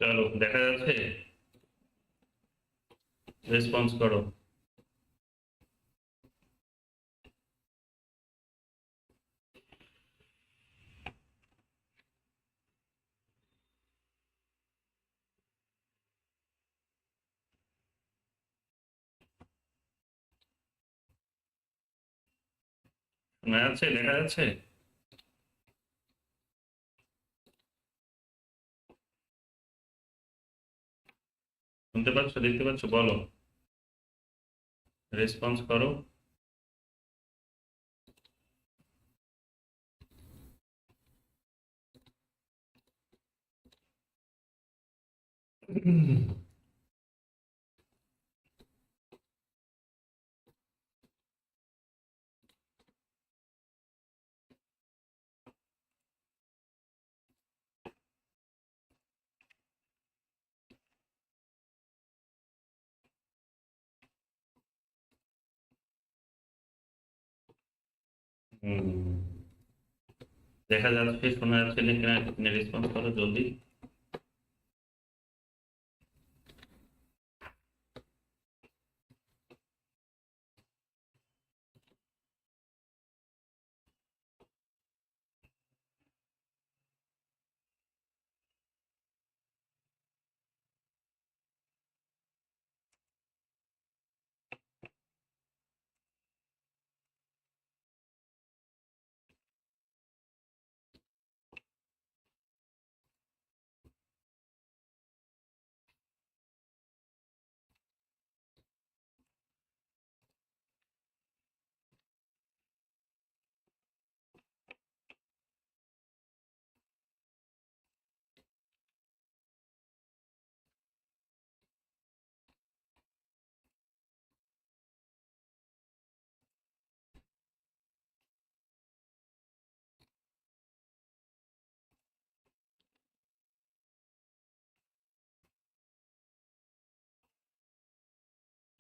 চলো দেখা যাচ্ছে, রেসপন্স করো। শোনা যাচ্ছে, দেখা যাচ্ছে? শুনতে পাচ্ছ, দেখতে পাচ্ছ? বলো, রেসপন্স করো। দেখা যাচ্ছে, শোনা যাচ্ছে কিনা রেসপন্স করো জলদি।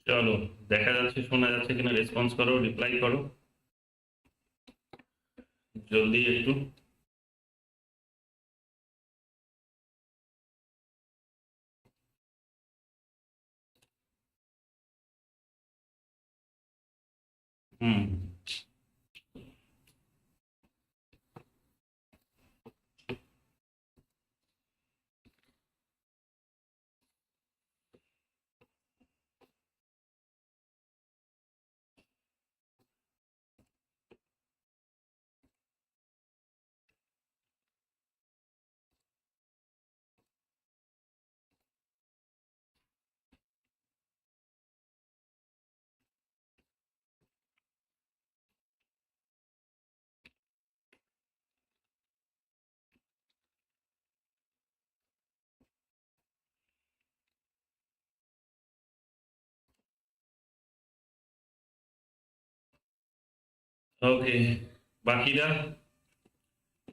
চলো দেখা যাচ্ছে, শোনা যাচ্ছে কিনা রেসপন্স করো, রিপ্লাই করো জলদি একটু। হুম, ওকে, বাকিরা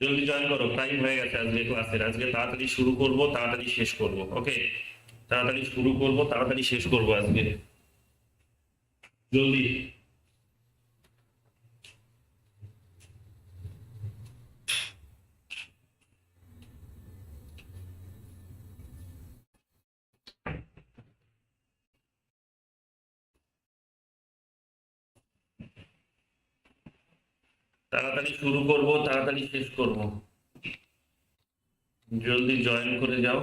জলদি জয়েন করো, টাইম হয়ে গেছে আজকে ক্লাসের। আজকে তাড়াতাড়ি শুরু করব, তাড়াতাড়ি শেষ করব। ওকে, তাড়াতাড়ি শুরু করব, তাড়াতাড়ি শেষ করব আজকে। জলদি। তাড়াতাড়ি শুরু করব, তাড়াতাড়ি শেষ করব। জলদি জয়েন করে যাও,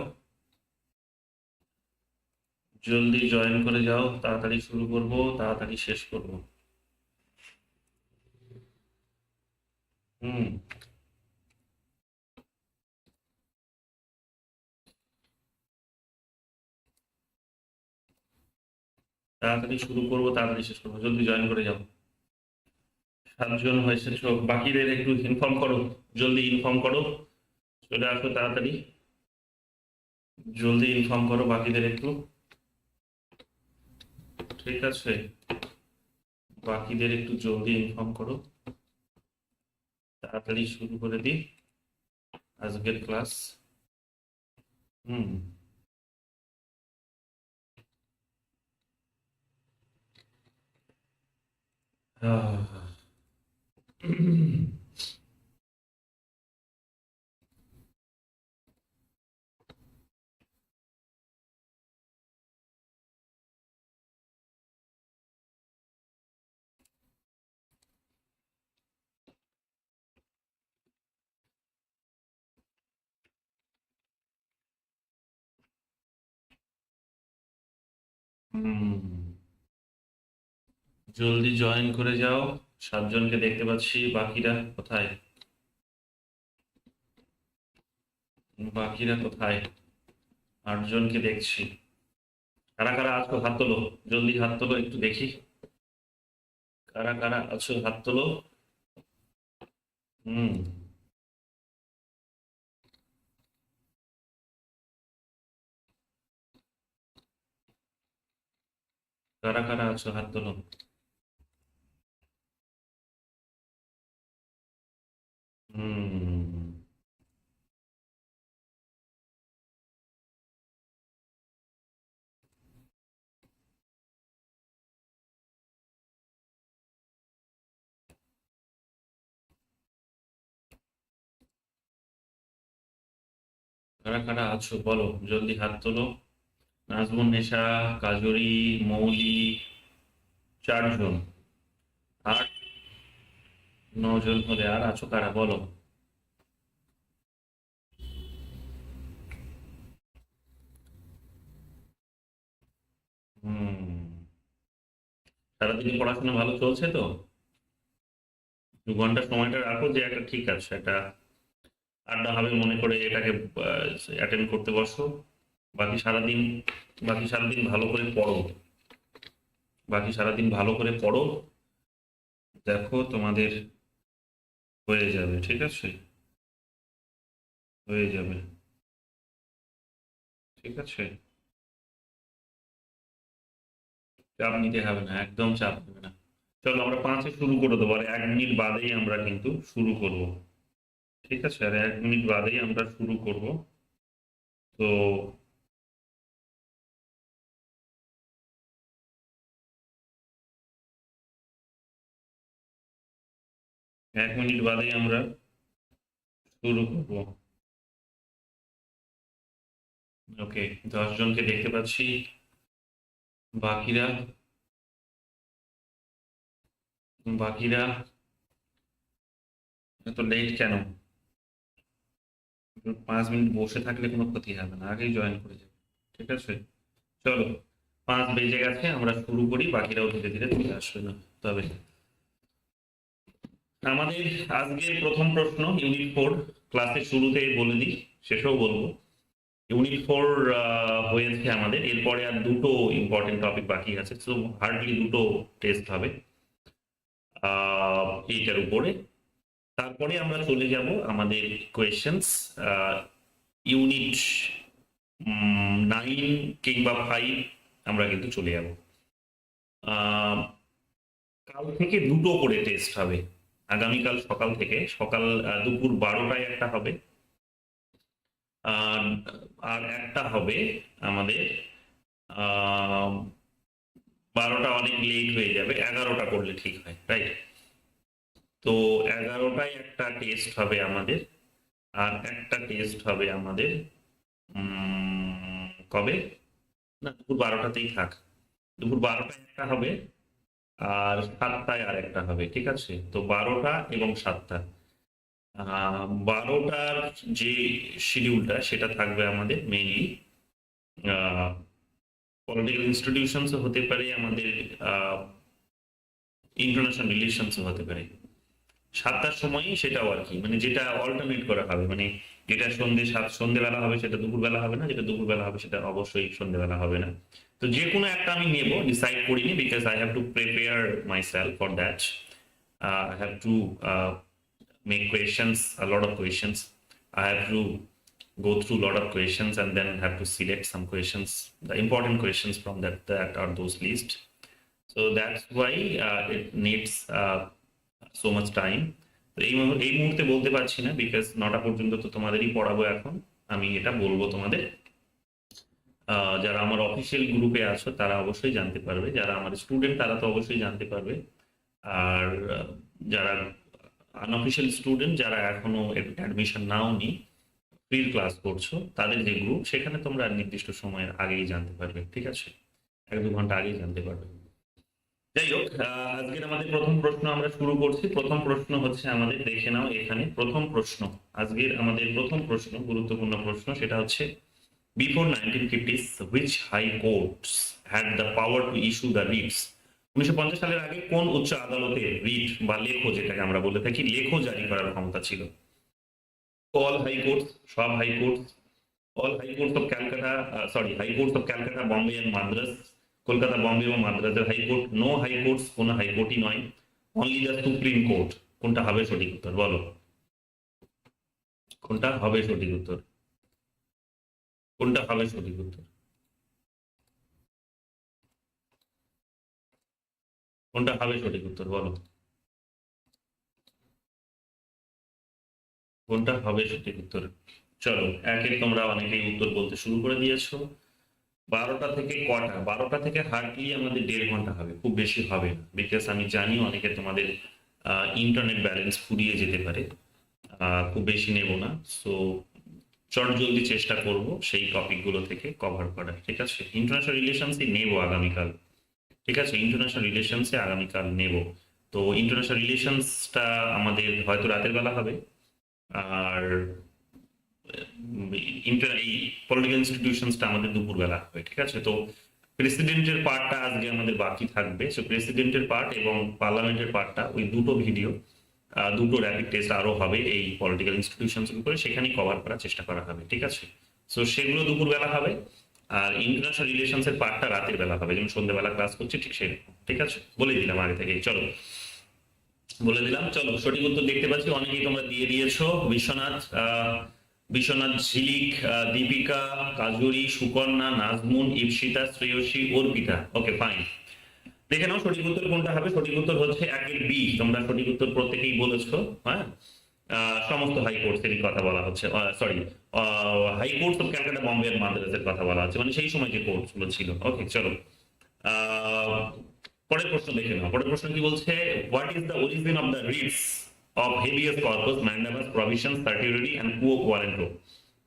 জলদি জয়েন করে যাও। তাড়াতাড়ি শুরু করব, তাড়াতাড়ি শেষ করব। হুম, তাড়াতাড়ি শুরু করব, তাড়াতাড়ি শেষ করব। জলদি জয়েন করে যাও। 7 জন হয়েছে, বাকিদের একটু ইনফর্ম করো, জলদি ইনফর্ম করো, চলে আসো তাড়াতাড়ি। জলদি ইনফর্ম করো বাকিদের একটু। ঠিক আছে, বাকিদের একটু জলদি ইনফর্ম করো, তাড়াতাড়ি শুরু করে দিই আজকের ক্লাস। হুম। জলদি জয়েন করে যাও। 7 জনকে দেখতে পাচ্ছি, বাকিরা কোথায়? বাকিরা কোথায়? 8 জনকে দেখছি। কারা কারা আছো হাত তোলো, জলদি হাত তোলো একটু দেখি। কারা কারা আছো হাত তোলো। হুম। কারা কারা আছো হাত তোলো। হুম। কারা কারা আছো বলো, জলদি হাত তোলো। নাজমুন নেশা, কাজরি, মৌলি, 4 জন। আট 9 জন হলে আর আছো কারা বলো। হুম। সারাদিন পড়াশোনা ভালো চলছে তো? 2 ঘন্টা সময়টা রাখো, যে একটা ঠিক আছে, একটা আড্ডা হবে মনে করে এটাকে অ্যাটেন্ড করতে বসো। বাকি সারাদিন বাকি সারাদিন ভালো করে পড়ো। বাকি সারাদিন ভালো করে পড়ো। দেখো তোমাদের হয়ে যাবে, ঠিক আছে? হয়ে যাবে, ঠিক আছে? চাপ নিতে হবে না, একদম চাপ নেবে না। চলো আমরা 5-এ শুরু করে দেবো, আর 1 মিনিট বাদেই আমরা কিন্তু শুরু করব। ঠিক আছে, আর 1 মিনিট বাদেই আমরা শুরু করব। তো 1 মিনিট বাদেই আমরা শুরু করব। ওকে, 10 জনকে দেখতে পাচ্ছি। বাকিরা বাকিরা এত লেট কেন? 5 মিনিট বসে থাকলে কোনো ক্ষতি হবে না, আগেই জয়েন করে যাবে। ঠিক আছে, চলো। 5 বেজে গেছে, আমরা শুরু করি, বাকিরাও ধীরে ধীরে চলে আসবে না তবে। আমাদের আজকের প্রথম প্রশ্ন ইউনিট 4। ক্লাসের শুরুতেই বলে দিই, শেষেও বলবো। ইউনিট 4 হয়েছে আমাদের, এরপরে আর দুটো ইম্পর্টেন্ট টপিক বাকি আছে, তো হার্ডলি দুটো টেস্ট হবে এইটার উপরে। তারপরে আমরা চলে যাব আমাদের কোয়েশ্চেন্স। ইউনিট 9 কিংবা 5 আমরা কিন্তু চলে যাব। কাল থেকে দুটো করে টেস্ট হবে। আগামীকাল সকাল থেকে, সকাল দুপুর 12টায় একটা হবে। আর আর একটা হবে আমাদের 12টা অনেক লেট হয়ে যাবে, 11টা করলে ঠিক হয়, রাইট? তো 11টায় একটা টেস্ট হবে আমাদের। আর একটা টেস্ট হবে আমাদের কবে? না, দুপুর 12টাতেই থাক। দুপুর 12টায় একটা হবে, আর 7টায় আর একটা হবে, ঠিক আছে? তো 12টা এবং 7টা। 12টার যে শিডিউলটা সেটা থাকবে আমাদের মেইনলি পলিটিক্যাল ইনস্টিটিউশনস হতে পারে, আমাদের ইন্টারন্যাশনাল রিলেশনস হতে পারে। 7টার সময়ই সেটাও আর কি, মানে যেটা অল্টারনেট করা হবে, মানে যেটা সন্ধেবেলা হবে সেটা দুপুরবেলা হবে না, যেটা দুপুরবেলা হবে সেটা অবশ্যই সন্ধেবেলা হবে না। তো যে কোনো একটা আমি নেব, ডিসাইড করিনি, because I have to prepare my self for that. I have to make questions, a lot of questions. I have to go through a lot of questions and then have to select some questions, the important questions from that are those list. So that's why it needs so much time. তো এই মুহূর্তে বলতে পারছি না, because 9টা পর্যন্ত তো তোমাদেরই পড়াবো এখন। আমি এটা বলবো তোমাদের, যারা আমার অফিসিয়াল গ্রুপে আছো তারা অবশ্যই জানতে পারবে, যারা আমার স্টুডেন্ট তারা তো অবশ্যই জানতে পারবে। আর যারা আনঅফিসিয়াল স্টুডেন্ট, যারা এখনো অ্যাডমিশন নাওনি, ফ্রি ক্লাস করছো, তাদের যে গ্রুপ, সেখানে তোমরা নির্দিষ্ট সময়ের আগেই জানতে পারবে, ঠিক আছে? 1-2 ঘন্টা আগেই জানতে পারবে। যাই হোক, আজকের আমাদের প্রথম প্রশ্ন আমরা শুরু করছি। প্রথম প্রশ্ন হচ্ছে আমাদের, দেখে নাও এখানে প্রথম প্রশ্ন। আজকের আমাদের প্রথম প্রশ্ন, গুরুত্বপূর্ণ প্রশ্ন, সেটা হচ্ছে before 1950s which high courts had the power to issue the writs? 1950 সালের আগে কোন উচ্চ আদালতে রিট বা লেখো, যেটাকে আমরা বলে থাকি, লেখো জারি করার ক্ষমতা ছিল? অল হাইকোর্ট, সব High Court, all High Court of Calcutta, High Court of Calcutta, Bombay and Madras, Kolkata, Bombay এবং মাদ্রাসের হাইকোর্ট, নো হাইকোর্টস, কোন হাইকোর্টই নয়, অনলি দ্য সুপ্রিম কোর্ট। কোনটা হবে সঠিক উত্তর বলো? কোনটা হবে সঠিক উত্তর? কোনটা হবে সঠিক উত্তর? কোনটা হবে সঠিক উত্তর বলো? কোনটা হবে সঠিক উত্তর? চলো, একে তোমরা অনেকেই উত্তর বলতে শুরু করে দিয়েছো। 12টা থেকে কটা? 12টা থেকে হার্ডলি আমাদের 1.5 ঘন্টা হবে, খুব বেশি হবে না, বিকজ আমি জানি অনেকে তোমাদের ইন্টারনেট ব্যালেন্স ফুরিয়ে যেতে পারে। খুব বেশি নেব না, সো চট জলদি চেষ্টা করব সেই টপিকগুলো থেকে কভার করার, ঠিক আছে? ইন্টারন্যাশনাল রিলেশনসই নেব আগামীকাল, ঠিক আছে? ইন্টারন্যাশনাল রিলেশনসে আগামীকাল নেব। তো ইন্টারন্যাশনাল রিলেশনসটা আমাদের হয়তো রাতের বেলা হবে, আর এই পলিটিক্যাল ইনস্টিটিউশনসটা আমাদের দুপুরবেলা হবে, ঠিক আছে? তো প্রেসিডেন্টের পার্টটা আজকে আমাদের বাকি থাকবে, সো প্রেসিডেন্টের পার্ট এবং পার্লামেন্টের পার্টটা, ওই দুটো ভিডিও, দুটো র্যাপিড টেস্ট আরো হবে এই পলিটিক্যাল ইনস্টিটিউশনস এর উপরে, সেখানেই কভার করার চেষ্টা করা হবে, ঠিক আছে? সো সেগুলো দুপুরবেলা হবে, আর ইন্টারন্যাশনাল রিলেশনস এর পার্টটা রাতের বেলা হবে, যেমন সন্ধ্যেবেলা ক্লাস করছি ঠিক সেরকম, ঠিক আছে? বলে দিলাম আগে থেকে, চলো বলে দিলাম। চলো, সঠিক উত্তর দেখতে পাচ্ছি অনেকেই তোমরা দিয়ে দিয়েছো। বিশ্বনাথ, ঝিলিক, দীপিকা, কাজুরি, সুকন্যা, নাজমুন, ইপসিতা, শ্রেয়সী, অর্পিতা। ওকে, ফাইন। দেখে নাও সঠিক উত্তর কোনটা হবে। সঠিক উত্তর হচ্ছে একের বি। তোমরা সঠিক উত্তর প্রত্যেকেই বলেছো। হ্যাঁ, সমস্ত হাইকোর্টেরই কথা বলা হচ্ছে, sorry, high court of Calcutta, Bombay আর মাদ্রাসের কথা বলা হচ্ছে, মানে সেই সময় যে কোর্টগুলো ছিল। ওকে, চলো পরের প্রশ্ন দেখে নাও। পরের প্রশ্ন কি বলছে? What is the origin of the writs of habeas corpus, mandamus, prohibition, certiorari and quo warranto?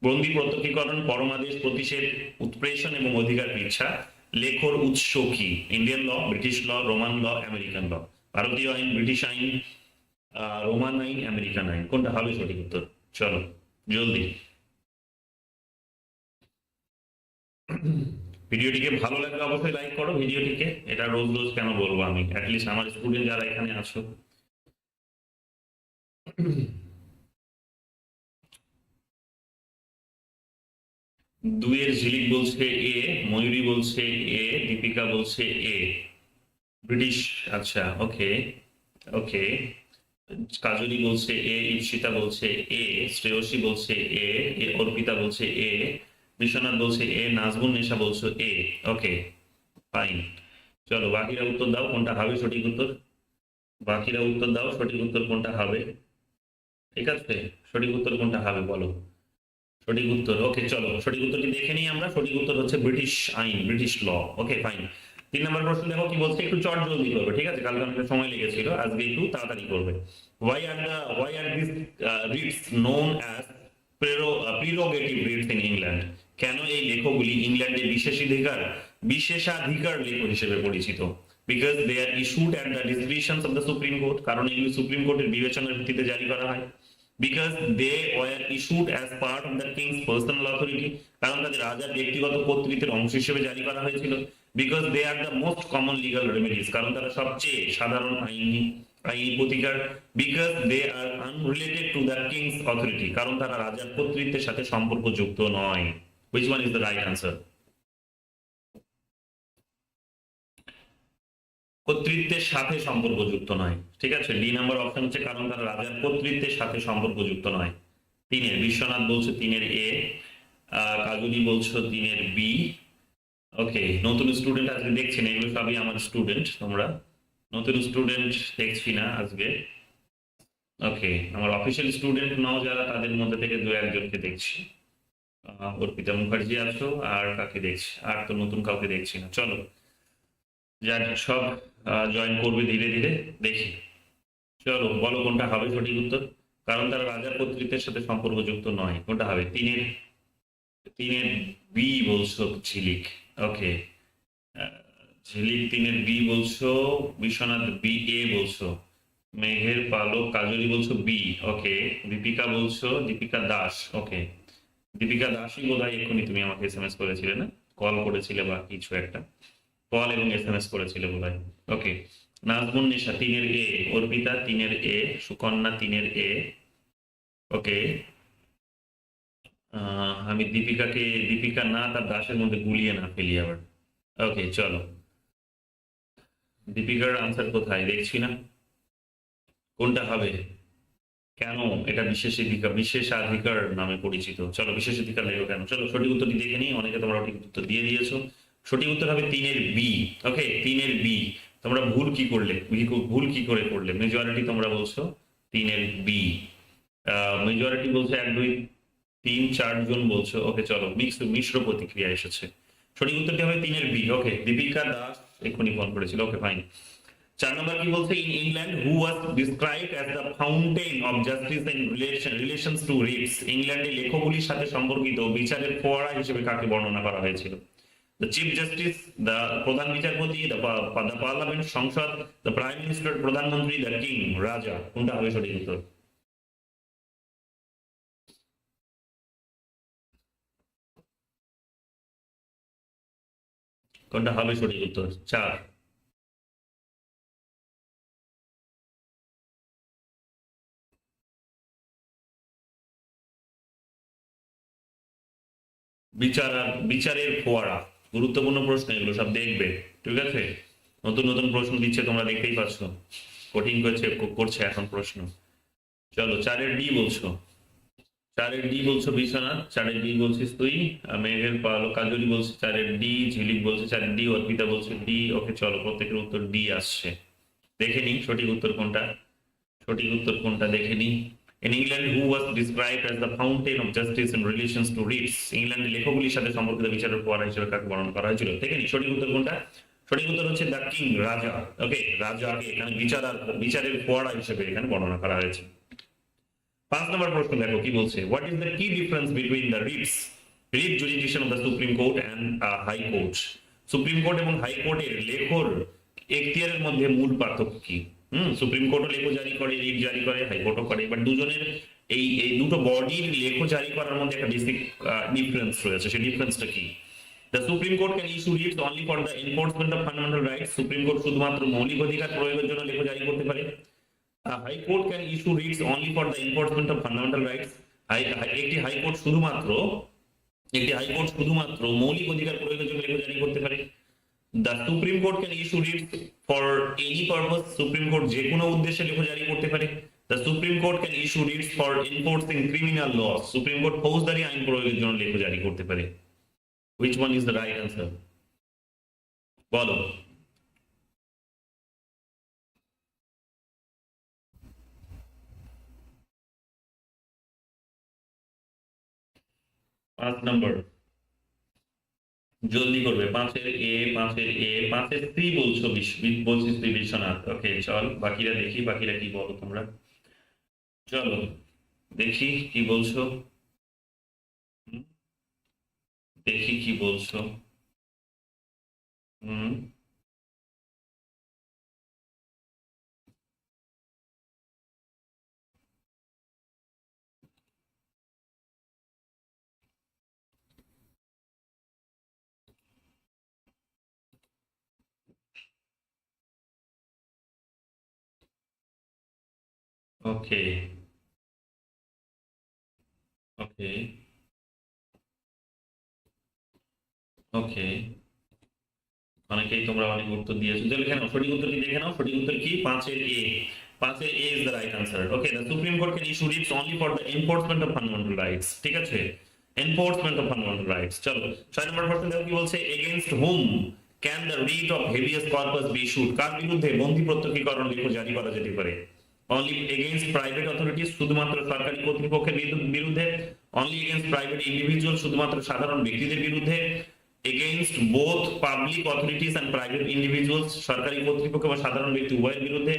বন্দি প্রত্যক্ষীকরণ, পরমাদেশ, প্রতিষেধ, উৎপ্রেষণ এবং অধিকার ইচ্ছা। লেখর উৎস কি? Indian law, British law, Roman law, American law? ভারতীয় আইন, ব্রিটিশ আইন, রোমান আইন, আমেরিকান আইন? কোনটা হবে সঠিক উত্তর? চলো জলদি। ভিডিওটিকে ভালো লাগলে অবশ্যই লাইক করো ভিডিওটিকে। এটা রোজ রোজ কেন বলবো আমি, অ্যাটলিস্ট আমার স্টুডেন্ট যারা এখানে আছো। দুইয়ের ঝিলিক বলছে এ, ময়ূরী বলছে এ, দীপিকা বলছে এ, ব্রিটিশ। আচ্ছা, ওকে ওকে। কাজলি বলছে এ, ঈপ্সিতা বলছে এ, শ্রেয়সী বলছে এ, অর্পিতা বলছে এ, বিশ্বনাথ বলছে এ, নাজমুন নেশা বলছো এ। ওকে, ফাইন। চলো বাকিরা উত্তর দাও, কোনটা হবে সঠিক উত্তর? বাকিরা উত্তর দাও, সঠিক উত্তর কোনটা হবে? ঠিক আছে, সঠিক উত্তর কোনটা হবে বলো? সঠিক উত্তর, ওকে চলো সঠিক উত্তরটি দেখে নিই আমরা। সঠিক উত্তর হচ্ছে ব্রিটিশ আইন, ব্রিটিশ ল। ওকে, ফাইন। 3 নম্বর প্রশ্ন দেখো কি বলছে, একটু চট জলদি করবে, ঠিক আছে? কালকে অনেকটা সময় লেগেছিল, আজকে একটু তাড়াতাড়ি করবে। Why are this writs known as prerogative writs in England? কেন এই লেখগুলি ইংল্যান্ডে বিশেষাধিকার লেখ হিসেবে পরিচিত? Because they are issued at the discretions of the supreme Court, কারণ এগুলি সুপ্রিম কোর্টের বিবেচনার ভিত্তিতে জারি করা হয়। Because they were issued as part of the king's personal authority, কারণ তাদের রাজার ব্যক্তিগত কর্তৃত্বের অংশ হিসেবে জারি করা হয়েছিল। Because they are the most common legal remedies, কারণ তারা সবচেয়ে সাধারণ আইনি প্রতিকার। Because they are unrelated to the king's authority, কারণ তারা রাজার কর্তৃত্বের সাথে সম্পর্কযুক্ত নয়। Which one is the right answer? কর্তৃত্বের সাথে সম্পর্কযুক্ত নয়, ঠিক আছে? ডি নাম্বার অপশন হচ্ছে কারণ তারা রাজার কর্তৃত্বের সাথে সম্পর্কযুক্ত নয়। 3-এর বিশ্বনাথ বলছো 3-এর এ, কাজুলি বলছো 3-এর বি। ওকে, নতুন স্টুডেন্ট আজকে দেখছি না, এগুলো সবই আমার স্টুডেন্ট। তোমরা নতুন স্টুডেন্ট দেখছি না আজকে। ওকে, আমার অফিসিয়াল স্টুডেন্ট নাও যারা, তাদের মধ্যে থেকে 2-1জনকে দেখছি। অর্পিতা মুখার্জি আছো, আর কাকে দেখছি? আর তো নতুন কাউকে দেখছি না। চলো যাক, সব জয়েন করবে ধীরে ধীরে, দেখি। চলো বলো কোনটা হবে সঠিক উত্তর? কারণ তারা রাজার কর্তৃত্বের সাথে সম্পর্কযুক্ত নয়। কোনটা হবে? 3-এর বি বলছো ঝিলিক। ওকে, ঝিলিক 3-এর বি বলছো, বিশ্বনাথ বি এ বলছো, মেঘের পালক কাজলি বলছো বি। ওকে, দীপিকা বলছো দীপিকা দাস। ওকে, দীপিকা দাসই বোধ হয় এক্ষুনি তুমি আমাকে SMS করেছিলে না, কল করেছিলে বা কিছু একটা। কল এবং এসএমএস করেছিল বোধহয়। ওকে, নাজমুন নেশা 3-এর এ, অর্পিতা 3-এর এ, সুকন্যা 3-এর এ। ওকে, আমি দীপিকা না তার দাসের মধ্যে গুলিয়ে না ফেলি আবার। ওকে চলো, দীপিকার আনসার কোথায় দেখছি না, কোনটা হবে? কেন এটা বিশেষাধিকার নামে পরিচিত? চলো, বিশেষাধিকার লেখো কেন? চলো সঠিক উত্তরটি দেখে নিই, অনেকে তোমরা সঠিক উত্তর দিয়ে দিয়েছো। সঠিক উত্তর হবে 3-এর বি। ওকে, 3-এর বি। তোমরা ভুল কি করলে, ভুল কি করে করলে? মেজরিটি তোমরা বলছো 3-এর বি, মেজরিটি বলছে 1, 2, 3, 4 জন বলছো। ওকে চলো, মিশ্র প্রতিক্রিয়া এসেছে। সঠিক উত্তরটি হবে 3-এর বি। ওকে, দীপিকা দাস এক্ষুনি ফোন করেছিল। Okay fine. 4 নম্বর কি বলছে? In England who was described as the fountain of justice in relations to writs, ইংল্যান্ডে লেখগুলির সাথে সম্পর্কিত বিচারের ফোয়ারা হিসেবে কাকে বর্ণনা করা হয়েছিল? দ্য চিফ জাস্টিস, দ্য প্রধান বিচারপতি, দ্য পার্লামেন্ট সংসদ, দ্য প্রাইম মিনিস্টার প্রধানমন্ত্রী, দ্য কিং রাজা। কোনটা হবে সঠিক উত্তর? কোনটা হবে সঠিক উত্তর? 4। বিচারের ফোয়ারা, গুরুত্বপূর্ণ প্রশ্ন এগুলো সব দেখবে, ঠিক আছে? নতুন নতুন প্রশ্ন দিচ্ছে, তোমরা দেখতেই পাচ্ছ, কঠিন করছে এখন প্রশ্ন। চলো 4-এর ডি বলছো, 4-এর ডি বলছো বিশ্বনাথ, 4-এর ডি বলছিস তুই। মেঘের পালো কাজলি বলছে 4-এর ডি, ঝিলিক বলছে 4-এর ডি, অর্পিতা বলছে ডি। ওকে চলো, প্রত্যেকের উত্তর ডি আসছে। দেখে নিই সঠিক উত্তর কোনটা, সঠিক উত্তর কোনটা দেখে নিই। In England, who was described as the fountain of justice in relations to writs, ইংল্যান্ডের লেখকগুলির সাথে সম্পর্কিত বিচারের ফোয়ারা হিসেবে কাকে বর্ণনা করা হয়েছিল? দেখে নিই সঠিক উত্তর কোনটা। সঠিক উত্তর হচ্ছে দ্য কিং রাজা। ওকে, রাজাকে এখানে বিচারের ফোয়ারা হিসেবে এখানে বর্ণনা করা হয়েছে। 5 নম্বর প্রশ্ন দেখো কি বলছে। What is the key difference between the writ jurisdiction of the supreme court and high court? Supreme court এবং হাই কোর্টের লেখর এখতিয়ারের মধ্যে মূল পার্থক্য কি? সুপ্রিম কোর্টও লেখো জারি করে, রিট জারি করে, হাইকোর্টও করে, বাট দুজনের এই এই দুটো বডির লেখো জারি করার মধ্যে একটা বেসিক ডিফারেন্স রয়েছে। সেই ডিফারেন্সটা কি? The supreme Court can issue writs only for the enforcement of fundamental rights, Supreme Court শুধুমাত্র মৌলিক অধিকার প্রয়োগের জন্য লেখো জারি করতে পারে। High Court can issue writs only for the enforcement of fundamental rights, একটি হাইকোর্ট শুধুমাত্র মৌলিক অধিকার প্রয়োগের জন্য লেখো জারি করতে পারে। The Supreme Court can issue writs for any purpose, supreme court যে কোনো উদ্দেশ্যে লেখো জারি করতে পারে। The Supreme Court can issue writs for enforcing criminal laws, supreme court ফৌজদারি আইন প্রয়োগের জন্য লেখো জারি করতে পারে। Which one is the right answer? বলো। পাঁচ নম্বর, জলদি করবে। 5-এর এ, 5-এর এ, 5-এর সি বলছো, বলছিস তুই বিশ্বনাথ। ওকে চল, বাকিরা দেখি, বাকিরা কি বলো তোমরা। চলো দেখি কি বলছো, দেখি কি বলছো। হুম, ওকে ওকে ওকে, অনেকেই তোমরা অনেক উত্তর দিয়েছো। দেখে নাও সঠিক উত্তর কি, দেখে নাও সঠিক উত্তর কি। 5-এর এ, 5-এর A is the right answer. Okay, the supreme Court can issue writs only for the enforcement of fundamental rights, ঠিক আছে, এনফোর্সমেন্ট অফ ফান্ডামেন্টাল রাইটস। চলো 6 নম্বর প্রশ্ন দেখো কি বলছে। Against whom can the writ of habeas corpus be issued, কার বিরুদ্ধে বন্দি প্রত্যক্ষীকরণ লেখো জারি করা যেতে পারে? অনলি এগেইনস্ট প্রাইভেট অথরিটিজ, শুধুমাত্র সরকারি কর্তৃপক্ষের বিরুদ্ধে। অনলি এগেইনস্ট প্রাইভেট ইন্ডিভিজুয়াল, শুধুমাত্র সাধারণ ব্যক্তিদের বিরুদ্ধে। Against both public authorities and private individuals, সরকারি কর্তৃপক্ষ বা সাধারণ ব্যক্তি উভয়ের বিরুদ্ধে।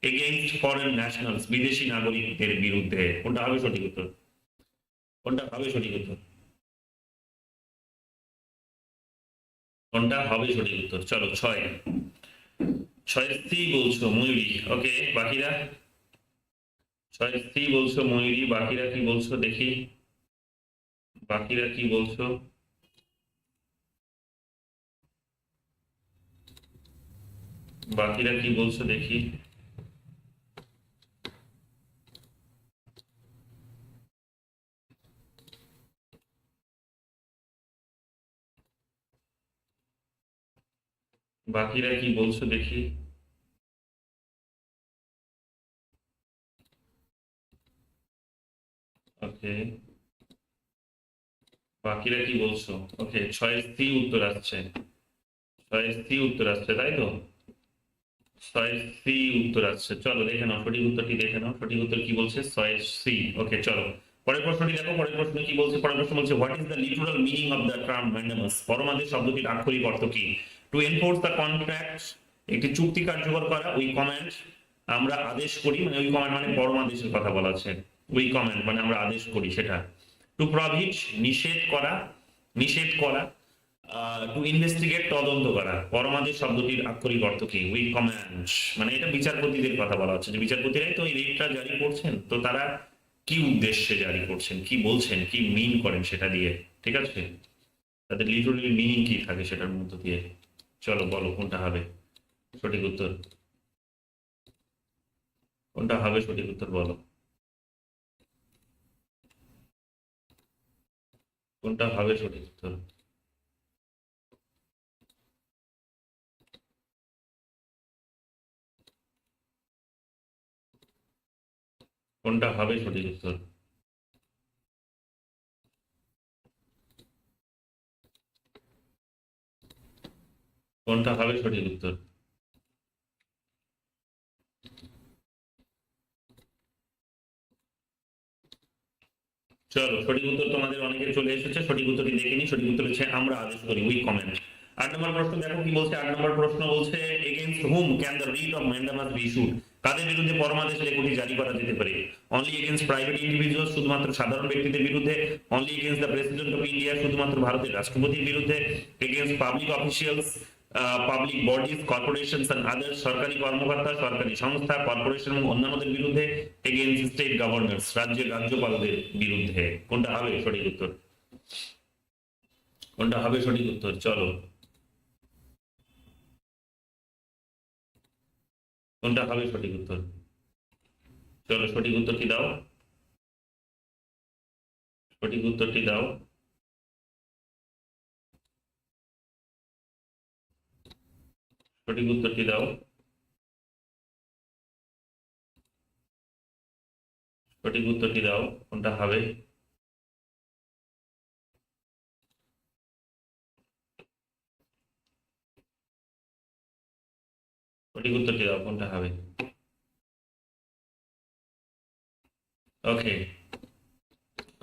এগেইনস্ট ফরেন ন্যাশনালস, বিদেশি নাগরিকদের বিরুদ্ধে। কোনটা হবে সঠিক উত্তর? কোনটা হবে সঠিক উত্তর? কোনটা হবে সঠিক উত্তর? চলো 6, 6-এর সি বলছো ময়ূরী। ওকে, বাকিরা 6-এর সি বলছো ময়ূরী, বাকিরা কি বলছো দেখি, বাকিরা কি বলছো। বাকিরা কি বলছো দেখি। বাকিরা কি বলছো দেখি। ওকে, বাকিরা কি বলছো। ওকে, 6 সি উত্তর আসছে। 6 সি উত্তর আসছে, তাই তো। 6 সি উত্তর আসছে, চলো দেখে নাও সঠিক উত্তরটি দেখে নাও। সঠিক উত্তর কি বলছে, 6 সি। ওকে চলো, পরের প্রশ্নটি দেখো। পরের প্রশ্ন কি বলছে, পরের প্রশ্ন বলছে what is the literal meaning of the term mandamus. পরমাদেশ শব্দটির আক্ষরিক অর্থ কি। টু এনফোর্স দ্য কন্ট্রাক্ট, একটি চুক্তি কার্যকর করা। উই কমান্ড, আমরা আদেশ করি, মানে উই কমান্ড মানে পরমাদেশের কথা বলা আছে। উই কমান্ড মানে আমরা আদেশ করি সেটা। টু প্রহিবিট, নিষেধ করা, নিষেধ করা। টু ইনভেস্টিগেট, তদন্ত করা। পরমাদেশ শব্দটির আক্ষরিক অর্থ কি, উই কমান্ড। মানে এটা বিচারপতিদের কথা বলা হচ্ছে, যে বিচারপতিরাই তো এই রিটটা জারি করছেন, তো তারা কি উদ্দেশ্যে জারি করছেন, কি বলছেন, কি মিন করেন সেটা দিয়ে, ঠিক আছে। তাদের লিটারালি মিনিং কি থাকে সেটার মধ্য দিয়ে। চলো বলো কোনটা হবে সঠিক উত্তর, কোনটা হবে সঠিক উত্তর বলো, কোনটা হবে সঠিক উত্তর। কোনটা হবে সঠিক উত্তর। কোনটা হবে সঠিক উত্তর। চলো সঠিক উত্তর তোমাদের অনেকের চলে এসেছে, সঠিক উত্তরটি দেখে নি। সঠিক উত্তর হচ্ছে আমরা আদেশ করি, উই কমেন্ট। 8 নম্বর প্রশ্ন দেখো কি বলছে। 8 নম্বর প্রশ্ন বলছে against whom can the writ of mandamus be issued. কাদের বিরুদ্ধে পরমাদেশ লেখটি জারি করা যেতে পারে। অনলি এগেইনস্ট প্রাইভেট ইন্ডিভিজুয়াল, শুধুমাত্র সাধারণ ব্যক্তিদের বিরুদ্ধে। Only against the president of India, শুধুমাত্র ভারতের রাষ্ট্রপতির বিরুদ্ধে। Against public officials, public bodies, corporations and others, সরকারি কর্মকর্তা, সরকারি সংস্থা, কর্পোরেশন এবং অন্যান্যদের বিরুদ্ধে। এগেইনস্ট স্টেট গভর্নর্স, রাজ্যের রাজ্যপালদের বিরুদ্ধে। কোনটা হবে সঠিক উত্তর, কোনটা হবে সঠিক উত্তর। চলো কোনটা হবে সঠিক উত্তর। চলো সঠিক উত্তরটি দাও, সঠিক উত্তরটি দাও। সঠিক উত্তরটি দাও। সঠিক উত্তরটি দাও, কোনটা হবে। সঠিক উত্তরটি দাও, কোনটা হবে। ওকে,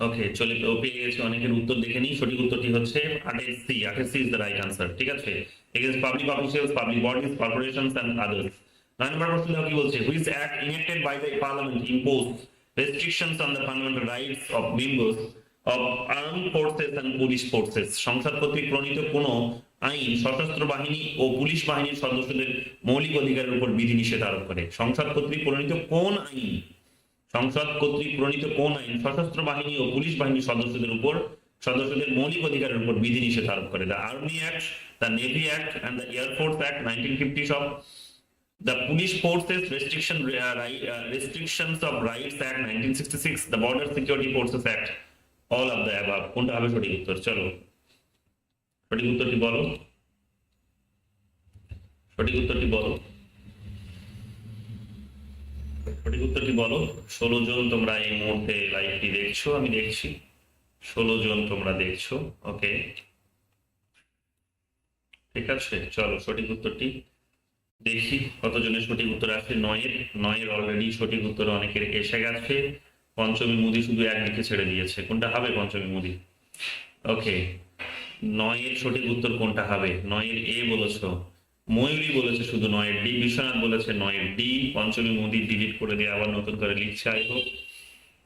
ওকে চলে পেয়ে গেছি, অনেকের উত্তর দেখে নিই। সঠিক উত্তরটি হচ্ছে 8 C. 8 C is the right answer, ঠিক আছে। Against public officials, public bodies, corporations and others. 9 number প্রশ্ন দেখো কি বলছে। Which act enacted by the parliament impose restrictions on the fundamental rights of members of arm forces and police forces. সংসদ কর্তৃক প্রণীত কোন আইন সশস্ত্র বাহিনী ও পুলিশ বাহিনীর সদস্যদের মৌলিক অধিকারের উপর বিধিনিষেধ আরোপ করে। সংসদ কর্তৃক প্রণীত কোন আইন, সংসদ কর্তৃক প্রণীত কোন আইন সশস্ত্র বাহিনী ও পুলিশ বাহিনীর সদস্যদের উপর, সদস্যদের মৌলিক অধিকারের উপর বিধিনিষেধ আরোপ করে। The army act, the navy act and the air force act 1950 of the police forces restrictions of rights act 1966, the border security forces act, all of the above। কোনটা হবে সঠিক উত্তর। চলো সঠিক উত্তরটি বলো, সঠিক উত্তরটি বলো, সঠিক উত্তরটি বলো। 16 জন তোমরা এই মুহূর্তে লাইভটি দেখছো, আমি দেখছি 16 জন তোমরা দেখছো। ওকে ঠিক আছে, চলো সঠিক উত্তরটি দেখি কতজনের সঠিক উত্তর আছে। 9-এর অলরেডি সঠিক উত্তর অনেকের এসে গেছে। পঞ্চমী মুদি শুধু এক লিখে ছেড়ে দিয়েছে, কোনটা হবে পঞ্চমী মুদি। ওকে, 9-এর সঠিক উত্তর কোনটা হবে। 9-এর এ বলেছো, ময়ূরী বলেছে শুধু 9-এর ডি, বিশ্বনাথ বলেছে 9-এর ডি। পঞ্চমী মুদি ডিলিট করে দিয়ে আবার নতুন করে লিখছে, আই হোপ।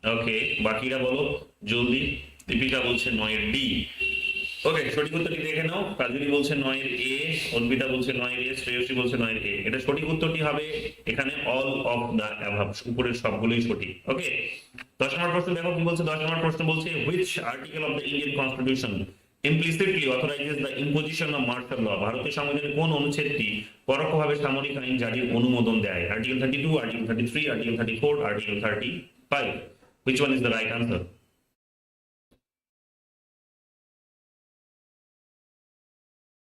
ওকে বাকিরা বলো জলদি। দীপিকা বলছে 9-এর ডি। ওকে সঠিক উত্তরটি দেখে নাও। কাজুরি বলছে 9-এর এ, অর্পিতা বলছে 9-এর এ, শ্রেয়সী বলছে 9-এর এ। এটা সঠিক উত্তরটি হবে এখানে অল অফ দা অ্যাভাব, উপরের সবগুলোই সঠিক। ওকে 10 নম্বর প্রশ্ন দেখো কি বলছে। 10 নম্বর প্রশ্ন বলছে which article of the Indian constitution implicitly authorizes the imposition of martial law. ভারতীয় সংবিধানের কোন অনুচ্ছেদটি পরোক্ষভাবে সামরিক আইন জারির অনুমোদন দেয়? Article 32, article 33, article 34, article 35. Which one is the right answer?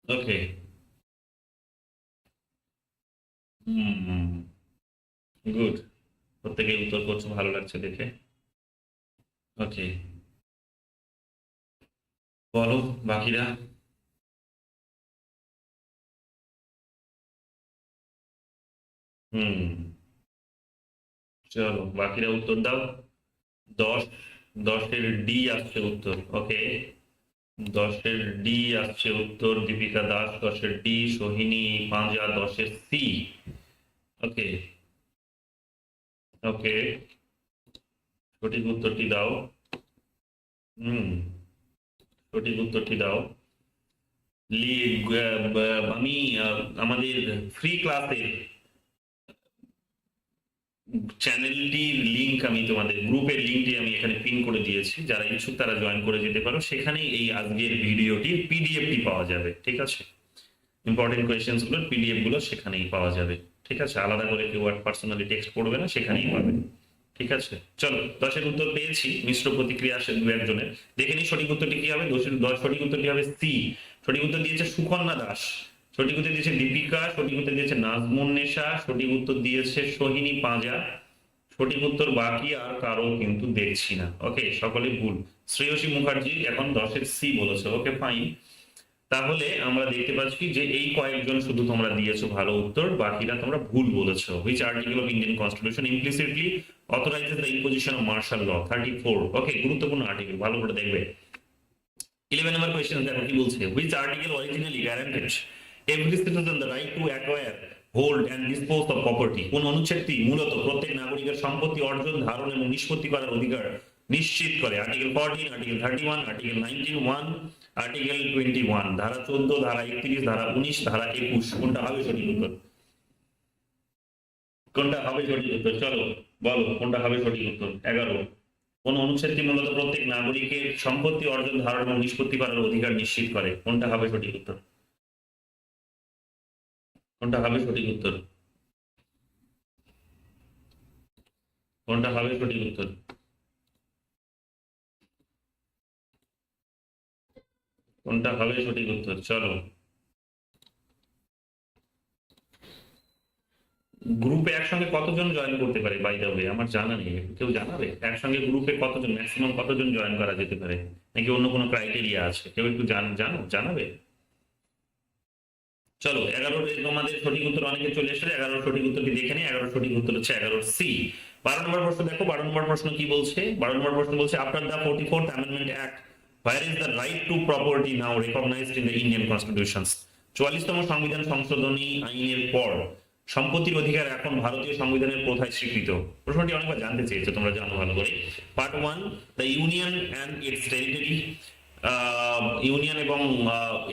Okay. Good, প্রত্যেকে উত্তর করছো, ভালো লাগছে দেখে। ওকে, বলো বাকিরা। চলো বাকিরা উত্তর দাও। 10, 10-এর ডি আসছে উত্তর। ওকে, 10-এর ডি আসছে উত্তর। দীপিকা দাস 10-এর ডি, সোহিনী পাঁজা 10-এর সি। ওকে ওকে, সঠিক উত্তরটি দাও। সঠিক উত্তরটি দাও। আমি আমাদের ফ্রি ক্লাসে চ্যানেলটির লিংক, আমি তোমাদের গ্রুপের লিংকটি আমি এখানে পিন করে দিয়েছি, যারা ইচ্ছুক তারা জয়েন করে যেতে পারো। সেখানেই এই আজকের ভিডিওটির পিডিএফটি পাওয়া যাবে। ঠিক আছে, ইম্পর্টেন্ট কোয়েশ্চেন্স গুলোর পিডিএফ গুলো সেখানেই পাওয়া যাবে। ঠিক আছে, আলাদা করে কেউ আর পার্সোনালি টেক্সট পড়বে না, সেখানেই পাবে। ঠিক আছে, চলো 10-এর উত্তর পেয়েছি, মিশ্র প্রতিক্রিয়া আসে দু একজনের। দেখে নিই সঠিক উত্তরটি কি হবে। 10 সঠিক উত্তরটি হবে সি। সঠিক উত্তর দিয়েছে সুকন্যা দাস, সঠিক উত্তর দিয়েছে দীপিকা, সঠিক উত্তর দিয়েছে নাজমুন নেশা, সঠিক উত্তর দিয়েছে সোহিনী পাঁজা। সঠিক উত্তর বাকি আর কারো কিন্তু দেখছি না। ওকে, সকলে ভুল। শ্রেয়সী মুখার্জি এখন 10-এর সি বলেছে। ওকে ফাইন, তাহলে আমরা দেখতে পাচ্ছি যে এই কয়েকজন শুধু তোমরা দিয়েছো ভালো উত্তর, বাকিরা তোমরা ভুল বলেছো। Which article of Indian constitution implicitly authorizes the imposition of martial law? 34। Okay, গুরুত্বপূর্ণ আর্টিকেল, ভালো করে দেখবে। 11 নম্বর কোয়েশ্চেন দেখো কি বলছে। Which article originally guaranteed every citizen the right to acquire, hold and dispose of property? কোন অনুচ্ছেদটি মূলত প্রত্যেক নাগরিকের সম্পত্তি অর্জন, ধারণ এবং নিষ্পত্তি করার অধিকার নিশ্চিত করে? Article 14, article 31, article 19, 1, article 21। ধারা 14, ধারা 31, ধারা 19, ধারা 21। কোনটা হবে সঠিক উত্তর? কোনটা হবে সঠিক উত্তর? চলো বলো কোনটা হবে সঠিক উত্তর। 11। কোন অনুচ্ছেদটি মূলত প্রত্যেক নাগরিকের সম্পত্তি অর্জন, ধারণ এবং নিষ্পত্তি করার অধিকার নিশ্চিত করে? কোনটা হবে সঠিক উত্তর? কোনটা হবে সঠিক উত্তর? কোনটা হবে সঠিক উত্তর? কোনটা হবে সঠিক উত্তর? চলো, গ্রুপে একসঙ্গে কতজন জয়েন করতে পারে? বাই দ্য ওয়ে, আমার জানা নেই, কেউ জানাবে একসঙ্গে গ্রুপে কতজন, ম্যাক্সিমাম কতজন জয়েন করা যেতে পারে, নাকি অন্য কোনো ক্রাইটেরিয়া আছে? কেউ একটু জানাবে। চলো 11 তোমাদের সঠিক উত্তর অনেকে চলে এসেছে। 11 সঠিক উত্তরটি দেখে নিই। 11 সঠিক উত্তর হচ্ছে 11 সি। 12 নম্বর প্রশ্ন দেখো। 12 নম্বর প্রশ্ন কি বলছে? 12 নম্বর প্রশ্ন বলছে after the 44th amendment act where is the right to property now recognized in the Indian constitutions? 44তম সংবিধান সংশোধনী আইনের পর সম্পত্তির অধিকার এখন ভারতীয় সংবিধানের কোথায় স্বীকৃত? প্রশ্নটি অনেকবার জানতে চেয়েছে, তোমরা জানো ভালো করে। Part 1, the union and it's territory, union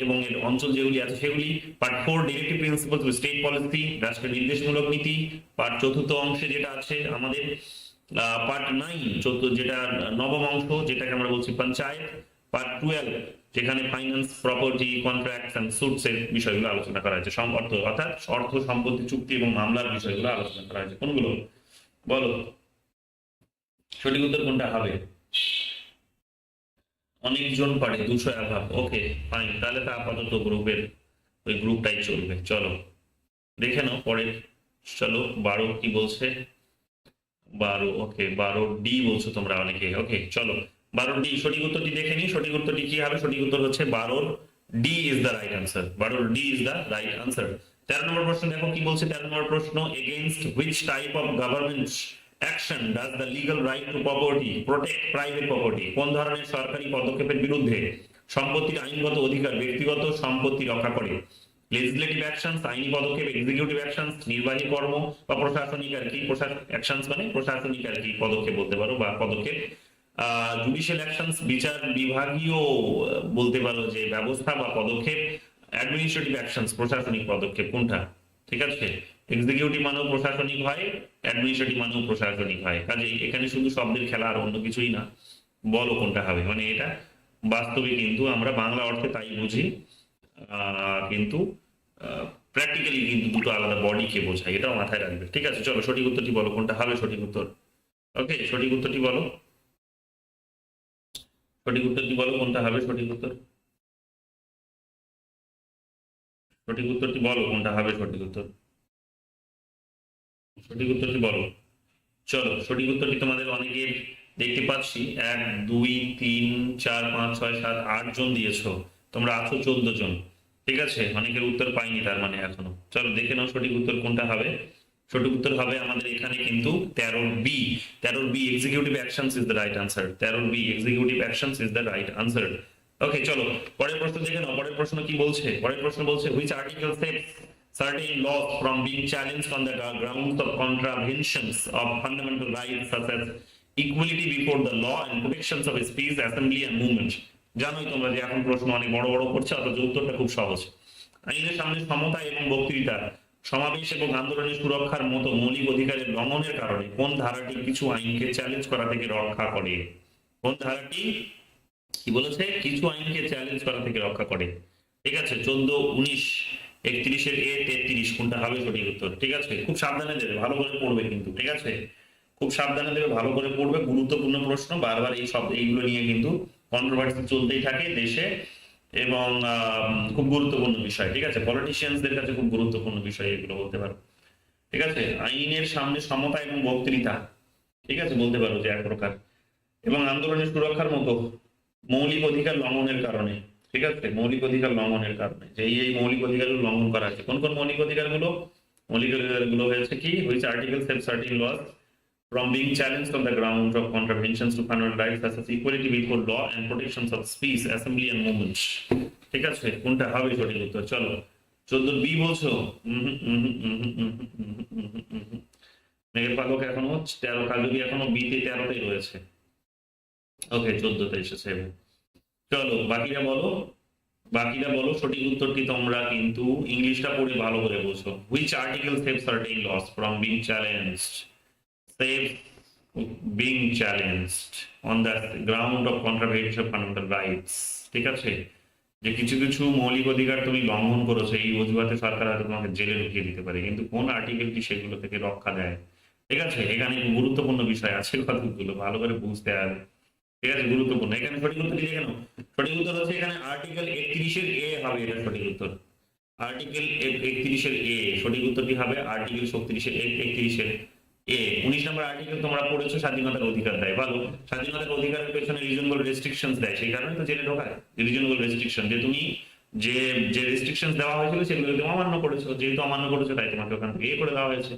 এবং এর অঞ্চল যেগুলি আছে সেগুলি। Part 4, directive principles of state policy, রাষ্ট্রের নির্দেশমূলক নীতি। পার্ট 4 অংশে যেটা আছে আমাদের পার্ট 9 যেটা নবম অংশ, যেটাকে আমরা বলছি পঞ্চায়েত। পার্ট 12 যেখানে finance, property, contracts and suits এর বিষয়গুলো আলোচনা করা হয়েছে, অর্থাৎ অর্থ সম্পত্তি চুক্তি এবং মামলার বিষয়গুলো আলোচনা করা হয়েছে। কোনগুলো বলো সঠিক উত্তর কোনটা হবে? অনেকজন পারে, 200 অ্যাভাব। ওকে ফাইন, তাহলে তা আপাতত গ্রুপের ওই গ্রুপটাই চলবে। চলো দেখে নাও পরে। চলো 12 কি বলছে? 12, ওকে 12 ডি বলছো তোমরা অনেকে। ওকে চলো 12 ডি সঠিক উত্তরটি দেখে নিই। সঠিক উত্তরটি কি হবে? সঠিক উত্তর হচ্ছে 12 D is the right answer. 12 D is the right answer. 13 নম্বর প্রশ্ন দেখো কি বলছে। 13 নম্বর প্রশ্ন, against which type of government action does the legal right to property protect private property? কোন ধরনের সরকারি পদক্ষেপের বিরুদ্ধে সম্পত্তির আইনগত অধিকার ব্যক্তিগত সম্পত্তি রক্ষা করে? লেজিসলেটিভ অ্যাকশনস, আইনি পদক্ষেপ, এক্সিকিউটিভ অ্যাকশনস, নির্বাহী কর্ম বা প্রশাসনিক আর কি, অ্যাকশনস মানে প্রশাসনিক আর কি পদক্ষেপ বলতে পারো বা পদক্ষেপ। জুডিশিয়াল অ্যাকশনস, বিচার বিভাগীয় বলতে পারো যে ব্যবস্থা বা পদক্ষেপ। অ্যাডমিনিস্ট্রেটিভ অ্যাকশনস, প্রশাসনিক পদক্ষেপ। কোনটা ঠিক আছে? এক্সিকিউটিভ মানেও প্রশাসনিক হয়, অ্যাডমিনিস্ট্রেটিভ মানেও প্রশাসনিক হয়। কাজে এখানে শুধু শব্দের খেলা আর অন্য কিছুই না। বলো কোনটা হবে, মানে এটা বাস্তবে কিন্তু আমরা বাংলা অর্থে তাই বুঝি, কিন্তু প্র্যাকটিক্যালি কিন্তু দুটো আলাদা বডিকে বোঝায়, এটাও মাথায় রাখবে। ঠিক আছে, চলো সঠিক উত্তরটি বলো, কোনটা হবে সঠিক উত্তর? ওকে, সঠিক উত্তরটি বলো, সঠিক উত্তরটি বলো, কোনটা হবে সঠিক উত্তর? সঠিক উত্তরটি বলো, কোনটা হবে সঠিক উত্তর? সঠিক উত্তরটি বলো। চলো সঠিক উত্তরটি তোমাদের অনেকের দেখতে পাচ্ছি 1 2 3 4 5 6 7 8 জন দিয়েছো, তোমরা আছো 14 জন। ঠিক আছে, অনেকের উত্তর পাইনি তার মানে এখনো। চলো দেখে নাও সঠিক উত্তর কোনটা হবে। সঠিক উত্তর হবে আমাদের এখানে কিন্তু 13 B. 13 B executive actions is the right answer. 13 B executive actions is the right answer. Okay, চলো পরের প্রশ্ন দেখে নাও। পরের প্রশ্ন কি বলছে? পরের প্রশ্ন বলছে which article sets certain laws from being challenged on the grounds of contraventions of fundamental rights such as equality before the law and protections of speech, assembly and movement। জানোই তোমরা যে এখন প্রশ্ন অনেক বড় বড় করছে, অথচ উত্তরটা খুব সহজ। আইনের সামনে সমতা এবং বক্তৃতা, সমাবেশ এবং আন্দোলনের সুরক্ষার মতো মৌলিক অধিকারের লঙ্ঘনের কারণে কোন ধারাটি কিছু আইনকে চ্যালেঞ্জ করা থেকে রক্ষা করে? কোন ধারাটি কি বলেছে? কিছু আইনকে চ্যালেঞ্জ করা থেকে রক্ষা করে। ঠিক আছে, 14 19 31 এর এ 33 কোনটা হবে সঠিক উত্তর? ঠিক আছে, খুব সাবধানে দেবে, ভালো করে পড়বে কিন্তু। ঠিক আছে, খুব সাবধানে দেবে, ভালো করে পড়বে, গুরুত্বপূর্ণ প্রশ্ন। বারবার এইগুলো নিয়ে কিন্তু কন্ট্রোভার্সি চলতেই থাকে দেশে, এবং খুব গুরুত্বপূর্ণ বিষয়। ঠিক আছে, পলিটিশিয়ানসদের কাছে খুব গুরুত্বপূর্ণ বিষয় এগুলো, বলতে পারো। ঠিক আছে, আইনের সামনে সমতা এবং বক্তৃতা, ঠিক আছে বলতে পারো যে এক প্রকার, এবং আন্দোলনের সুরক্ষার মতো মৌলিক অধিকার লঙ্ঘনের কারণে। ঠিক আছে, মৌলিক অধিকার লঙ্ঘনের কারণে, যে এই মৌলিক অধিকারগুলো লঙ্ঘন করা হয়েছে। কোন কোন মৌলিক অধিকারগুলো? মৌলিক অধিকারগুলো হয়েছে কি? Which article set certain laws from being challenged on the ground of contraventions to fundamental rights such as equality before law and protections of speech, assembly and movement। ঠিক আছে, কোনটা হবে সঠিক উত্তর? চলো 14 বি বলছো। মেঘের পালক এখনো 13 কালজবি এখনো বিতে 13তেই রয়েছে। ওকে, 14তে এসেছে। চলো বাকিরা বলো, বাকিরা বলো সঠিক উত্তরটি। তোমরা কিন্তু ইংলিশটা পড়ে ভালো করে বোঝো। Which article save certain laws from being challenged, save being challenged on the ground of contravention of fundamental rights. ঠিক আছে, যে কিছু কিছু মৌলিক অধিকার তুমি লঙ্ঘন করেছো, এই অজুহাতে সরকার হয়তো তোমাকে জেলে ঢুকিয়ে দিতে পারে, কিন্তু কোন আর্টিকেলটি সেগুলো থেকে রক্ষা দেয়? ঠিক আছে, এখানে গুরুত্বপূর্ণ বিষয় আছে, কতগুলো ভালো করে বুঝতে হবে। ঠিক আছে, গুরুত্বপূর্ণ। এখানে সঠিক উত্তর কি দেখে নাও। সঠিক উত্তর হচ্ছে এখানে আর্টিকেল 31 এর এ হবে, এটা সঠিক উত্তর। আর্টিকেল 31 এর এ সঠিক উত্তরটি হবে। আর্টিকেল 31 এর এ 19 নম্বর আর্টিকেল তোমরা পড়েছো, স্বাধীনতার অধিকার দেয়। ভালো, স্বাধীনতার অধিকারের পেছনে রিজনেবল রেস্ট্রিকশনস দেয়, সেই কারণে তো জেলে ঢোকায়। রিজনেবল রেস্ট্রিকশন, যে তুমি যে যে রেস্ট্রিকশনস দেওয়া হয়েছিল সেগুলো তুমি অমান্য করেছো, যেহেতু অমান্য করেছো তাই তোমাকে ওখান থেকে এ করে দেওয়া হয়েছে।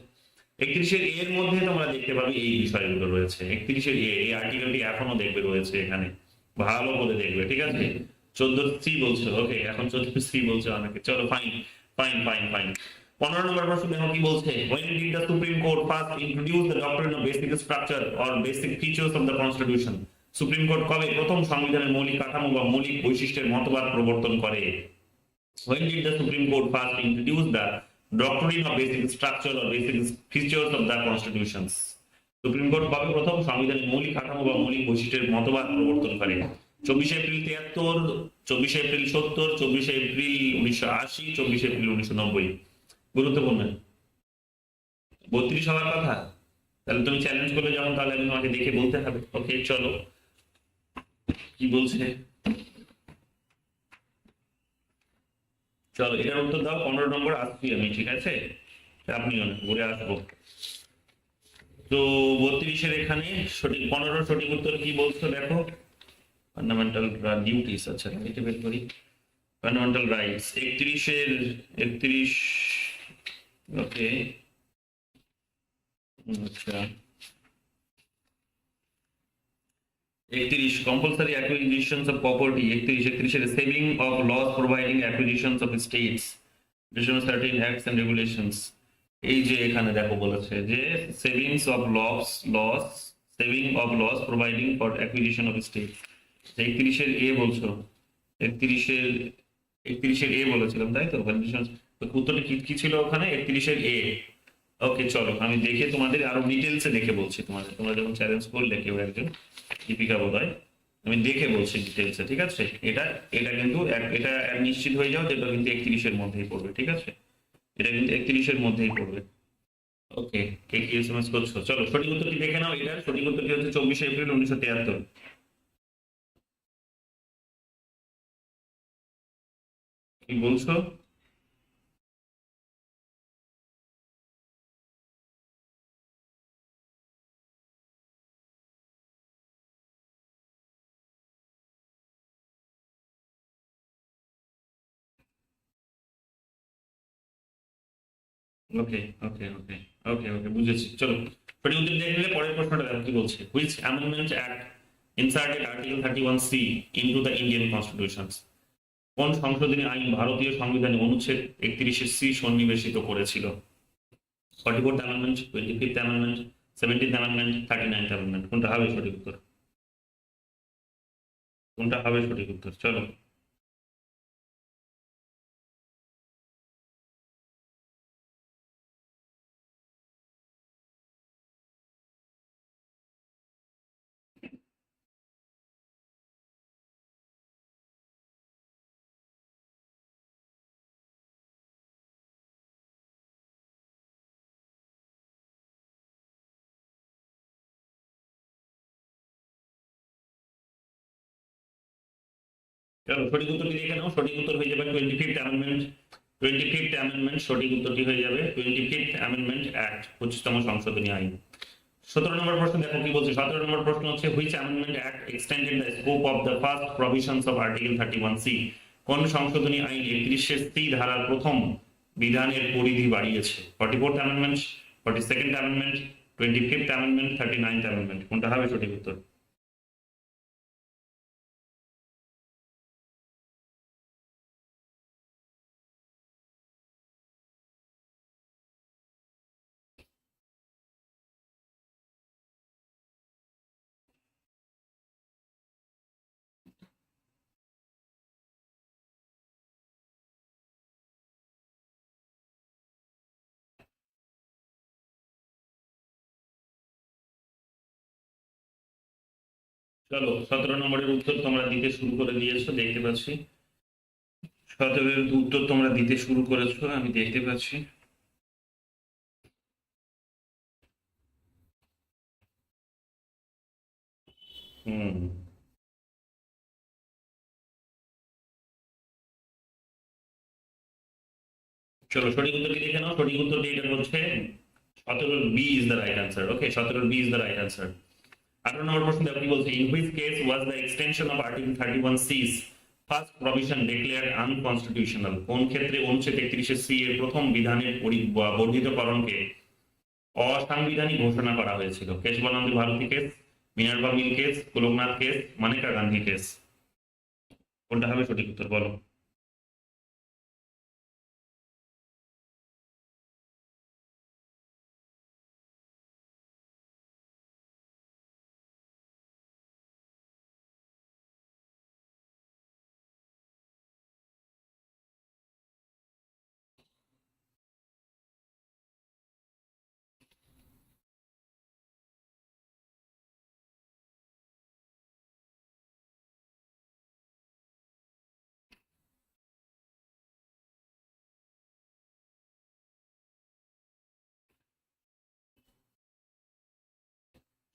31 এর মধ্যে তোমরা দেখতে পাবে এই বিষয়গুলো রয়েছে। 31 এই আর্টিকেলটি এখনো দেখবে রয়েছে এখানে, ভালো করে দেখবে। ঠিক আছে, 14 সি বলছো। ওকে, এখন 14 সি বলছো অনেকে। চলো ফাইন ফাইন ফাইন ফাইন। 15 নম্বর প্রশ্ন দেখো কি বলছে। when did the supreme court first introduce the doctrine of basic structure or basic features of the constitution? Supreme court কবে প্রথম সংবিধানের মৌলিক কাঠামো বা মৌলিক বৈশিষ্ট্যের মতবাদ প্রবর্তন করে? when did the supreme court first introduce the doctrine of basic structure or basic features of the constitutions? Supreme court কবে প্রথম সংবিধানের মৌলিক কাঠামো বা মৌলিক বৈশিষ্ট্যের মতবাদ প্রবর্তন করে? 24 এপ্রিল 73, 24 এপ্রিল 70, 24 এপ্রিল 1980, 24 এপ্রিল 1990। গুরুত্বপূর্ণ। 32 হওয়ার কথা, তাহলে তুমি চ্যালেঞ্জ করলে যেমন, তাহলে আমি তোমাকে দেখে বলতে হবে। ওকে, চলো কি বলছে। চলো এটার উত্তর দাও। 15 নম্বর আসছি আমি, ঠিক আছে, আপনি ঘুরে আসবো। তো 32 এর এখানে সঠিক 15 সঠিক উত্তর কি বলছো দেখো। ফান্ডামেন্টাল ডিউটিস, আচ্ছা এটা বের করি। ফান্ডামেন্টাল রাইটস 31 এর 31। ওকে, আচ্ছা 31 compulsory acquisitions of property। 31 এর saving of laws providing acquisitions of states, certain acts and regulations। এই যে এখানে দেখো বলেছে যে savings of laws saving of laws providing for acquisition of state. 31 এর এ বলছো। 31 এর এ বলেছিলাম তাই তো। উত্তরটা কি ছিল ওখানে? 31 এর এ। ওকে, চলো আমি দেখে তোমাদের আরো ডিটেলসে দেখে বলছি তোমাদের। তোমরা যখন চ্যালেঞ্জ করলে কেউ একজন, দীপিকা বোধহয়, আমি দেখে বলছি ডিটেলসে, ঠিক আছে? এটা এটা কিন্তু এটা নিশ্চিত হয়ে যাও যে এটা কিন্তু 31-এর মধ্যেই পড়বে, ঠিক আছে? এটা কিন্তু 31-এর মধ্যেই পড়বে। ওকে, কে কি এসএমএস করছো? চলো সঠিক উত্তরটি দেখে নাও। এটার সঠিক উত্তরটি হচ্ছে 24 এপ্রিল 1973। কি বলছো? ওকে ওকে ওকে ওকে ওকে, বুঝেছি। চলো সঠিক উত্তর দেখে নিলে পরের প্রশ্নটা দেখো কি বলছে। Which amendment act inserted article 31C into the Indian constitution? কোন সংশোধনী আইন ভারতীয় সংবিধানে অনুচ্ছেদ 31C সন্নিবেশিত করেছিল? 44th amendment, 25th amendment, 17th amendment, 39th amendment, কোনটা হবে সঠিক উত্তর? কোনটা হবে সঠিক উত্তর? চলো চলো সঠিক উত্তরটি দেখে নাও। সঠিক উত্তর হয়ে যাবে 25th অ্যামেন্ডমেন্ট। 25th অ্যামেন্ডমেন্ট সঠিক উত্তরটি হয়ে যাবে 25th অ্যামেন্ডমেন্ট অ্যাক্ট, 25তম সংশোধনী আইন। 17 নম্বর প্রশ্ন দেখো কি বলছে। 17 নম্বর প্রশ্ন হচ্ছে which amendment act extended the scope of the first provisions of article 31C? কোন সংশোধনী আইন 31-C ধারার প্রথম বিধানের পরিধি বাড়িয়েছে? 44th amendment, 42nd amendment, 25th amendment, 39th amendment, কোনটা হবে সঠিক উত্তর? চলো 17 নম্বরের উত্তর তোমরা দিতে শুরু করে দিয়েছো, দেখতে পাচ্ছি। 17-এর উত্তর তোমরা দিতে শুরু করেছো, আমি দেখতে পাচ্ছি। হুম। চলো সঠিক উত্তরটি দেখে নাও। সঠিক উত্তরটি এটা বলছে 17B is the right answer. Okay, 17B is the right answer. 18 নম্বর প্রশ্ন দেখো কি বলছে। In which case was the extension of article 31C's first provision declared unconstitutional? কোন ক্ষেত্রে অনুচ্ছেদ 31C এর প্রথম বিধানের বর্ধিতকরণকে অসাংবিধানিক ঘোষণা করা হয়েছিল? Kesavananda Bharati case, Minerva mill case, Golaknath case, Maneka Gandhi case, কোনটা হবে সঠিক উত্তর বলো?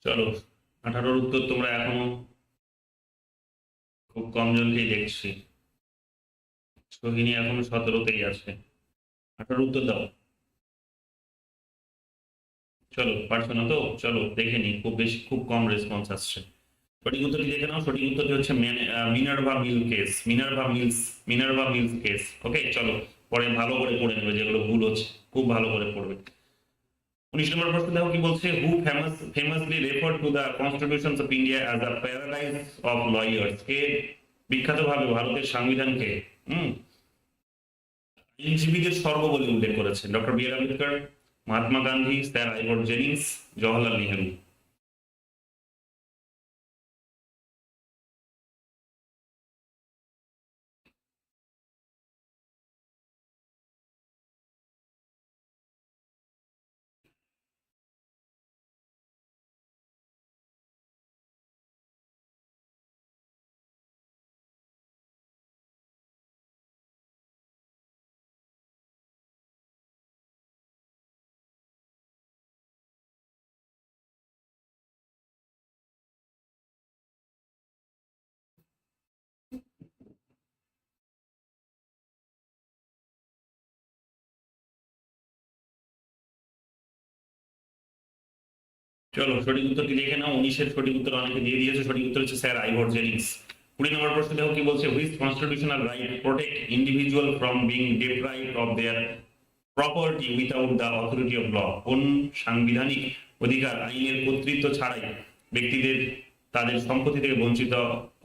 চলো 18-র উত্তর তোমরা এখনো খুব কম জনকেই দেখছি। সোহিনী এখনো 17তেই আছে। 18 উত্তর দাও। চলো পারছো না তো, চলো দেখে নি, খুব বেশি খুব কম রেসপন্স আসছে। সঠিক উত্তরটি দেখে নাও। সঠিক উত্তরটি হচ্ছে Minerva mill case, Minerva mills case. ওকে চলো, পরে ভালো করে পড়ে নেবে যেগুলো ভুল হচ্ছে, খুব ভালো করে পড়বে। 19 নম্বর প্রশ্ন দেখো কি বলছে। Who famously refer to the constitution of India as the paradise of lawyers? কে বিখ্যাতভাবে ভারতের সংবিধানকে আইনজীবীদের স্বর্গ বলে উল্লেখ করেছেন? Doctor B R Ambedkar, Mahatma Gandhi, sir Ivor Jennings, Jawaharlal Nehru. চলো সঠিক উত্তরটি দেখে নাও। 19-এর সঠিক উত্তর অনেকে দিয়ে দিয়েছে। সঠিক উত্তর হচ্ছে স্যার আইভর জেনিংস। 20 নম্বর প্রশ্ন দেখো কি বলছে, which constitutional right protect individual from being deprived of their property without the authority of law. কোন সাংবিধানিক অধিকার আইনের কর্তৃত্ব ছাড়াই ব্যক্তিদের তাদের সম্পত্তি থেকে বঞ্চিত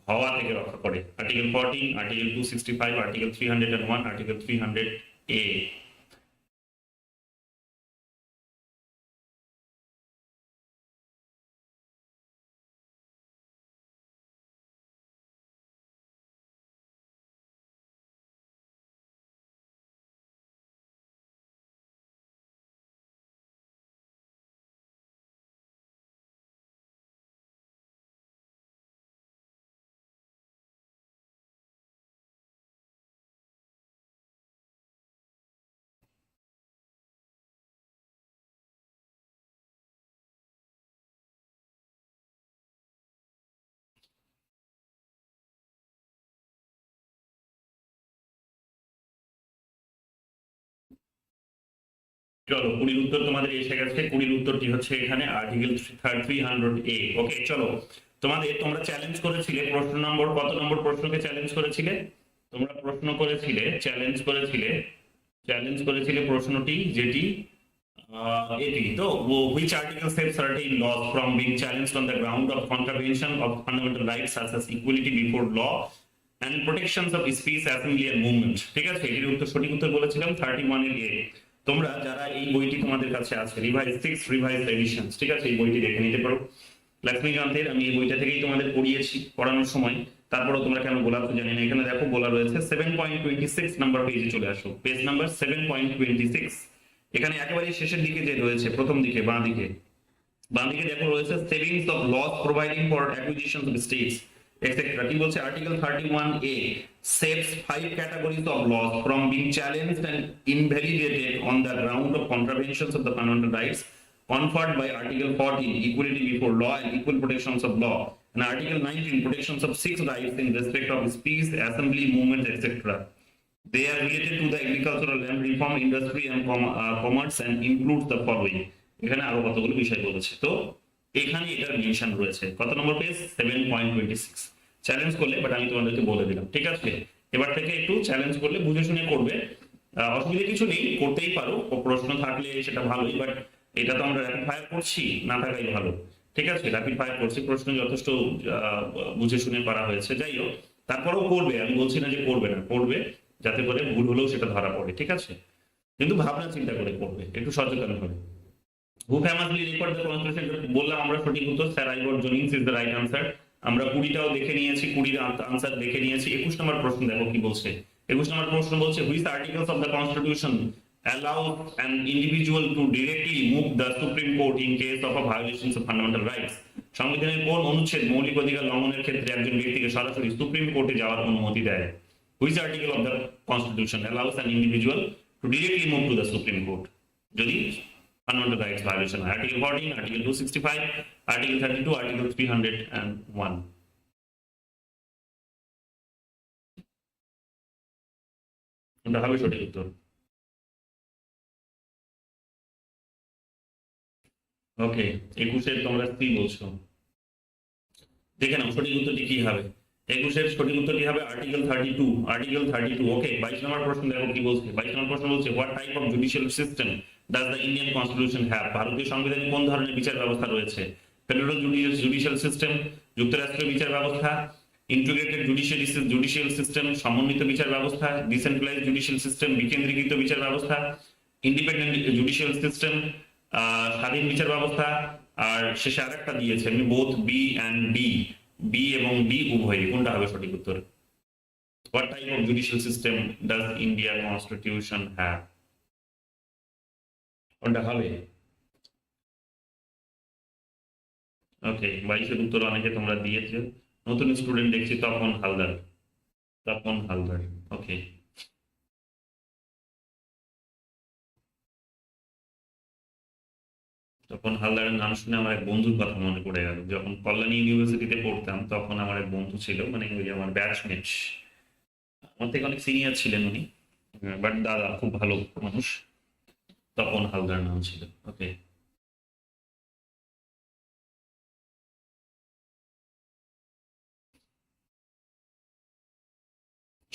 হওয়া থেকে রক্ষা করে? Article 14, article 265, article 301, article 300A। চলো 20 উত্তর তোমাদের এসে গেছে। 20 উত্তরটি হচ্ছে এখানে আর্টিকেল 300A। ওকে চলো, তোমরা চ্যালেঞ্জ করেছিলে প্রশ্ন নম্বর, কত নম্বর প্রশ্নকে চ্যালেঞ্জ করেছিলে? তোমরা প্রশ্ন করেছিলে, চ্যালেঞ্জ করেছিলে প্রশ্নটি যেটি এটি তো, which article saves certain laws from being challenged on the ground of contravention of fundamental rights such as equality before law and protections of speech, assembly and movement। ঠিক আছে, এটির উত্তর সঠিক উত্তর বলেছিলাম 31 এর A। তোমরা যারা এই বইটি তোমাদের কাছে আছে, রিভাইজ 6 রিভাইজ এডিশন, ঠিক আছে, এই বইটি দেখে নিতে পারো। লক্ষ্মীকান্তের আমি এই বইটা থেকেই তোমাদের পড়িয়েছি পড়ানোর সময়। তারপরেও তোমরা কেন গোলাচ্ছ জানি না, এখানে দেখো বলা রয়েছে 7.26 নাম্বার পেজে চলে আসো, পেজ নাম্বার 7.26। এখানে একেবারে শেষের দিকে যে রয়েছে, প্রথম দিকে বাঁ দিকে দেখো রয়েছে savings of laws providing for acquisition of states etcetera. কি বলছে? Article 31A saves 5 categories of laws from being challenged and invalidated on the ground of contraventions of the fundamental rights conferred by Article 14, equality before law and equal protections of law, and Article 19, protections of 6 rights in respect of speech, assembly, movement, etc. They are related to the agricultural land reform, industry and commerce and includes the following। এখানে আরো কতগুলো বিষয় বলেছে, তো এখানে এটার mention রয়েছে। কত নম্বর পেজ? 7.26। চ্যালেঞ্জ করলে, বাট আমি তোমাদেরকে বলে দিলাম, ঠিক আছে? এবার থেকে একটু চ্যালেঞ্জ করলে বুঝে শুনে করবে, অসুবিধা কিছু নেই, করতেই পারো। প্রশ্ন থাকলে সেটা ভালোই, বাট এটা তো আমরা র্যাপিড ফায়ার করছি, না থাকাই ভালো, ঠিক আছে? র্যাপিড ফায়ার করছি, প্রশ্ন যথেষ্ট বুঝে শুনে করা হয়েছে। যাই হোক, তারপরেও করবে, আমি বলছি না যে করবে না, করবে, যাতে করে ভুল হলেও সেটা ধরা পড়ে, ঠিক আছে? কিন্তু ভাবনা চিন্তা করে করবে, একটু সচেতন হবে। Who famously record the constitution, বললাম আমরা সঠিক উত্তর sir Ivor Jennings is the right answer. আমরা 20টাও দেখে নিয়েছি, 20 আনসার দেখে নিয়েছি। 21 নম্বর প্রশ্ন দেখো কি বলছে। 21 নম্বর প্রশ্ন বলছে, which articles of the constitution allow an individual to directly move the Supreme Court in case of a violation of fundamental rights। সংবিধানের কোন অনুচ্ছেদ মৌলিক অধিকার লঙ্ঘনের ক্ষেত্রে একজন ব্যক্তিকে সরাসরি সুপ্রিম কোর্টে যাওয়ার অনুমতি দেয়? Which article of the constitution allows an individual to directly move to the Supreme Court যদি fundamental rights violation হয়? Article 14, Article 265, Article 32, Article 301। কোনটা হবে সঠিক উত্তর? ওকে, 21-এর তোমরা কি বলছো দেখে নাও, সঠিক উত্তরটি কি হবে? 21-এর সঠিক উত্তরটি হবে আর্টিকেল 32, আর্টিকেল 32। ওকে, 22 নম্বর প্রশ্ন দেখো কি বলছে। 22 নম্বর প্রশ্ন বলছে, what type of judicial system does the Indian constitution have? ভারতীয় সংবিধানে কোন ধরনের বিচার ব্যবস্থা রয়েছে? ফেডারেল জুডিশিয়াল সিস্টেম, যুক্তরাষ্ট্রীয় বিচার ব্যবস্থা, ইন্টিগ্রেটেড জুডিশিয়াল সিস্টেম, সমন্বিত বিচার ব্যবস্থা, ডিসেন্ট্রালাইজড জুডিশিয়াল সিস্টেম, বিকেন্দ্রীকৃত বিচার ব্যবস্থা, ইন্ডিপেন্ডেন্ট জুডিশিয়াল সিস্টেম, স্বাধীন বিচার ব্যবস্থা, আর শেষে আরেকটা দিয়েছে আমি, both B and D, B এবং ডি উভয়ই। কোনটা হবে সঠিক উত্তর? What type of judicial system does India constitution have? কোনটা হবে? ওকে, 22-এর উত্তর অনেকে তোমরা দিয়েছো। নতুন স্টুডেন্ট দেখছি, তপন হালদার, তপন হালদার। ওকে, তপন হালদারের নাম শুনে আমার এক বন্ধুর কথা মনে পড়ে গেল। যখন কল্যাণী ইউনিভার্সিটিতে পড়তাম, তখন আমার এক বন্ধু ছিল, মানে ওই আমার ব্যাচমেট, আমার থেকে অনেক সিনিয়র ছিলেন উনি, বাট দাদা, খুব ভালো মানুষ। তপন হালদার নাম ছিল। ওকে।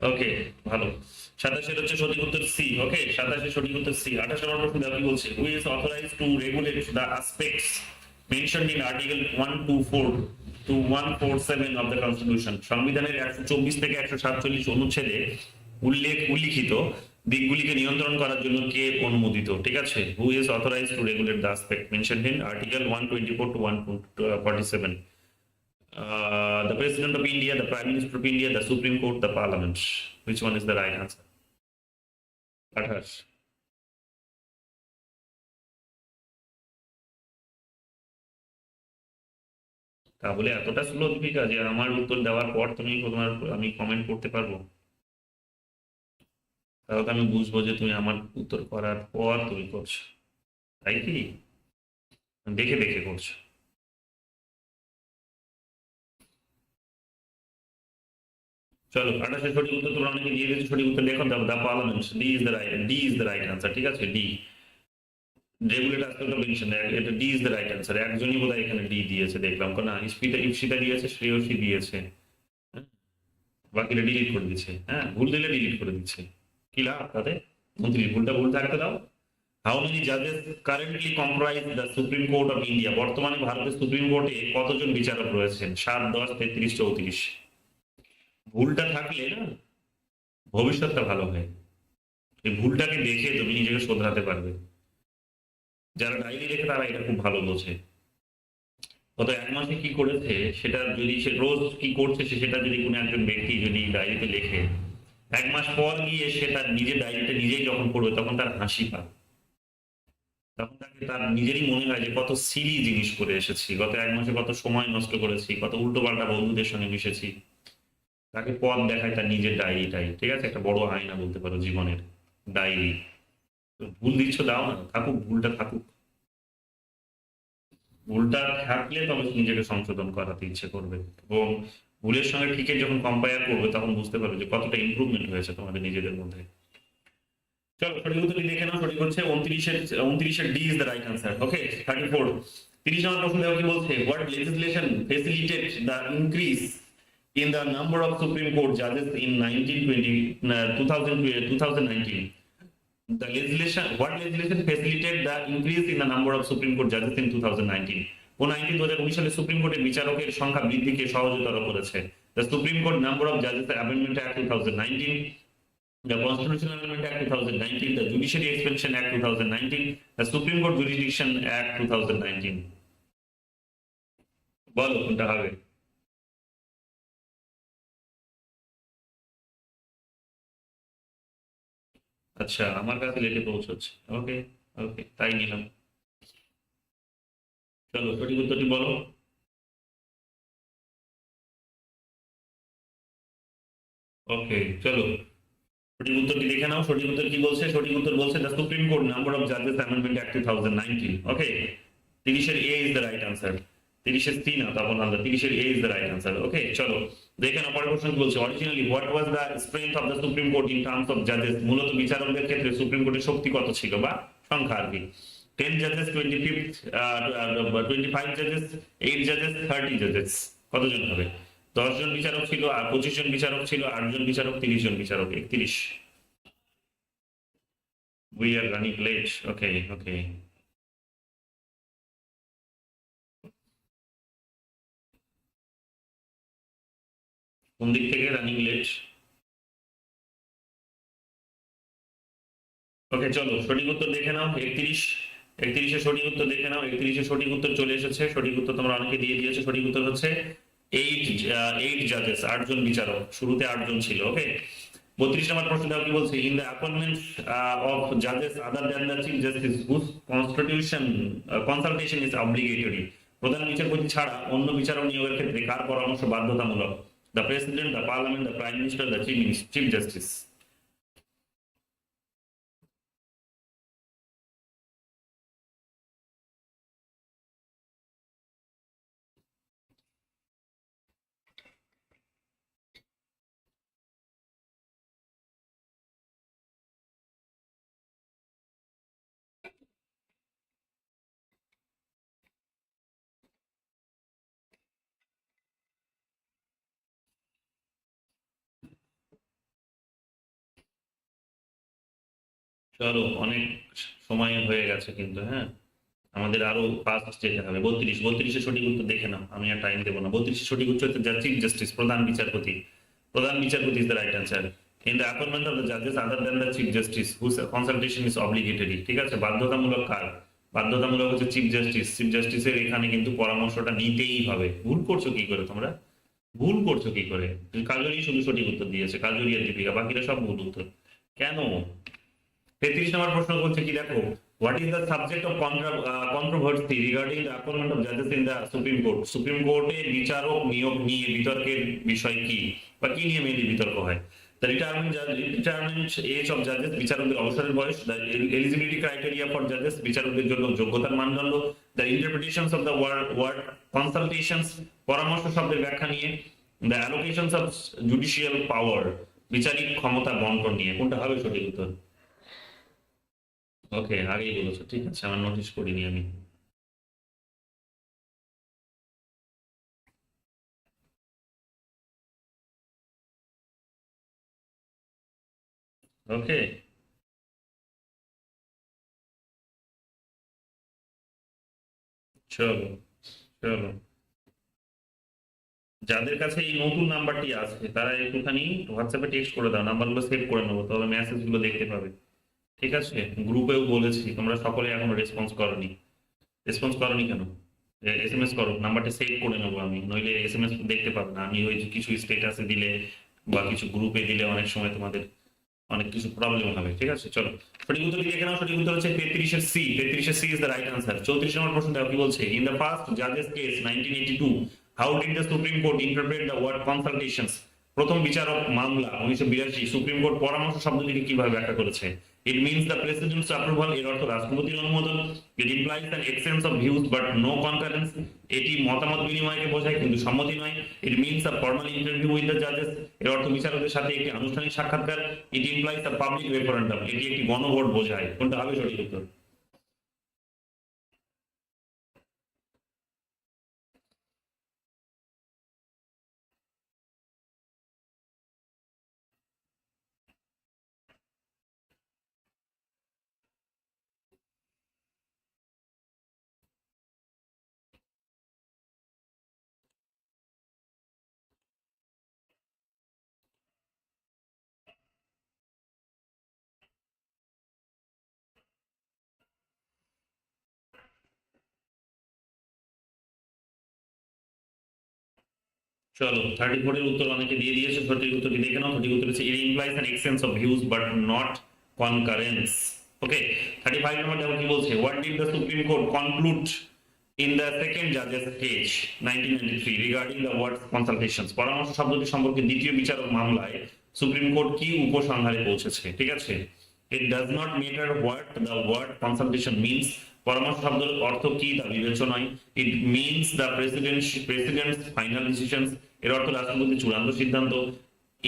ওকে, ভালো। 27 হচ্ছে সঠিক উত্তর সি। ওকে, 27 সঠিক উত্তর সি। 28 নম্বর প্রশ্ন দেখো কি বলছে, who is authorized to regulate the aspects mentioned in article 124 to 147 of the constitution. সংবিধানের 124 থেকে 147 অনুচ্ছেদে উল্লিখিত দিকগুলিকে নিয়ন্ত্রণ করার জন্য কে অনুমোদিত? ঠিক আছে, who is authorized to regulate the aspect mentioned in article 124 to 147? The President of India, the Prime Minister of India, the Supreme Court, the Parliament. Which one is the right answer? 28। তা বলে এতটা slow Deepika যে আমার উত্তর দেওয়ার পর তুমি তোমার আমি কমেন্ট করতে পারবো? তাহলে তো আমি বুঝবো যে তুমি আমার উত্তর করার পর তুমি করছো, তাই কি? দেখে দেখে করছো। চলো, 28 সঠিক উত্তর তোমরা অনেকে দিয়ে দিয়েছো, সঠিক উত্তর দেখো, the parliament. D is the right answer. ঠিক আছে, ডি রেগুলেট আসলে মেনশন, এটা D is the right answer. একজনই বোধহয় এখানে ডি দিয়েছে দেখলাম, না ইপসিতা দিয়েছে, শ্রেয়সী দিয়েছে, হ্যাঁ, বাকিরা ডিলিট করে দিচ্ছে। হ্যাঁ, ভুল দিলে ডিলিট করে দিচ্ছে, কি লাভ তাতে? 29, ভুলটা ভুল থাকতে দাও। হাউ মেনি জাজেস currently comprise the supreme court of India? বর্তমানে ভারতের সুপ্রিম কোর্টে কতজন বিচারক রয়েছেন? 7, 10, 33, 34? ভুলটা থাকলে না ভবিষ্যৎটা ভালো হয়, এই ভুলটাকে দেখে তুমি নিজেকে শোধরাতে পারবে। যারা ডায়েরি লেখে তারা এটা খুব ভালো বোঝে। গত 1 মাসে কি করেছে সেটা যদি সে রোজ কি করছে সেটা যদি কোনো একজন ব্যক্তি যদি ডায়েরিতে লেখে, 1 মাস পর গিয়ে সে তার নিজের ডায়েরিটা নিজেই যখন পড়বে তখন তার হাসি পায়। তখন তাকে তার নিজেরই মনে হয় যে কত সিলি জিনিস করে এসেছি, গত 1 মাসে কত সময় নষ্ট করেছি, কত উল্টো পাল্টা বন্ধুদের সঙ্গে মিশেছি। তাকে পথ দেখায় তার নিজের ডায়েরিটাই। ঠিক আছে, একটা বড় আয়না বলতে পারো জীবনের, ডায়েরি। ভুল দিচ্ছ, দাও না, থাকুক ভুলটা থাকুক। ভুলটা থাকলে তবে নিজেকে সংশোধন করাতে ইচ্ছে করবে, এবং ভুলের সঙ্গে ঠিকের যখন কম্পেয়ার করবে তখন বুঝতে পারবে যে কতটা ইমপ্রুভমেন্ট হয়েছে তোমাদের নিজেদের মধ্যে। চলো, সঠিক উত্তরটি দেখে নাও। সঠিক হচ্ছে 29-এর D is the right answer. Okay, 34। 30 নম্বর প্রশ্ন দেখো কি বলছে, what legislation facilitate the increase in the number of Supreme Court judges in 1920, 2019? The legislation, what legislation facilitated the increase in the number of Supreme Court judges in 2019? কোন আইনটি 2019 সালে supreme কোর্টের বিচারকের সংখ্যা বৃদ্ধিকে সহজতর করেছে? The Supreme Court Number of Judges Amendment Act 2019, the Constitutional Amendment Act 2019, the Judiciary Expansion Act 2019, the Supreme Court Jurisdiction Act 2019? বলো কোনটা হবে? আচ্ছা, আমার কাছে লেটে পৌঁছচ্ছে। ওকে, ওকে, তাই নিলাম। চলো, সঠিক উত্তরটি বলো। ওকে, চলো, সঠিক উত্তরটি দেখে নাও। সঠিক উত্তর কি বলছে? সঠিক উত্তর বলছে the supreme court number of জাজেস অ্যামেন্ডমেন্ট অ্যাক্ট 2019। ওকে, 30-এর A is the right answer. 30-এর সি না, তখন আলাদা। 30-এর A is the right answer. Okay, চলো দেখে নাও পরের প্রশ্ন কি বলছে। Originally what was the strength of the supreme court in terms of জাজেস? মূলত বিচারকদের ক্ষেত্রে সুপ্রিম কোর্টের শক্তি কত ছিল, বা সংখ্যা আর কি? 10 জাজেস, 25 জাজেস, 8 জাজেস, 30 জাজেস? কতজন হবে? 10 জন বিচারক ছিল, আর 25 জন বিচারক ছিল, 8 জন বিচারক, 30 জন বিচারক, 31। We are running late. Okay, okay. কোন দিক থেকে রানিং লেট? ওকে, চলো সঠিক উত্তর দেখে নাও। 31। 31-এর সঠিক উত্তর দেখে নাও। 31-এর সঠিক উত্তর চলে এসেছে। সঠিক উত্তর তোমরা অনেকে দিয়ে দিয়েছো। সঠিক উত্তর হচ্ছে 8 জাজেস, 8 জন বিচারক। শুরুতে 8 জন ছিল। ওকে, 32 নম্বর প্রশ্ন দাও কি বলছে, ইন দ্য অ্যাপয়েন্টমেন্ট অফ জাজেস other than the chief justice whose constitution consultation is obligatory? প্রধান বিচারপতি ছাড়া অন্য বিচারক নিয়োগের ক্ষেত্রে কার পরামর্শ বাধ্যতামূলক? The president, the parliament, the prime minister, the chief justice? চলো, অনেক সময় হয়ে গেছে কিন্তু, হ্যাঁ, আমাদের আরো ফাস্ট যেতে হবে। 32 সঠিক উত্তর দেখে নাও, আমি আর টাইম দেবো না। 32 সঠিক উত্তর হচ্ছে চিফ জাস্টিস, প্রধান বিচারপতি। প্রধান বিচারপতি is the right answer. In the appointment of the জাজেস other than the chief justice whose consultation is obligatory. ঠিক আছে, বাধ্যতামূলক কার? বাধ্যতামূলক হচ্ছে চিফ জাস্টিস। চিফ জাস্টিসের এখানে কিন্তু পরামর্শটা নিতেই হবে। ভুল করছো কি করে তোমরা? ভুল করছো কি করে? কাজরি শুধু সঠিক উত্তর দিয়েছে, কাজরি আর দীপিকা, বাকিরা সব ভুল উত্তর। কেন? 33 নম্বর প্রশ্ন করছে কি দেখো, what is the subject of controversy regarding the appointment of জাজেস in the supreme court? Supreme কোর্টে বিচারক নিয়োগ নিয়ে বিতর্কের বিষয় কি, বা কি নিয়ে মেনলি বিতর্ক হয়? দ্য রিটায়ারমেন্ট এজ অফ জাজেস, বিচারকদের অবসরের বয়স। দ্য এলিজিবিলিটি ক্রাইটেরিয়া ফর জাজেস, বিচারকদের জন্য যোগ্যতার মানদণ্ড। The interpretations of the word consultations, পরামর্শ শব্দের ব্যাখ্যা নিয়ে। The allocations of judicial power, বিচারিক ক্ষমতা বন্টন নিয়ে। কোনটা হবে সঠিক উত্তর? ওকে, আগেই বলেছো, ঠিক আছে, আমার নোটিস করিনি আমি। ওকে, চলো চলো, যাদের কাছে এই নতুন নাম্বারটি আছে তারা একটুখানি হোয়াটসঅ্যাপে টেক্সট করে দাও, নাম্বারগুলো সেভ করে নেবো, তবে মেসেজ গুলো দেখতে পাবে। ঠিক আছে, গ্রুপেও বলেছি, তোমরা সকলে এখনো রেসপন্স করনি কেন? এসএমএস করো, নাম্বারটা সেভ করে নেবো আমি, নইলে এসএমএস দেখতে পাবে না। আমি ওই যে কিছু স্টেটাসে দিলে বা কিছু গ্রুপে দিলে অনেক সময় তোমাদের অনেক কিছু প্রবলেম হবে। ঠিক আছে, চলো সঠিক উত্তর দেখে নাও। সঠিক উত্তর হচ্ছে 33 C. 33 C is the right answer. 34 নম্বর প্রশ্ন দেখো কি বলছে, ইন দ্য ফার্স্ট জাজেস case 1982 how did the supreme court interpret the word consultations? প্রথম বিচারক মামলা 1982 সুপ্রিম কোর্ট পরামর্শ শব্দটিকে কিভাবে ব্যাখ্যা করেছে? It means the president's approval, এর অর্থ রাষ্ট্রপতির অনুমোদন। It implies an exchange of views but no concurrence, এটি মতামত বিনিময়কে বোঝায় কিন্তু সম্মতি নয়। It means a formal interview with the জাজেস, এর অর্থ বিচারকদের সাথে একটি আনুষ্ঠানিক সাক্ষাৎকার। It implies a public referendum, এটি একটি গণভোট বোঝায়। কোনটা হবে সঠিক উত্তর? চলো, 34 এর উত্তর অনেকে দিয়ে দিয়েছে, সঠিক উত্তরটি দেখে নাও। সঠিক উত্তর হচ্ছে it implies an exchange of views but not concurrence. Okay, 35 নম্বর দেখো কি বলছে, what did the supreme court conclude in the second জাজেস case 1993 regarding the word consultations? পরামর্শ শব্দটি সম্পর্কে দ্বিতীয় বিচারক মামলায় সুপ্রিম কোর্ট কি উপসংহারে পৌঁছেছে? ঠিক আছে, it does not matter what the word consultation means, পরামর্শ শব্দের অর্থ কি তা বিবেচ্য নয়। It means the president's final decisions, এর অর্থ রাষ্ট্রপতির চূড়ান্ত সিদ্ধান্ত।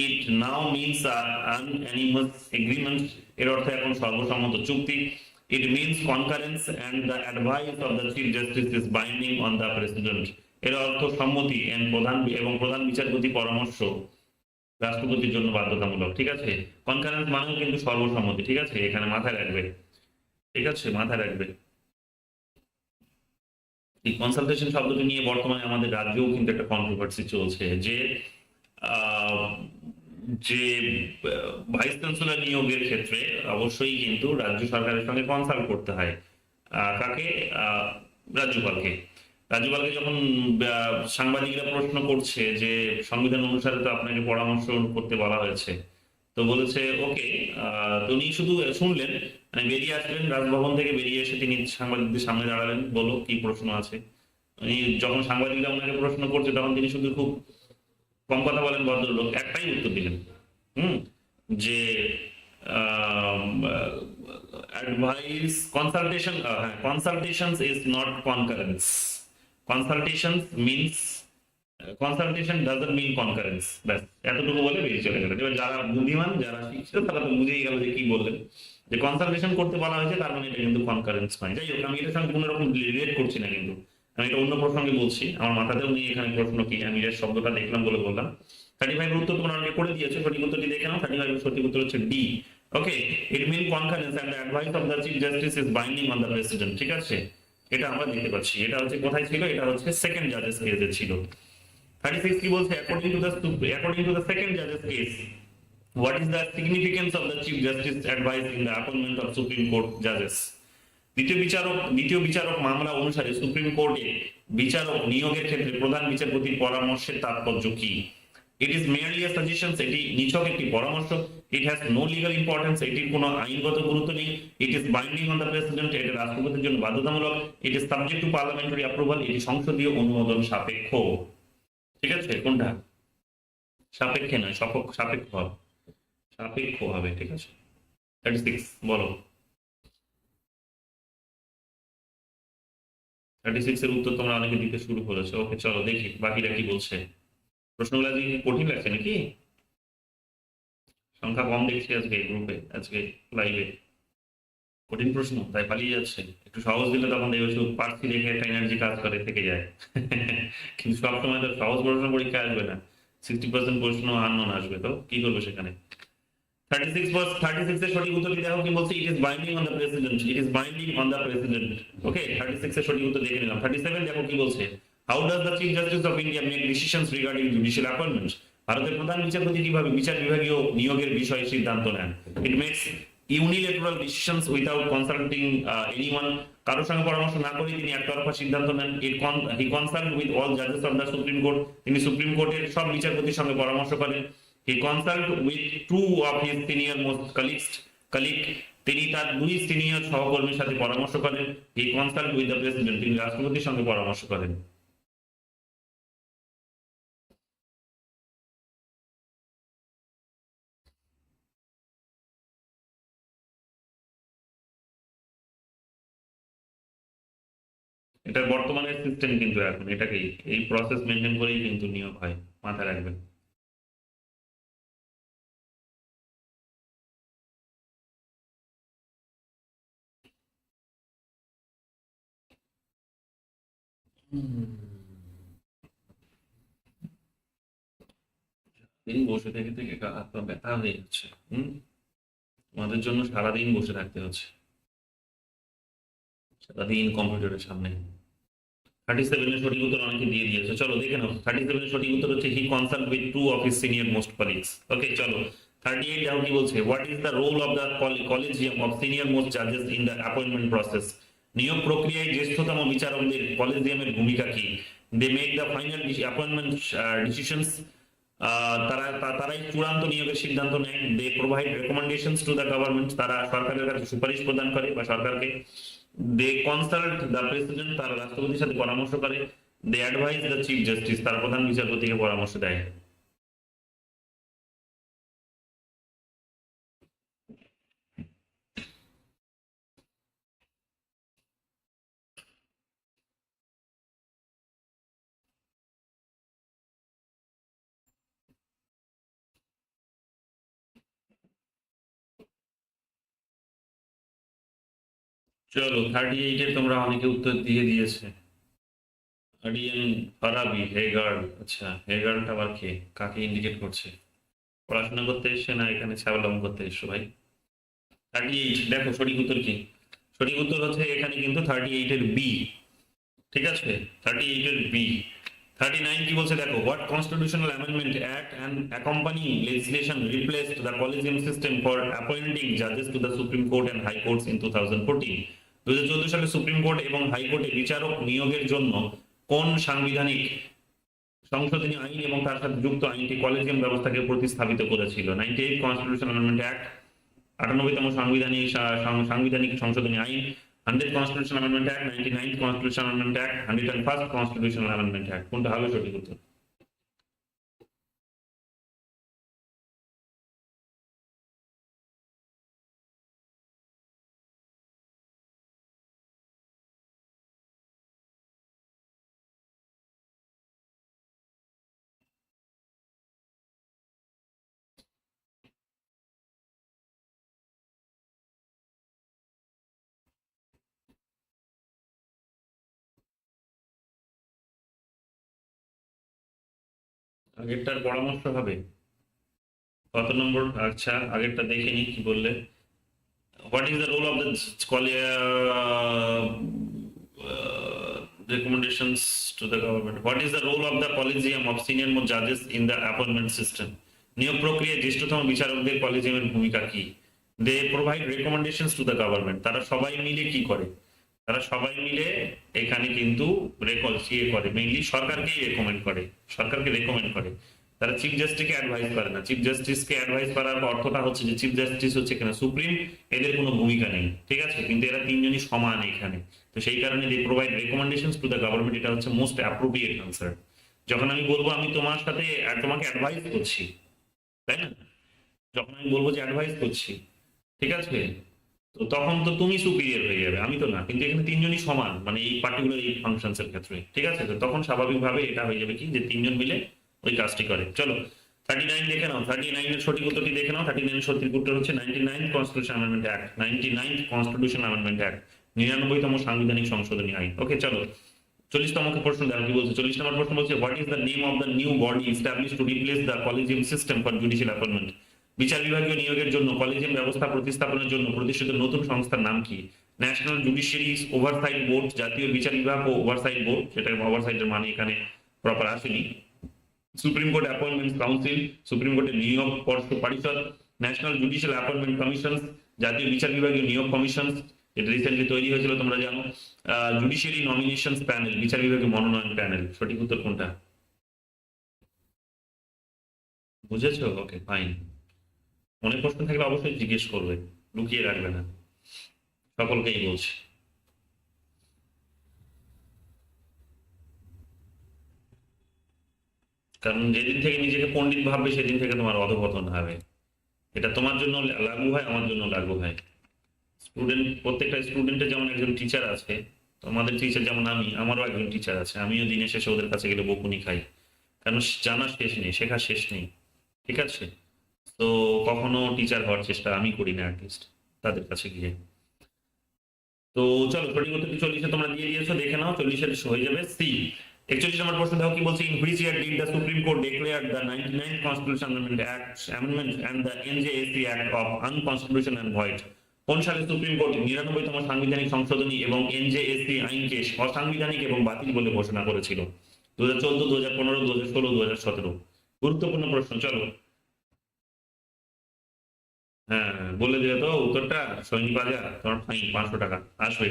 ইট নাও মিনস আনঅ্যানিমাস এগ্রিমেন্ট, এর অর্থ এখন সর্বসম্মত চুক্তি। It means concurrence and the advice of the chief justice is binding on the president, এর অর্থ সম্মতি প্রধান বিচারপতি পরামর্শ রাষ্ট্রপতির জন্য বাধ্যতামূলক। ঠিক আছে, কনকারেন্স মানেও কিন্তু সর্বসম্মতি। ঠিক আছে, এখানে মাথায় রাখবে। ঠিক আছে, মাথায় রাখবে। এই কনসালটেশন শব্দটি নিয়ে বর্তমানে আমাদের রাজ্যেও কিন্তু একটা কন্ট্রোভার্সি চলছে, যে আহ, যে ভাইস চ্যান্সেলর নিয়োগের ক্ষেত্রে অবশ্যই কিন্তু রাজ্য সরকারের সঙ্গে কনসাল্ট করতে হয়। কাকে? রাজ্যপালকে। রাজ্যপালকে যখন সাংবাদিকরা প্রশ্ন করছে যে সংবিধান অনুসারে তো আপনাকে পরামর্শ করতে বলা হয়েছে, তো বলেছে ওকে, তো উনি শুধু শুনলেন, মানে বেরিয়ে আসলেন রাজভবন থেকে, বেরিয়ে এসে তিনি সাংবাদিকদের সামনে দাঁড়ালেন, বলো কি প্রশ্ন আছে। উনি যখন সাংবাদিকরা ওনাকে প্রশ্ন করছে তখন তিনি শুধু খুব কম কথা বলেন, ভদ্রলোক একটাই উত্তর দিলেন, হুম, যে অ্যাডভাইস কনসালটেশন, হ্যাঁ, consultation is not concurrence, consultation means, consultation doesn't mean concurrence. ব্যাস এতটুকু বলে বেরিয়ে চলে গেলেন। এবার যারা বুদ্ধিমান, যারা শিক্ষিত, তারা তো বুঝেই গেল যে কি বললেন, যে কনসালটেশন করতে বলা হয়েছে তার মানে এটা কিন্তু কনকারেন্স নয়। যাই হোক, আমি এটার সঙ্গে কোনো রকম রিলেট করছি না, কিন্তু আমি এটা অন্য প্রসঙ্গে বলছি, আমার মাথাতেও নেই এখানে প্রশ্ন কি, আমি এর শব্দটা দেখলাম বলে বললাম। 35 উত্তর তোমরা অনেকে করে দিয়েছে, সঠিক উত্তরটি দেখে নাও। 35 সঠিক উত্তর হচ্ছে D, okay, it mean conference and advice of the chief justice is binding on the president. ঠিক আছে, এটা আমরা দেখতে পাচ্ছি। এটা হচ্ছে কোথায় ছিল? এটা হচ্ছে সেকেন্ড জাজেস কেসে ছিল। 36 কি বলছে? অ্যাকর্ডিং টু দ্য সেকেন্ড জাজেস case, what is the significance of the chief justice advice in the appointment of supreme court judges? দ্বিতীয় বিচারক মামলা অনুসারে সুপ্রিম কোর্টে বিচারক নিয়োগের ক্ষেত্রে প্রধান বিচারপতির পরামর্শের তাৎপর্য কি? It is merely a suggestion, এটি নিছক একটি পরামর্শ। It has no legal importance, এটির কোনো আইনগত গুরুত্ব নেই। It is binding on the president, এটা রাষ্ট্রপতির জন্য বাধ্যতামূলক। It is subject to parliamentary approval, এটি সংসদীয় অনুমোদন সাপেক্ষ। ঠিক আছে, কোনটা? সাপেক্ষে নয়, সাপেক্ষ হবে, সাপেক্ষ হবে। ঠিক আছে, 36 বলো। 36 এর উত্তর তোমরা অনেকে দিতে শুরু করেছো। ওকে, চলো দেখি বাকিরা কি বলছে। প্রশ্নগুলো আজকে কঠিন লাগছে নাকি? সংখ্যা কম দেখছি আজকে গ্রুপে, আজকে লাইভে। কঠিন প্রশ্ন তাই পালিয়ে যাচ্ছে। একটু সহজ দিলে তখন দেখবে শুধু পার্সি দেখে একটা এনার্জি কাজ করে থেকে যায়। কিন্তু সবসময় তো সহজ প্রশ্ন পরীক্ষা আসবে না, 60% প্রশ্ন আননোন আসবে, তো কি করবে সেখানে? 36 এর সঠিক উত্তরটি দেখো কি বলছে। It is binding on the president, it is binding on the president. Okay, 36 এর সঠিক উত্তর দেখে নিলাম। 37 দেখো কি বলছে। How does the chief justice of India make decisions regarding judicial appointments? ভারতের প্রধান বিচারপতি কিভাবে বিচার বিভাগীয় নিয়োগের বিষয়ে সিদ্ধান্ত নেন? It makes unilateral decisions without consulting anyone. কারোর সঙ্গে পরামর্শ না করে তিনি একতরফা সিদ্ধান্ত নেন। হি কনসাল্ট উইথ অল জাজেস অফ দ্য সুপ্রিম কোর্ট, তিনি সুপ্রিম কোর্টের সব বিচারপতির সঙ্গে পরামর্শ করেন। He consulted with two of his senior most colleague, তিনি তার দুই সিনিয়র সহকর্মীর সাথে পরামর্শ করেন। He consulted with the president, তিনি রাষ্ট্রপতির সঙ্গে পরামর্শ করেন। এটার বর্তমানের সিস্টেম কিন্তু এখন এটাকেই, এই প্রসেস মেনটেন করেই কিন্তু নিয়োগ হয়, মাথায় রাখবেন। দিন বসে থেকে থেকে হাত পা ব্যথা হয়ে যাচ্ছে। আমাদের জন্য সারাদিন বসে থাকতে হচ্ছে, সারাদিন কম্পিউটারের সামনে। 37 এর সঠিক উত্তর অনেকে দিয়ে দিয়েছে, চলো দেখে নাও। 37 এর সঠিক উত্তর হচ্ছে he consult with two of his senior most colleagues. Okay, চলো 38 দেখো কি বলছে। What is the role of the collegium of senior most জাজেস ইন দ্য অ্যাপয়েন্টমেন্ট প্রসেস? নিয়োগ প্রক্রিয়ায় জ্যেষ্ঠতম বিচারকদের কলেজিয়ামের ভূমিকা কি? They make the final appointment decisions, তারাই চূড়ান্ত নিয়োগের সিদ্ধান্ত নেয়। They provide recommendations to the government, তারা সরকারের কাছে সুপারিশ প্রদান করে বা সরকারকে। দে কনসাল্ট দ্য প্রেসিডেন্ট, তারা রাষ্ট্রপতির সাথে পরামর্শ করে। দে অ্যাডভাইস দ্য চিফ জাস্টিস, তারা প্রধান বিচারপতিকে পরামর্শ দেয়। চলো 38 এর তোমরা অনেকে উত্তর দিয়ে দিয়েছে। আরিয়ান ফারাবি, হেগার্ল। আচ্ছা, হেগার্লটা আবার কে, কাকে ইন্ডিকেট করছে? পড়াশোনা করতে এসছে না এখানে ছাগলাম করতে এসছো ভাই? 38 দেখো সঠিক উত্তর কি। সঠিক উত্তর হচ্ছে এখানে কিন্তু 38 এর বি। ঠিক আছে, 38 এর বি। 39 কি বলছে দেখো। What constitutional amendment act and accompanying legislation replaced the collegium system for appointing জাজেস to the supreme court and high courts in 2014? 2014 সালে সুপ্রিম কোর্ট এবং হাইকোর্টে বিচারক নিয়োগের জন্য কোন সাংবিধানিক সংশোধনী আইন এবং তার সাথে যুক্ত আইনটি কলেজিয়াম ব্যবস্থাকে প্রতিস্থাপিত করেছিল? 98 কনস্টিটিউশনাল অ্যামেন্ডমেন্ট অ্যাক্ট, 98তম সাংবিধানিক সংশোধনী আইন, 100 constitutional amendment act, 99 constitutional amendment act, 101st constitutional amendment act, কোনটা হবে সঠিক উত্তর? আগেরটার পরামর্শ হবে। কত নম্বর? আচ্ছা, আগেরটা দেখে নি, কি বললে? What is the role of the recommendations to the government? What is the role of the collegium of senior most judges in the appointment system? নিয়োগ প্রক্রিয়ায় জ্যেষ্ঠতম বিচারকদের কলেজিয়ামের ভূমিকা কি? They provide recommendations to the government. তারা সবাই মিলে কি করে? তারা সবাই মিলে এখানে কিন্তু করে, মেইনলি সরকারকেই রেকমেন্ড করে, সরকারকে রেকমেন্ড করে। তারা চিফ জাস্টিসকে অ্যাডভাইস করে না। চিফ জাস্টিসকে অ্যাডভাইস করার অর্থটা হচ্ছে যে চিফ জাস্টিস হচ্ছে এখানে সুপ্রিম, এদের কোনো ভূমিকা নেই, ঠিক আছে? কিন্তু এরা তিনজনই সমান এখানে। তো সেই কারণে they provide recommendations to the government, এটা হচ্ছে মোস্ট অ্যাপ্রোপ্রিয়েট আনসার। যখন আমি বলবো আমি তোমার সাথে তোমাকে অ্যাডভাইস করছি, তাই না? যখন আমি বলবো যে অ্যাডভাইস করছি, ঠিক আছে, তো তখন তো তুমি সুপিরিয়র হয়ে যাবে, আমি তো না। কিন্তু এখানে তিনজনই সমান, মানে এই পার্টিকুলার এই ফাংশনস এর ক্ষেত্রে, ঠিক আছে? তো তখন স্বাভাবিকভাবে এটা হয়ে যাবে কি, যে তিনজন মিলে ওই কাজটি করে। চলো 39 দেখে নাও, 39 এর সঠিক উত্তরটি দেখে নাও। 39 এর সঠিক উত্তর হচ্ছে 99th constitution amendment act, 99th constitution amendment act, 99তম সাংবিধানিক সংশোধনী আইন। ওকে, চলো 40তম প্রশ্ন দেখো কি বলছে। 40 নম্বর প্রশ্ন বলছে, what is the name of the new body established to replace the collegium system for judicial appointment? বিচার বিভাগীয় নিয়োগের জন্য কলেজিয়াম ব্যবস্থা প্রতিস্থাপনের জন্য প্রতিষ্ঠিত নতুন সংস্থার নাম কি? ন্যাশনাল জুডিশিয়ারি ওভারসাইট বোর্ড, জাতীয় বিচার বিভাগ ও ওভারসাইট বোর্ড, সেটা ওভারসাইটের মানে এখানে প্রপার আসেনি। Supreme court appointment council, supreme কোর্টের নিয়োগ পরিষদ, ন্যাশনাল জুডিশিয়াল অ্যাপয়েন্টমেন্ট কমিশন, জাতীয় বিচার বিভাগীয় নিয়োগ কমিশন, এটা রিসেন্টলি তৈরি হয়েছিল তোমরা জানো। জুডিশিয়ারি নমিনেশন প্যানেল, বিচার বিভাগীয় মনোনয়ন প্যানেল। সঠিক উত্তর কোনটা? বুঝেছো? ওকে, ফাইন। অনেক প্রশ্ন থাকলে অবশ্যই জিজ্ঞেস করবে, লুকিয়ে রাখবে না, সকলকেই বলছি। কারণ যেদিন থেকে নিজেকে পণ্ডিত ভাববে সেদিন থেকে তোমার অধঃপতন হবে। এটা তোমার জন্য লাগু হয়, আমার জন্য লাগু হয়। স্টুডেন্ট, প্রত্যেকটা স্টুডেন্টের যেমন একজন টিচার আছে, তোমাদের টিচার যেমন আমি, আমারও একজন টিচার আছে। আমিও দিনের শেষে ওদের কাছে গেলে বকুনি খাই, কারণ জানার শেষ নেই, শেখার শেষ নেই, ঠিক আছে? তো কখনো টিচার হওয়ার চেষ্টা আমি করি না, অ্যাটলিস্ট তাদের কাছে গিয়ে। তো চলো সঠিক উত্তরটি 40-এ তোমরা দিয়ে দিয়েছো, দেখে নাও। 40-এর হয়ে যাবে সি। 41 নম্বর প্রশ্ন দেখো কি বলছে। In which year did the supreme court declare the 99th constitution amendment and the NJAC act of unconstitutional and void? কোন সালে সুপ্রিম কোর্ট 99তম সাংবিধানিক সংশোধনী এবং এনজেএসি আইনকে অসাংবিধানিক এবং বাতিল বলে ঘোষণা করেছিল? 2014, 2015, 2016, 2017? গুরুত্বপূর্ণ প্রশ্ন, চলো। হ্যাঁ, বলে দিলে তো উত্তরটা। সৈনিক বাজার, তোমার ফাইন 500 টাকা আসবে।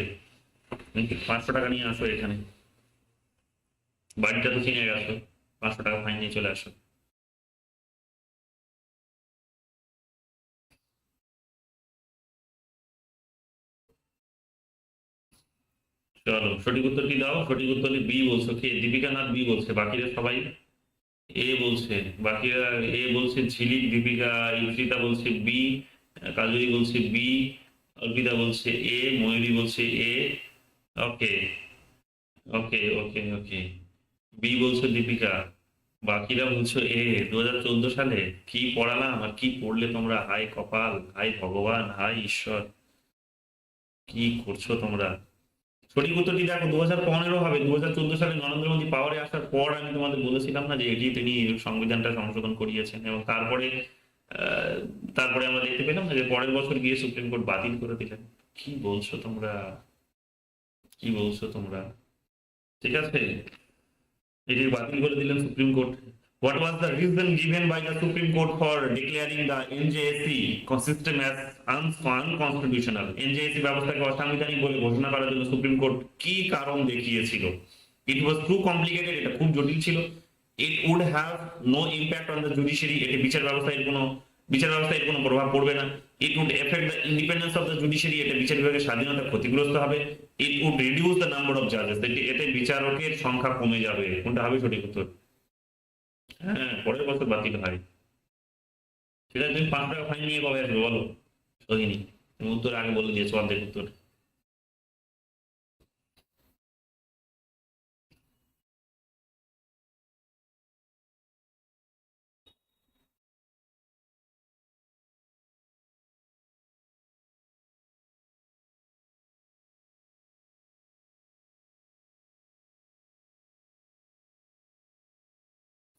500 টাকা নিয়ে আসো এখানে, বাড়িটা তো চিনে গেছো। 500 টাকা ফাইন নিয়ে চলে আসো। চলো সঠিক উত্তর কি দাও। সঠিক উত্তর বি বলছো। কে? দীপিকা নাথ বি বলছে, বাকিরা সবাই এ বলছে। বাকিরা এ বলছে, ঝিলিক, দীপিকা, ইফরিতা বলছে বি, কাজরি বলছে বি, অর্পিতা বলছে এ, ময়ূরী বলছে এ। ওকে, ওকে, ওকে, ওকে, বি বলছো দীপিকা, বাকিরা বলছো এ। 2014 সালে কি পড়ালাম আর কি পড়লে তোমরা! হাই কপাল, হাই ভগবান, হাই ঈশ্বর, কি করছো তোমরা! সঠিক উত্তরটি দেখো 2015 হবে। 2014 সালে নরেন্দ্র মোদী পাওয়ারে আসার পর আমি তোমাদের বলেছিলাম না যে এটি তিনি সংবিধানটা সংশোধন করিয়েছেন, এবং তারপরে আহ, তারপরে আমরা দেখতে পেলাম না যে পরের বছর গিয়ে সুপ্রিম কোর্ট বাতিল করে দিলেন। কি বলছো তোমরা, কি বলছো তোমরা! ঠিক আছে, এটি বাতিল করে দিলেন supreme court. What was the reason given by the Supreme Court for declaring the NJSC system as unconstitutional? NJSC ব্যবস্থাকে অসাংবিধানিক বলে ঘোষণা করার জন্য সুপ্রিম কোর্ট কি কারণ দেখিয়েছিল? It was too complicated, এটা খুব জটিল ছিল। It would have no impact on the judiciary, এটি বিচার ব্যবস্থায় কোনো প্রভাব পড়বে না। It would affect the independence of the judiciary, এটা বিচার বিভাগের স্বাধীনতা ক্ষতিগ্রস্ত হবে। It would reduce the number of judges, এতে বিচারকের সংখ্যা কমে যাবে। কোনটা হবে সঠিক উত্তর? হ্যাঁ, পরের বছর বাতিল হয়। সেটা তুমি 5 টাকা ফাইন নিয়ে কবে আসবে বলো? সোহিনী, তুমি উত্তর আগে বলে দিয়েছো, অর্ধেক উত্তর।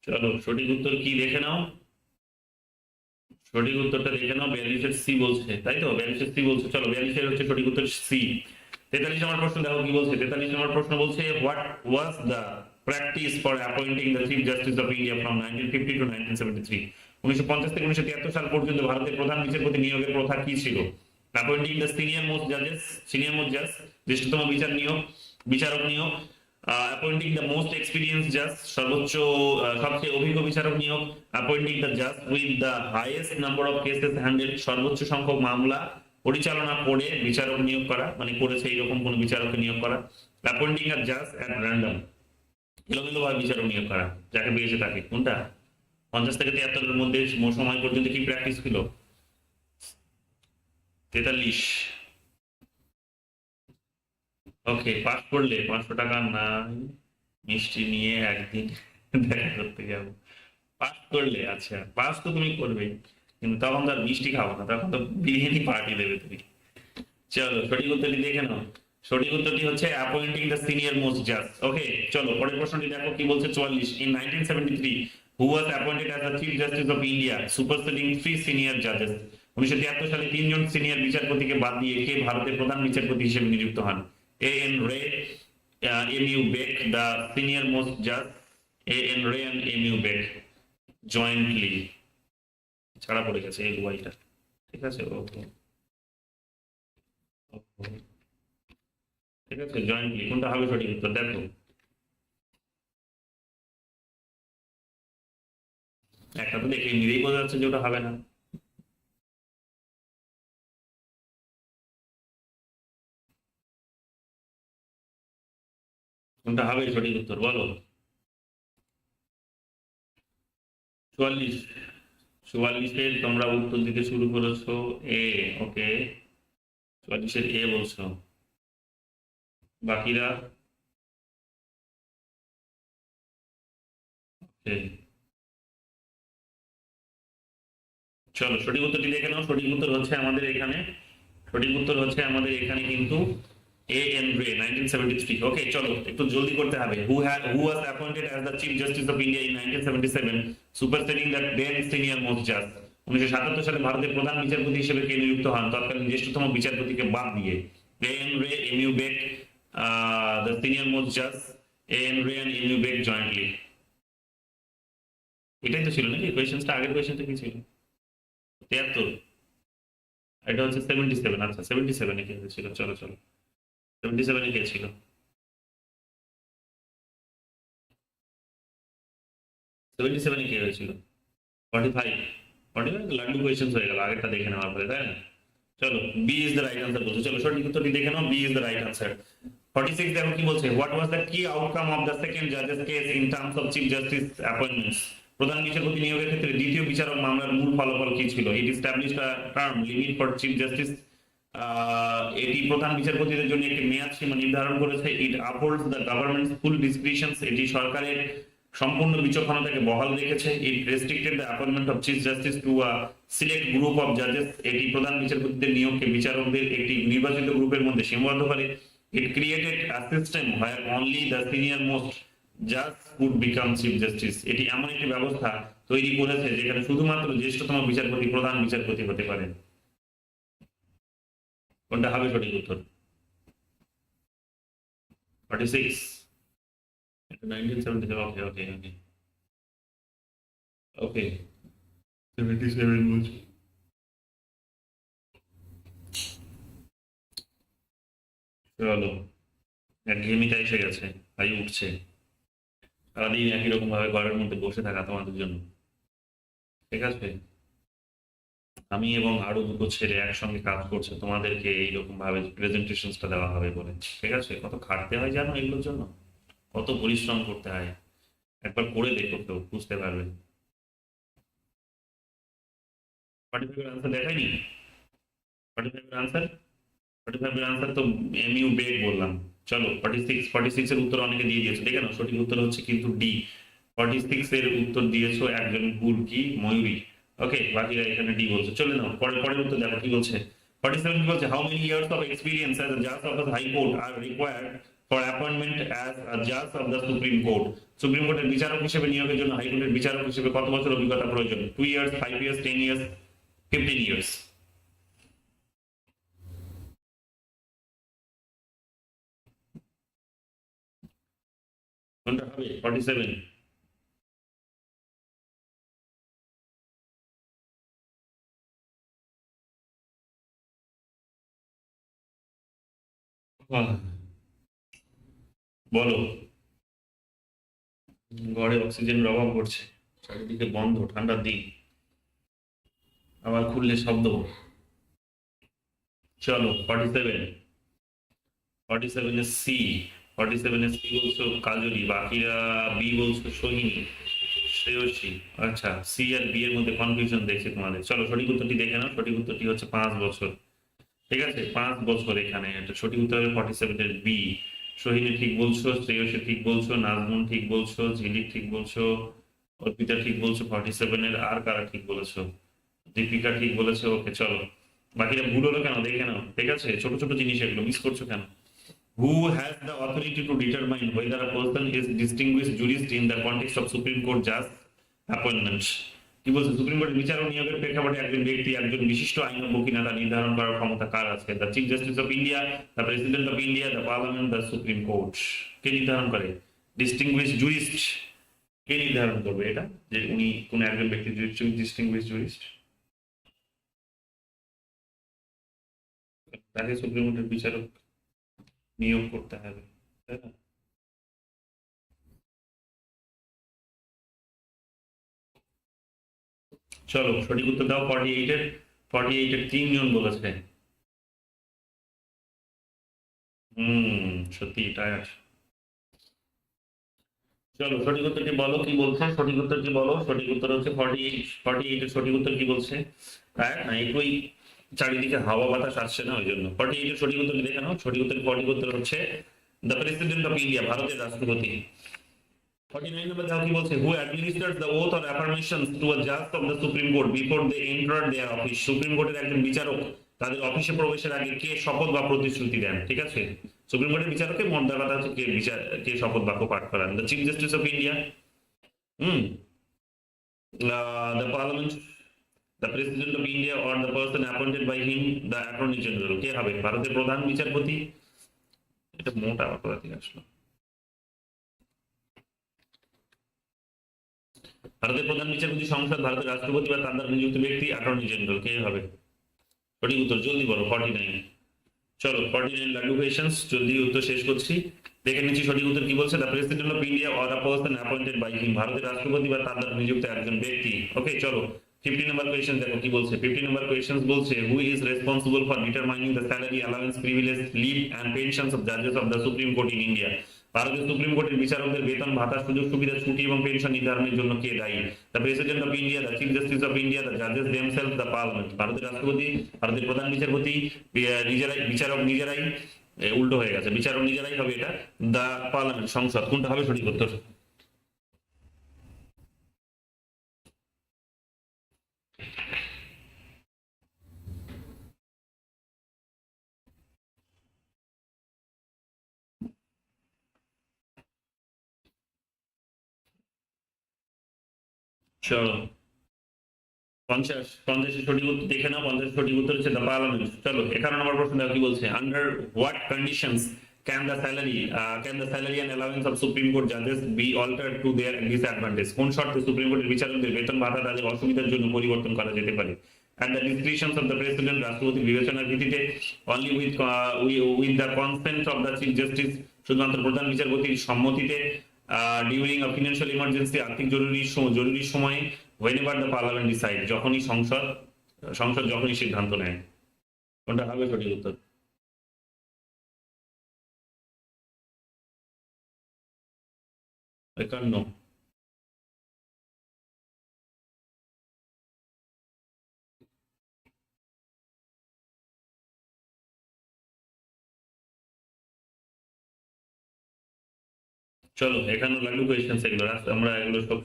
চলো সঠিক উত্তর কি দেখে নাও। সঠিক উত্তরটা দেখে নাও, 42-এর সি বলছে, তাই তো? 42-এর সি বলছে। চলো 42-এর হচ্ছে সঠিক উত্তর সি। 43 নম্বর প্রশ্ন দেখো কি বলছে। 43 নম্বর প্রশ্ন বলছে, what was the practice for appointing the chief justice of India from 1950 to 1973? 1950 থেকে 1973 সাল পর্যন্ত ভারতের প্রধান বিচারপতি নিয়োগের প্রথা কি ছিল? Appointing the senior most জাজেস, senior most জাজ, জ্যেষ্ঠতম বিচারক নিয়োগ, অ্যাপয়েন্টিং দ্য মোস্ট এক্সপিরিয়েন্স জাজ, সর্বোচ্চ সবচেয়ে অভিজ্ঞ বিচারক নিয়োগ, অ্যাপয়েন্টিং দ্য জাজ with the highest number of cases handle, সর্বোচ্চ সংখ্যক মামলা পরিচালনা করে বিচারক নিয়োগ করা, মানে করেছে এইরকম কোন বিচারককে নিয়োগ করা, অ্যাপয়েন্টিং আ জাজ অ্যাট র্যান্ডম, এলোমেলো ভাবে বিচারক নিয়োগ করা, যাকে পেয়েছে তাকে। কোনটা? 50 থেকে 73 এর মধ্যে সময় পর্যন্ত কি প্র্যাকটিস ছিল? 43। ওকে, পাস করলে 500 টাকা নাই, মিষ্টি নিয়ে একদিন দেখা করতে যাবো। পাস করলে, আচ্ছা পাস তো তুমি করবে, কিন্তু তখন তো আর মিষ্টি খাবো না, তখন তো বিরিয়ানি পার্টি দেবে তুমি। চলো সঠিক উত্তরটি দেখে নাও। সঠিক উত্তরটি হচ্ছে অ্যাপয়েন্টিং দ্য সিনিয়র মোস্ট জাজ। ওকে, চলো পরের প্রশ্নটি দেখো কি বলছে। 44, in 1973 who was appointed as the chief justice of India superseding 3 senior জাজেস? 1973 সালে 3 জন সিনিয়র বিচারপতিকে বাদ দিয়ে কে ভারতের প্রধান বিচারপতি হিসেবে নিযুক্ত হন? A N Ray, M U Beg, the senior most জাজ, A N Ray and M U Beg jointly. ছাড়া পড়ে গেছে এই দুইটা, ঠিক আছে? ওকে, ঠিক আছে, জয়েন্টলি কোনটা হবে সঠিক উত্তর দেখো। একটা তো দেখে নিজেই বোঝা যাচ্ছে যে ওটা হবে না। কোনটা হবে সঠিক উত্তর বলো। 44, 44-এর তোমরা উত্তর দিতে শুরু করেছো এ। ওকে, 44-এর এ বলছো, বাকিরা? ওকে, চলো সঠিক উত্তরটি দেখে নাও। সঠিক উত্তর হচ্ছে আমাদের এখানে, সঠিক উত্তর হচ্ছে আমাদের এখানে কিন্তু এ এন রে, 1973। ওকে, চলো একটু জলদি করতে হবে। Who was appointed as the chief justice of India in 1977 superseding the then senior most জাজ? 1977 সালে ভারতের প্রধান বিচারপতি হিসেবে কে নিযুক্ত হন তৎকালীন জ্যেষ্ঠতম বিচারপতিকে বাদ দিয়ে? A N Ray, M U Beg, the senior most জাজ, A N Ray and M U Beg jointly. এটাই তো ছিল নাকি কোয়েশ্চেনটা? আগের কোয়েশ্চেনটা কি ছিল? 73, এটা হচ্ছে 77। আচ্ছা 77-এ কি হয়েছিল? চলো চলো, 77-এ কে ছিল? 77-এ কে হয়েছিল? 45, 45 লাড্ডু কোয়েশ্চেন্স হয়ে গেল আগেরটা দেখে নেওয়ার পরে, তাই না? চলো, B is the right answer বলছে। চলো সঠিক উত্তরটি দেখে নাও, B is the right answer. 46 দেখো কি বলছে। What was the key outcome of the second জাজেস case in terms of chief justice appointments? প্রধান বিচারপতি নিয়োগের ক্ষেত্রে দ্বিতীয় বিচারক মামলার মূল ফলাফল কি ছিল? It established a term limit for chief justice, এটি প্রধান বিচারপতিদের জন্য একটি মেয়াদ সীমা নির্ধারণ করেছে। ইট আপহোল্ডস দ্য গভর্নমেন্টস ফুল ডিসক্রিশনস, এটি সরকারের সম্পূর্ণ বিচক্ষণতাকে বহাল রেখেছে। It restricted the appointment of chief justice to a select group of জাজেস, এটি প্রধান বিচারপতিদের নিয়োগকে বিচারকদের একটি নির্বাচিত গ্রুপের মধ্যে সীমাবদ্ধ করে। It created a system where only the senior most জাজ কুড বিকাম চিফ জাস্টিস, এটি এমন একটি ব্যবস্থা তৈরি করেছে যেখানে শুধুমাত্র জ্যেষ্ঠতম বিচারপতি প্রধান বিচারপতি হতে পারেন। কোনটা হবে সঠিক উত্তর? 46, 1977। ওকে ওকে ওকে ওকে, 77 বলছি। চলো, একঘেয়েমিটা এসে গেছে, তাই উঠছে। সারাদিন একই রকম ভাবে ঘরের মধ্যে বসে থাকা তোমাদের জন্য, ঠিক আছে? আমি এবং আরো দুটো ছেলে একসঙ্গে কাজ করছে, তোমাদেরকে এইরকম ভাবে প্রেজেন্টেশনটা দেওয়া হবে বলে, ঠিক আছে? কত খাটতে হয় জানো এগুলোর জন্য, কত পরিশ্রম করতে হয়। একবার করে দেখো, কেউ বুঝতে পারবে। 45 এর আনসার দেখাইনি? 45 এর আনসার, 45 এর আনসার তো এম ইউ বেক বললাম। চলো 46, 46 এর উত্তর অনেকে দিয়ে দিয়েছো, দেখে নাও। সঠিক উত্তর হচ্ছে কিন্তু ডি। 46 এর উত্তর দিয়েছো একজন গুরকি ময়ূরী। ওকে, বাকিরা এখানে ডি বলছে। চলে নাও পরের উত্তর দেখো কি বলছে। 47 কি বলছে? How many years of experience as a জাজ of the high court R required for appointment as a জাজ of the supreme court? Supreme কোর্টের বিচারক হিসেবে নিয়োগের জন্য হাইকোর্টের বিচারক হিসেবে কত বছর অভিজ্ঞতা প্রয়োজন? 2 ইয়ার্স, 5 ইয়ার্স, 10 ইয়ার্স, 15 years. কোনটা হবে? 47। বলো। ঘরে অক্সিজেনের অভাব পড়ছে, চারিদিকে বন্ধ, ঠান্ডার দিন, আবার খুললে শব্দ। চলো 47। 47 এ সি। 47 এ সি বলছো কাজলি, বাকিরা বি বলছো সোহিনী, শ্রেয়সী। আচ্ছা, সি আর বি এর মধ্যে কনফিউশন দেখছি তোমাদের। চলো সঠিক উত্তরটি দেখে নাও। সঠিক উত্তরটি হচ্ছে 5 বছর। ঠিক আছে, 5 বছর। এখানে এটা সঠিক উত্তর হবে 47 এর বি। সোহিনী ঠিক বলছো, শ্রেয়সী ঠিক বলছো, নাজমুন ঠিক বলছো, ঝিলিক ঠিক বলছো, অর্পিতা ঠিক বলছো 47 এর। আর কারা ঠিক বলেছো? দীপিকা ঠিক বলেছে। ওকে চলো, বাকিরা ভুল হলো কেন দেখে নাও। ঠিক আছে, ছোট ছোট জিনিস এগুলো মিস করছো কেন? Who has the authority to determine whether a person is distinguished jurist in the context of Supreme Court judge appointment? কি বলছে? সুপ্রিম কোর্টের বিচারক নিয়োগের প্রেক্ষাপটে একজন ব্যক্তি একজন বিশিষ্ট আইনজ্ঞ কিনা তা নির্ধারণ করার ক্ষমতা কার আছে? The chief justice of India, the president of India, the parliament, the supreme court. কে নির্ধারণ করে? Distinguished jurist. কে নির্ধারণ করবে এটা যে উনি কোন একজন ব্যক্তি ডিস্টিংগুইশড জুরিস্ট? তাকে সুপ্রিম কোর্টের বিচারক নিয়োগ করতে হবে, তাই না? চলো সঠিক উত্তর দাও। 48 এর 3 জন বলেছে। সত্যি টায়ার্ড। চলো সঠিক উত্তরটি বলো, কি বলছে? সঠিক উত্তরটি বলো। সঠিক উত্তর হচ্ছে 48। 48 এর সঠিক উত্তর কি বলছে? টায়ার্ড না, একটুই চারিদিকে হাওয়া বাতাস আসছে না, ওই জন্য। 48 এর সঠিক উত্তর দেখে নাও। সঠিক উত্তর হচ্ছে দ্য প্রেসিডেন্ট অফ ইন্ডিয়া, ভারতের রাষ্ট্রপতি। 49 number দেখো কি বলছে? Who administers the oath or affirmations to a জাজ of the supreme court before they enter their office. Supreme কোর্টের একজন বিচারক তাদের অফিসে প্রবেশের আগে কে শপথ বা প্রতিশ্রুতি দেন? ঠিক আছে, সুপ্রিম কোর্টের বিচারকের মর্যাদা কথা হচ্ছে কে শপথ বাক্য পাঠ করান? The chief justice of India, the parliament, the president of India, or the person appointed by him, the attorney general. কে হবে? ভারতের প্রধান বিচারপতি। এটা মোটা আবার কোথা থেকে আসলো? ভারতের প্রধান বিচারপতি, সংসদ, ভারতের রাষ্ট্রপতি বা তার দ্বারা নিযুক্ত ব্যক্তি, অ্যাটর্নি জেনারেল। কে হবে? সঠিক উত্তর জলদি বলো। 49। চলো 49 লাড্ডু কোয়েশ্চেন্স, জলদি উত্তর শেষ করছি। দেখে নিচ্ছি সঠিক উত্তর কি বলছে। The president of India or a person appointed by him, ভারতের রাষ্ট্রপতি বা তার দ্বারা নিযুক্ত একজন ব্যক্তি। ওকে চলো 50 নম্বর কোয়েশ্চেন দেখো কি বলছে। 50 নম্বর কোয়েশ্চেন বলছে who is responsible for determining the salary, allowance, privilege, leave and pensions of জাজেস of the supreme court in India. ভারতের সুপ্রিম কোর্টের বিচারকদের বেতন, ভাতা, সুযোগ সুবিধা, ছুটি এবং পেনশন নির্ধারণের জন্য কে দায়ী? The president of India, the chief justice of India, the জাজেস দেমসেলফ, দ্য পার্লামেন্ট। ভারতের রাষ্ট্রপতি, ভারতের প্রধান বিচারপতি, নিজেরাই বিচারক, নিজেরাই উল্টো হয়ে গেছে, বিচারক নিজেরাই হবে এটা, দ্য পার্লামেন্ট, সংসদ। কোনটা হবে সঠিক উত্তর? চলো 50 সঠিক উত্তর দেখে নাও। 50 সঠিক উত্তর হচ্ছে দ্য পার্লামেন্ট। চলো 51 নম্বর প্রশ্ন দেখো কি বলছে। Under what conditions can the salary and allowance of Supreme Court judges be altered to their disadvantage? কোন শর্তে সুপ্রিম কোর্টের বিচারকদের বেতন ভাতা তাদের অসুবিধার জন্য পরিবর্তন করা যেতে পারে? and the discretions of the president, রাষ্ট্রপতির বিবেচনার ভিত্তিতে, only with the consent of the chief justice, শুধুমাত্র প্রধান বিচারপতির সম্মতিতে, ডিউরিং আ ফিনান্সিয়াল ইমার্জেন্সি, আর্থিক জরুরি সময়ে, whenever the parliament decide, যখনই সংসদ যখনই সিদ্ধান্ত নেয়। কোনটা হবে সঠিক উত্তর? একান্ন। চলো এখানে লাড্ডু কোয়েশ্চেন, এগুলো আমরা এগুলো সব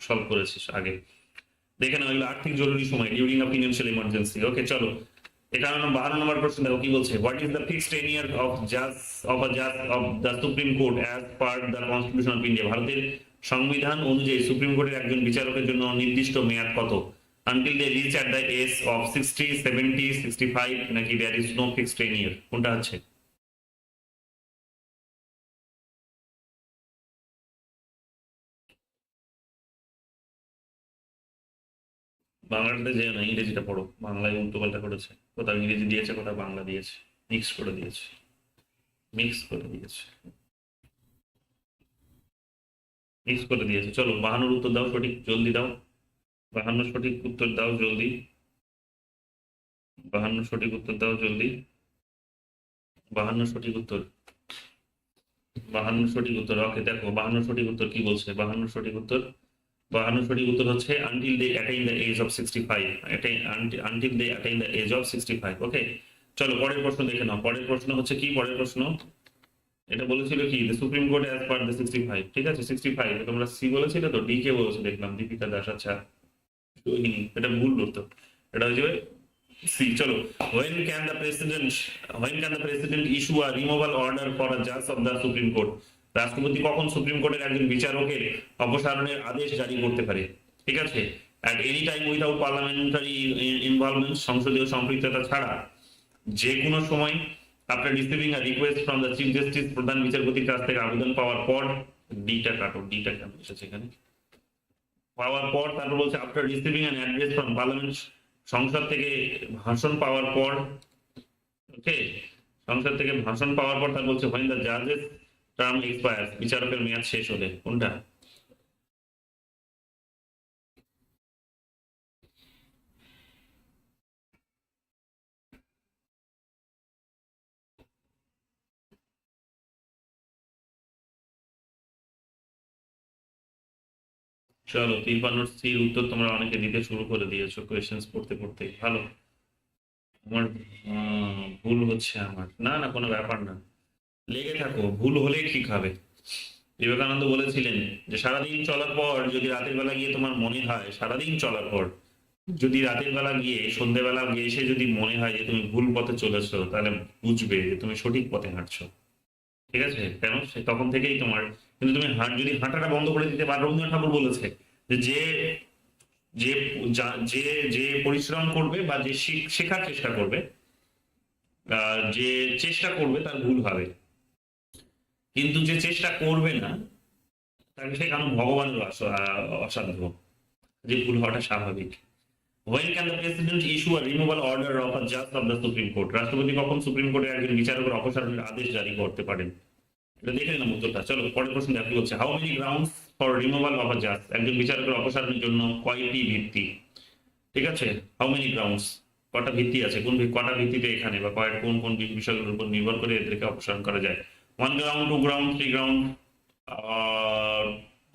সলভ করেছি আগে। দেখে নাও এগুলো আর্থিক জরুরি সময়, during a financial emergency. Okay চলো 52 নম্বর প্রশ্ন দেখো কি বলছে। What is the fixed tenure of জাজ of the supreme court as per the constitution of India? ভারতের সংবিধান অনুযায়ী সুপ্রিম কোর্টের একজন বিচারকের জন্য নির্দিষ্ট মেয়াদ কত? until they reach at the age of 60, 70, 65 নাকি there is no fixed tenure? কোনটা হচ্ছে? বাংলাটাতে যে না, ইংরেজিটা পড়ো। বাংলায় উল্টো পাল্টা করেছে, কোথাও ইংরেজি দিয়েছে, কোথাও বাংলা দিয়েছে, মিক্স করে দিয়েছে, মিক্স করে দিয়েছে, মিক্স করে দিয়েছে। চলো 52 উত্তর দাও সঠিক, জলদি দাও। 52 সঠিক উত্তর দাও জলদি, 52 সঠিক উত্তর দাও জলদি, 52 সঠিক উত্তর, 52 সঠিক উত্তর। ওকে দেখো 52 সঠিক উত্তর কি বলছে। 52 সঠিক উত্তর, 52 সঠিক উত্তর হচ্ছে until they attain the age of 65, until they attain the age of 65। ওকে চলো পরের প্রশ্ন দেখে নাও। পরের প্রশ্ন হচ্ছে কি? পরের প্রশ্ন এটা বলেছিল কি, the supreme court as per the 65, ঠিক আছে 65। তোমরা সি বলেছিলে তো, ডি কে বলেছো দেখলাম, দীপিকা দাস। আচ্ছা এটা ভুল করতো, এটা হচ্ছে সি। চলো, when can the president issue a removal order for a judge of the supreme court? রাষ্ট্রপতি কখন সুপ্রিম কোর্টের একজন বিচারকের অপসারণের আদেশ জারি করতে পারে? ঠিক আছে, at any time without parliamentary involvement, সংসদীয় সম্পৃক্ততা ছাড়া, যে কোনো সময়, after receiving a request from the chief justice, প্রধান বিচারপতির কাছ থেকে আবেদন পাওয়ার পর। ডিটা কাটো, ডিটা কেন এসেছে এখানে? পাওয়ার পর, তারপর বলছে after receiving an address from parliament, সংসদ থেকে ভাষণ পাওয়ার পর। ওকে, সংসদ থেকে ভাষণ পাওয়ার পর তার বলছে when the judges term expires, বিচারকের মেয়াদ শেষ হলে। কোনটা? চলো 53 সির উত্তর তোমরা অনেকে দিতে শুরু করে দিয়েছো কোয়েশ্চেন্স পড়তে পড়তে। ভালো, আমার ভুল হচ্ছে আমার, না না কোনো ব্যাপার না, লেগে থাকো, ভুল হলেই ঠিক হবে। বিবেকানন্দ বলেছিলেন যে সারাদিন চলার পর যদি রাতের বেলা গিয়ে তোমার মনে হয়, সারাদিন চলার পর যদি রাতের বেলা গিয়ে, সন্ধ্যেবেলা গিয়ে এসে যদি মনে হয় যে তুমি ভুল পথে চলেছো, তাহলে বুঝবে যে তুমি সঠিক পথে হাঁটছো। ঠিক আছে, কেন? তখন থেকেই তোমার, কিন্তু তুমি যদি হাঁটাটা বন্ধ করে দিতে পারো, রবীন্দ্রনাথ ঠাকুর বলেছে যে যে যে যে পরিশ্রম করবে বা যে শেখার চেষ্টা করবে, যে চেষ্টা করবে তার ভুল হবে, কিন্তু যে চেষ্টা করবে না তাকে শেখানো ভগবানের অসাধ্য, যে ভুল হওয়াটা স্বাভাবিক। When can the president issue a removal order of a judge of the Supreme Court? রাষ্ট্রপতি কখন সুপ্রিম কোর্টের একজন বিচারকের অপসারণের আদেশ জারি করতে পারেন? এটা দেখে নিলাম উত্তরটা। চলো পরের প্রশ্ন দেখো, হচ্ছে how many grounds for removal of a জাজ? একজন বিচারকের অপসারণের জন্য কয়টি ভিত্তি? ঠিক আছে, হাউ মেনি গ্রাউন্ডস, কটা ভিত্তি আছে, কটা ভিত্তিতে এখানে, বা কোন কোন বিষয়গুলোর উপর নির্ভর করে এদেরকে অপসারণ করা যায়? 1 গ্রাউন্ড, 2 গ্রাউন্ড, 3 গ্রাউন্ড,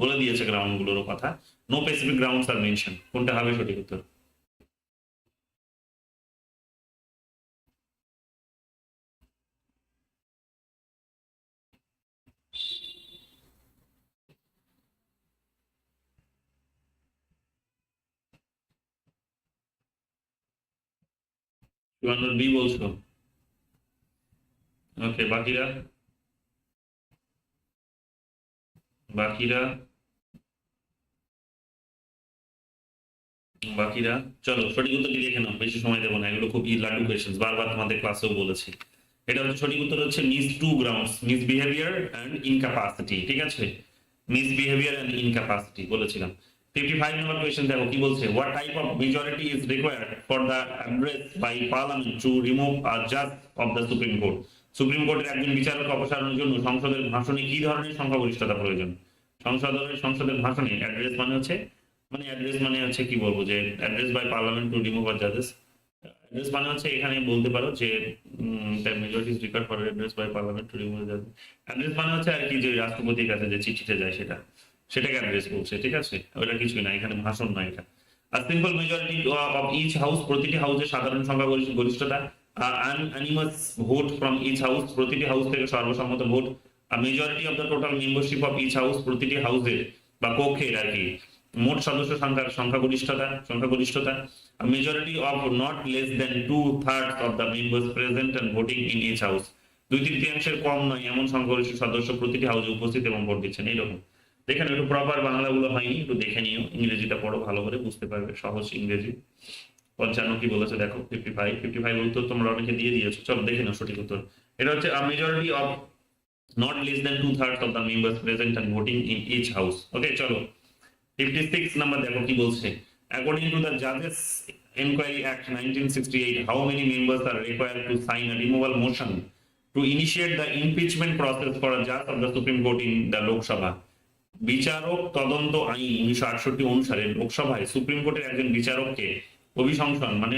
বলে দিয়েছে গ্রাউন্ড গুলোর কথা। নো স্পেসিফিক গ্রাউন্ডস আর মেনশন। কোনটা হবে সঠিক উত্তর? বি বলছো? ওকে, বাকিরা, বাকিরা, বাকিরা চলো সঠিক উত্তরটি দেখে নাও, বেশি সময় দেবো না, এগুলো খুব লাড্ডু কোয়েশ্চেন্স, বারবার তোমাদের ক্লাসেও বলেছি। এটা হচ্ছে সঠিক উত্তর হচ্ছে miss two grounds, misbehaviour and incapacity. ঠিক আছে, মিসবিহেভিয়ার অ্যান্ড ইনক্যাপাসিটি বলেছিলাম। 55 নম্বর কোয়েশ্চেন দেখো কি বলছে, what type of majority is required for the address by parliament to remove a জাজ of the supreme court? Supreme কোর্টের একজন বিচারক অপসারণের জন্য সংসদের ভাষণে কি ধরনের সংখ্যাগরিষ্ঠতা প্রয়োজন? সংসদের ভাষণে অ্যাড্রেস মানে হচ্ছে কি বলবো, যে address by parliament to remove আর জাজেস, অ্যাড্রেস মানে হচ্ছে এখানে বলতে পারো যে majority is required for address by parliament to remove জাজেস। অ্যাড্রেস মানে হচ্ছে আর কি, যে রাষ্ট্রপতির কাছে যে চিঠিতে যায় সেটাকে অ্যাড্রেস বলছে। ঠিক আছে, ওটা কিছুই না, এখানে ভাষণ নয় এটা। আর simple majority of each house, প্রতিটি হাউসের সাধারণ সংখ্যা গরিষ্ঠতা। Unanimous vote from each house, প্রতিটি হাউস থেকে সর্বসম্মত ভোট। Majority of the total membership of each house, প্রতিটি হাউসের বা কক্ষের আর কি মোট সদস্য সংখ্যার সংখ্যাগরিষ্ঠতা। Majority of not less than 2/3 of the members present and voting in each house, 2/3 কম নয় এমন সংখ্যাগরিষ্ঠ সদস্য প্রতিটি হাউসে উপস্থিত এবং ভোট দিচ্ছেন। এইরকম দেখে নাও, একটু প্রপার বাংলাগুলো হয়নি, একটু দেখে নিও, ইংরেজিটা পড়ো ভালো করে, বুঝতে পারবে, সহজ ইংরেজি। 55 কি বলেছে দেখো, 55 উত্তর তোমরা অনেকে দিয়ে দিয়েছো। চলো দেখে নাও সঠিক উত্তর। এটা হচ্ছে majority of not less than 2/3 of the members present and voting in each house. Okay, চলো 56 নাম্বার দেখো কি বলছে। According to the Judges Inquiry Act 1968, how many members are required to sign a removal motion to initiate the impeachment process for a judge of the Supreme Court in the Lok Sabha? বিচারক তদন্ত আইন 1968 অনুসারে লোকসভায় supreme কোর্টের একজন বিচারককে অভিশংসন মানে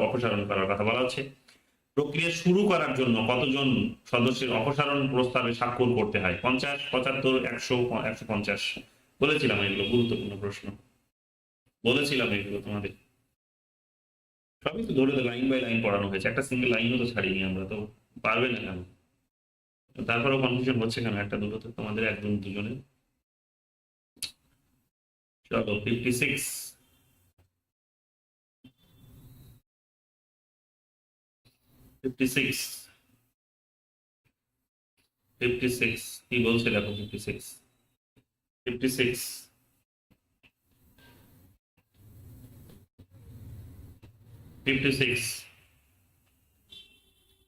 অপসারণ করার কথা বলা হচ্ছে। প্রক্রিয়া শুরু করার জন্য কতজন সদস্যের অপসারণ প্রস্তাবে স্বাক্ষর করতে হয়? 50, 75, 100, 150? বলেছিলাম এগুলো গুরুত্বপূর্ণ প্রশ্ন, বলেছিলাম এগুলো তোমাদের, সবই তো ধরে লাইন বাই লাইন পড়ানো হয়েছে, একটা সিঙ্গেল লাইনও তো ছাড়িনি আমরা, তো পারবে না কেন? তারপরেও কনফিউশন হচ্ছে কেন একটা দুটোতে তোমাদের, একজন দুজনে? চলো 56 56 56 কি বলছে দেখো, 56 56 56।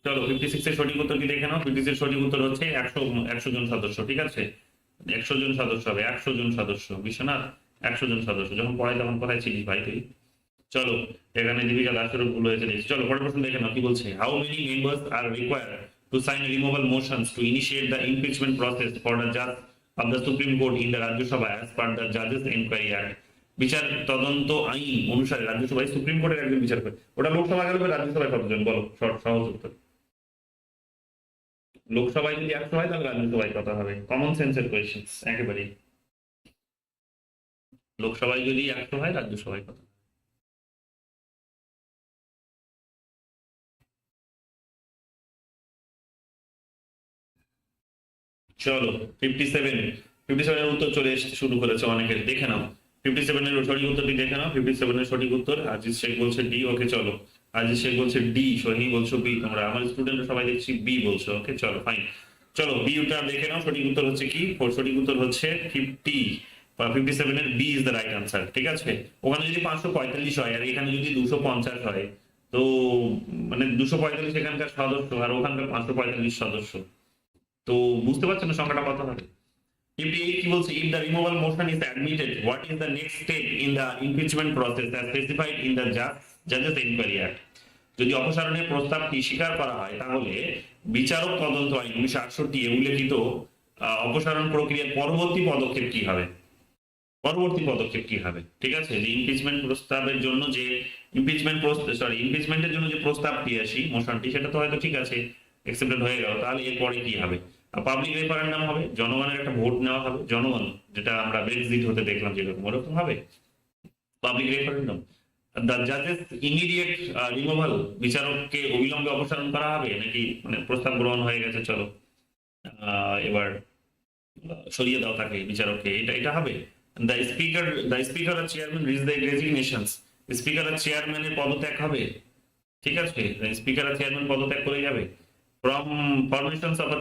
চলো 56 এর সঠিক উত্তর কি দেখে নাও। 56 এর সঠিক উত্তর হচ্ছে 100 জন সদস্য, ঠিক আছে? 100 জন সদস্য হবে, 100 জন সদস্য, বিশ্বনাথ 100 জন সদস্য। যখন পড়াই তখন কোথায় ছিলিস ভাই তুই? চলো এখানে দীপিকা দাসেরও ভুল হয়েছে দেখছি। চলো পরের প্রশ্ন দেখে নাও কি বলছে। How many members R required to sign removal motions to initiate the impeachment process for the জাজ of the supreme court in the Rajya Sabha as per the জাজেস enquiry act? বিচার তদন্ত আইন অনুসারে রাজ্যসভায় সুপ্রিম কোর্টের একজন বিচার করে, ওটা লোকসভা গেল, রাজ্যসভায় কতজন বলো? সহজ উত্তর। লোকসভায় যদি 100 হয় তাহলে রাজ্যসভায় কত হবে? কমন সেন্সের কোয়েশ্চেন একেবারে। লোকসভায় যদি 100 হয় রাজ্যসভায় কত? চলো 57 এর উত্তর চলে এসে শুরু করেছে অনেকের, দেখে নাও 57 এর সঠিক উত্তরটি দেখে নাও। 57 এর সঠিক উত্তর আজিজ শেখ বলছে ডি। ওকে চলো, আজিজ শেখ বলছে ডি, সোহিনী বলছো বি, তোমরা আমার স্টুডেন্টরা সবাই দেখছি বি বলছো। ওকে চলো ফাইন, চলো বি টা দেখে নাও সঠিক উত্তর হচ্ছে কি। সঠিক উত্তর হচ্ছে 57 এর B is the right answer, ঠিক আছে? ওখানে যদি 545 হয় আর এখানে যদি 250 হয়, তো মানে 245 এখানকার সদস্য আর ওখানকার 545 সদস্য, তো বুঝতে পারছেন না সংখ্যাটা কত হবে। 58 কি বলছে, if the removal motion is admitted, what is the next step in the impeachment process as specified in the judges inquiry act? যদি অপসারণের প্রস্তাবটি স্বীকার করা হয় তাহলে বিচারক তদন্ত আইন 1968 এ উল্লেখিত অপসারণ প্রক্রিয়ার পরবর্তী পদক্ষেপ কি হবে? পরবর্তী পদক্ষেপ কি হবে, ঠিক আছে? যে ইমপিচমেন্ট প্রস্তাবের জন্য যে ইমপিচমেন্টের জন্য যে প্রস্তাবটি আসি মোশনটি, সেটা তো হয়তো ঠিক আছে অ্যাকসেপ্টেড হয়ে গেল, তাহলে এরপরে কি হবে? পাবলিক রেফারেন্ডাম হবে, জনগণের একটা ভোট নেওয়া হবে, জনগণ যেটা আমরা ব্রেক্সিট হতে দেখলাম যেরকম ওরকম হবে পাবলিক রেফারেন্ডাম। দ্য জাজেস ইমিডিয়েট রিমুভাল, বিচারককে অবিলম্বে অপসারণ করা হবে নাকি মানে প্রস্তাব গ্রহণ হয়ে গেছে চলো এবার সরিয়ে দাও তাকে বিচারককে, এটা হবে। দ্য স্পিকার আর চেয়ারম্যান রিজ দ্য রেজিগনেশনস, স্পিকার আর চেয়ারম্যানের পদত্যাগ হবে, ঠিক আছে? স্পিকার আর চেয়ারম্যান পদত্যাগ করে যাবে। From formations of a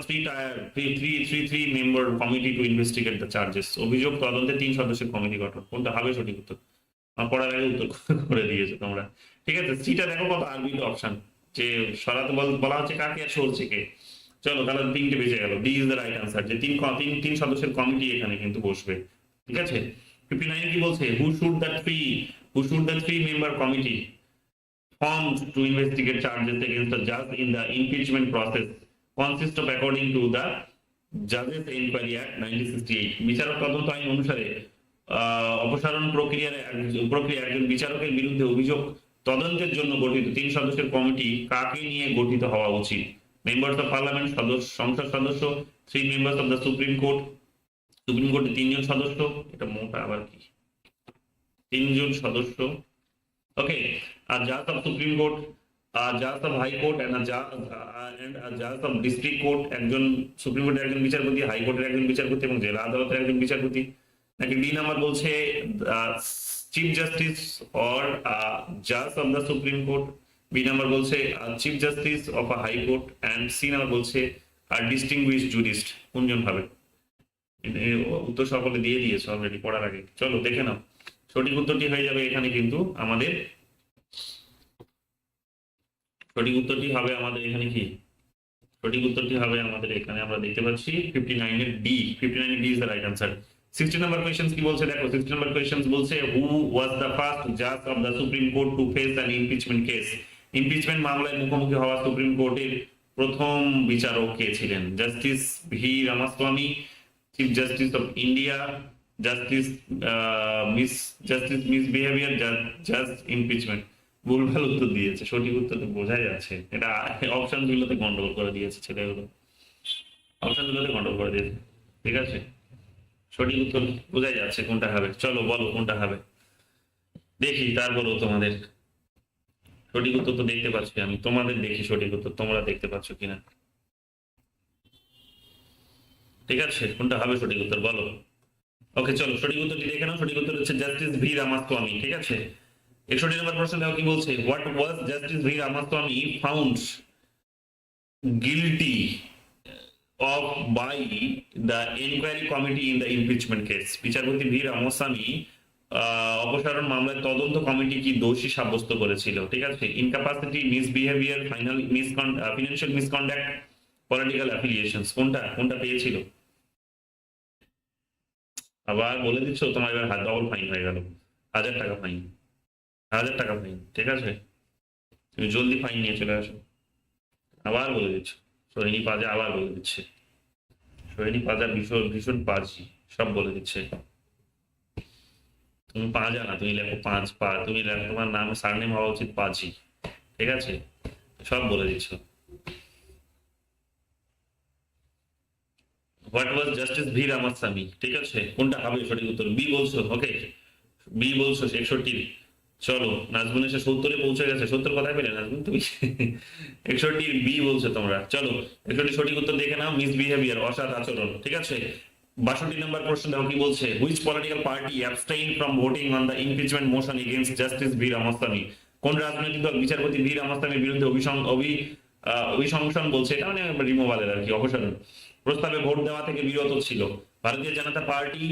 three member committee to investigate the charges, অভিযোগ তদন্তে 3 সদস্যের কমিটি গঠন, কোনটা হবে সঠিক উত্তর? পড়ার আগে উত্তর করে দিয়েছো তোমরা, ঠিক আছে? সিটা দেখো কত আরবিট অপশন, যে সরাতে বলা হচ্ছে কাকে আর সরছে কে। চলো তাহলে 3টে বেঁচে গেল, D is the right answer, যে তিন সদস্যের কমিটি এখানে কিন্তু বসবে, ঠিক আছে? 59 কি বলছে, who should the three member committee formed to investigate charges against the judge in the impeachment process consist of according to the Judges Inquiry Act 1968? বিচারক তদন্ত আইন অনুসারে অপসারণ প্রক্রিয়া একজন বিচারকের বিরুদ্ধে অভিযোগ তদন্তের জন্য গঠিত 3 সদস্যের কমিটি কাকে নিয়ে গঠিত হওয়া উচিত? মেম্বার্স অফ পার্লামেন্ট, সংসদ সদস্য, 3 members of the supreme court, supreme কোর্টে 3 জন সদস্য, এটা মোটা আবার কি 3 জন সদস্য, ওকে, আর judge of Supreme Court, judge of High Court and a judge of District Court, একজন সুপ্রিম কোর্টের একজন বিচারপতি, হাই কোর্টের একজন বিচারপতি এবং জেলা আদালতের একজন বিচারপতি। নাকি ডি নাম্বার বলছে চিফ জাস্টিস অর জাজ of the supreme court, B number বলছে chief justice of a high court, and C number বলছে ডিস্টিংগুইশড জুরিস্ট। কোনজন ভাবে? উত্তর সকলে দিয়ে দিয়েছে অলরেডি পড়ার আগে। চলো দেখে নাও, সঠিক উত্তরটি হয়ে যাবে এখানে কিন্তু আমাদের, সঠিক উত্তরটি হবে আমাদের এখানে কি, সঠিক উত্তরটি হবে আমাদের এখানে আমরা দেখতে পাচ্ছি 59 এর ডি। 59 এর D is the right answer. 60 number question কি বলছে দেখো, 60 নাম্বার কোশ্চেন বলছে হু ওয়াজ দ্য ফার্স্ট জাজ of the supreme court to face an impeachment case. Impeachment মামলায় মুখোমুখি হওয়া সুপ্রিম কোর্টের প্রথম বিচারক কে ছিলেন? Justice V Ramaswamy, chief justice of India, justice misbehaviour, just impeachment. ভুলভাল উত্তর দিয়েছে, সঠিক উত্তর তো বোঝা যাচ্ছে, এটা অপশন গুলোতে গন্ডগোল করে দিয়েছে ছেলেগুলো, অপশন গুলোতে গন্ডগোল করে দিয়েছে। ঠিক আছে, সঠিক উত্তর বোঝা যাচ্ছে কোনটা হবে। চলো বলো কোনটা হবে দেখি, তারপরও তোমাদের সঠিক উত্তর তো দেখতে পাচ্ছি আমি, তোমাদের দেখি সঠিক উত্তর তোমরা দেখতে পাচ্ছ কিনা। ঠিক আছে, কোনটা হবে সঠিক উত্তর বলো। ওকে চলো সঠিক উত্তরটি দেখে নাও, সঠিক উত্তর হচ্ছে জাস্টিস ভি রামাস্বামী। ঠিক আছে, 61 নম্বর প্রশ্ন দেখো কি বলছে, what was justice V Ramaswami found guilty of by the enquiry committee in the impeachment case. বিচারপতি ভি রামাস্বামী অপসারণ মামলায় তদন্ত কমিটি কি দোষী সাব্যস্ত করেছিল? ঠিক আছে, ইনক্যাপাসিটি, মিসবিহেভিয়ার, ফিনান্সিয়াল মিসকন্ডাক্ট, পলিটিক্যাল অ্যাফিলিয়েশনস, কোনটা কোনটা পেয়েছিল? আবার বলে দিচ্ছ তোমার, এবার ডবল ফাইন হয়ে গেল, 1000 টাকা ফাইন, 1000 টাকা ফাইন। ঠিক আছে, তুমি জলদি ফাইন নিয়ে চলে আসো। আবার বলে দিচ্ছ, সোহিনী পাজা আবার বলে দিচ্ছে, সোহিনী পাজা ভীষণ ভীষণ পাজি, সব বলে দিচ্ছে। তুমি পাজা না, তুমি লেখো পাঁচ পা, তুমি লেখো তোমার নাম সারনেম হওয়া উচিত পাজি। ঠিক আছে, সব বলে দিচ্ছ। What was justice V Ramaswamy, ঠিক আছে, কোনটা হবে সঠিক উত্তর? বি বলছো, ওকে বি বলছো 61। চলো নাজমুন এসে 70-এ পৌঁছে গেছে, 70 কথায় পেলে নাজমুন তুমি 61 বি বলছো তোমরা। চলো 61 সঠিক উত্তর দেখে নাও, মিসবিহেভিয়ার, অসৎ আচরণ। ঠিক আছে, 62 নম্বর প্রশ্ন দেখো কি বলছে, which political party abstain from voting on the impeachment motion against justice V Ramaswamy. কোন রাজনৈতিক দল বিচারপতি ভি রামাস্বামীর বিরুদ্ধে অভিশংসন বলছে, এটা মানে রিমুভালের আর কি, অপসারণ প্রস্তাবে ভোট দেওয়া থেকে বিরত ছিল? Bharatiya Janata party,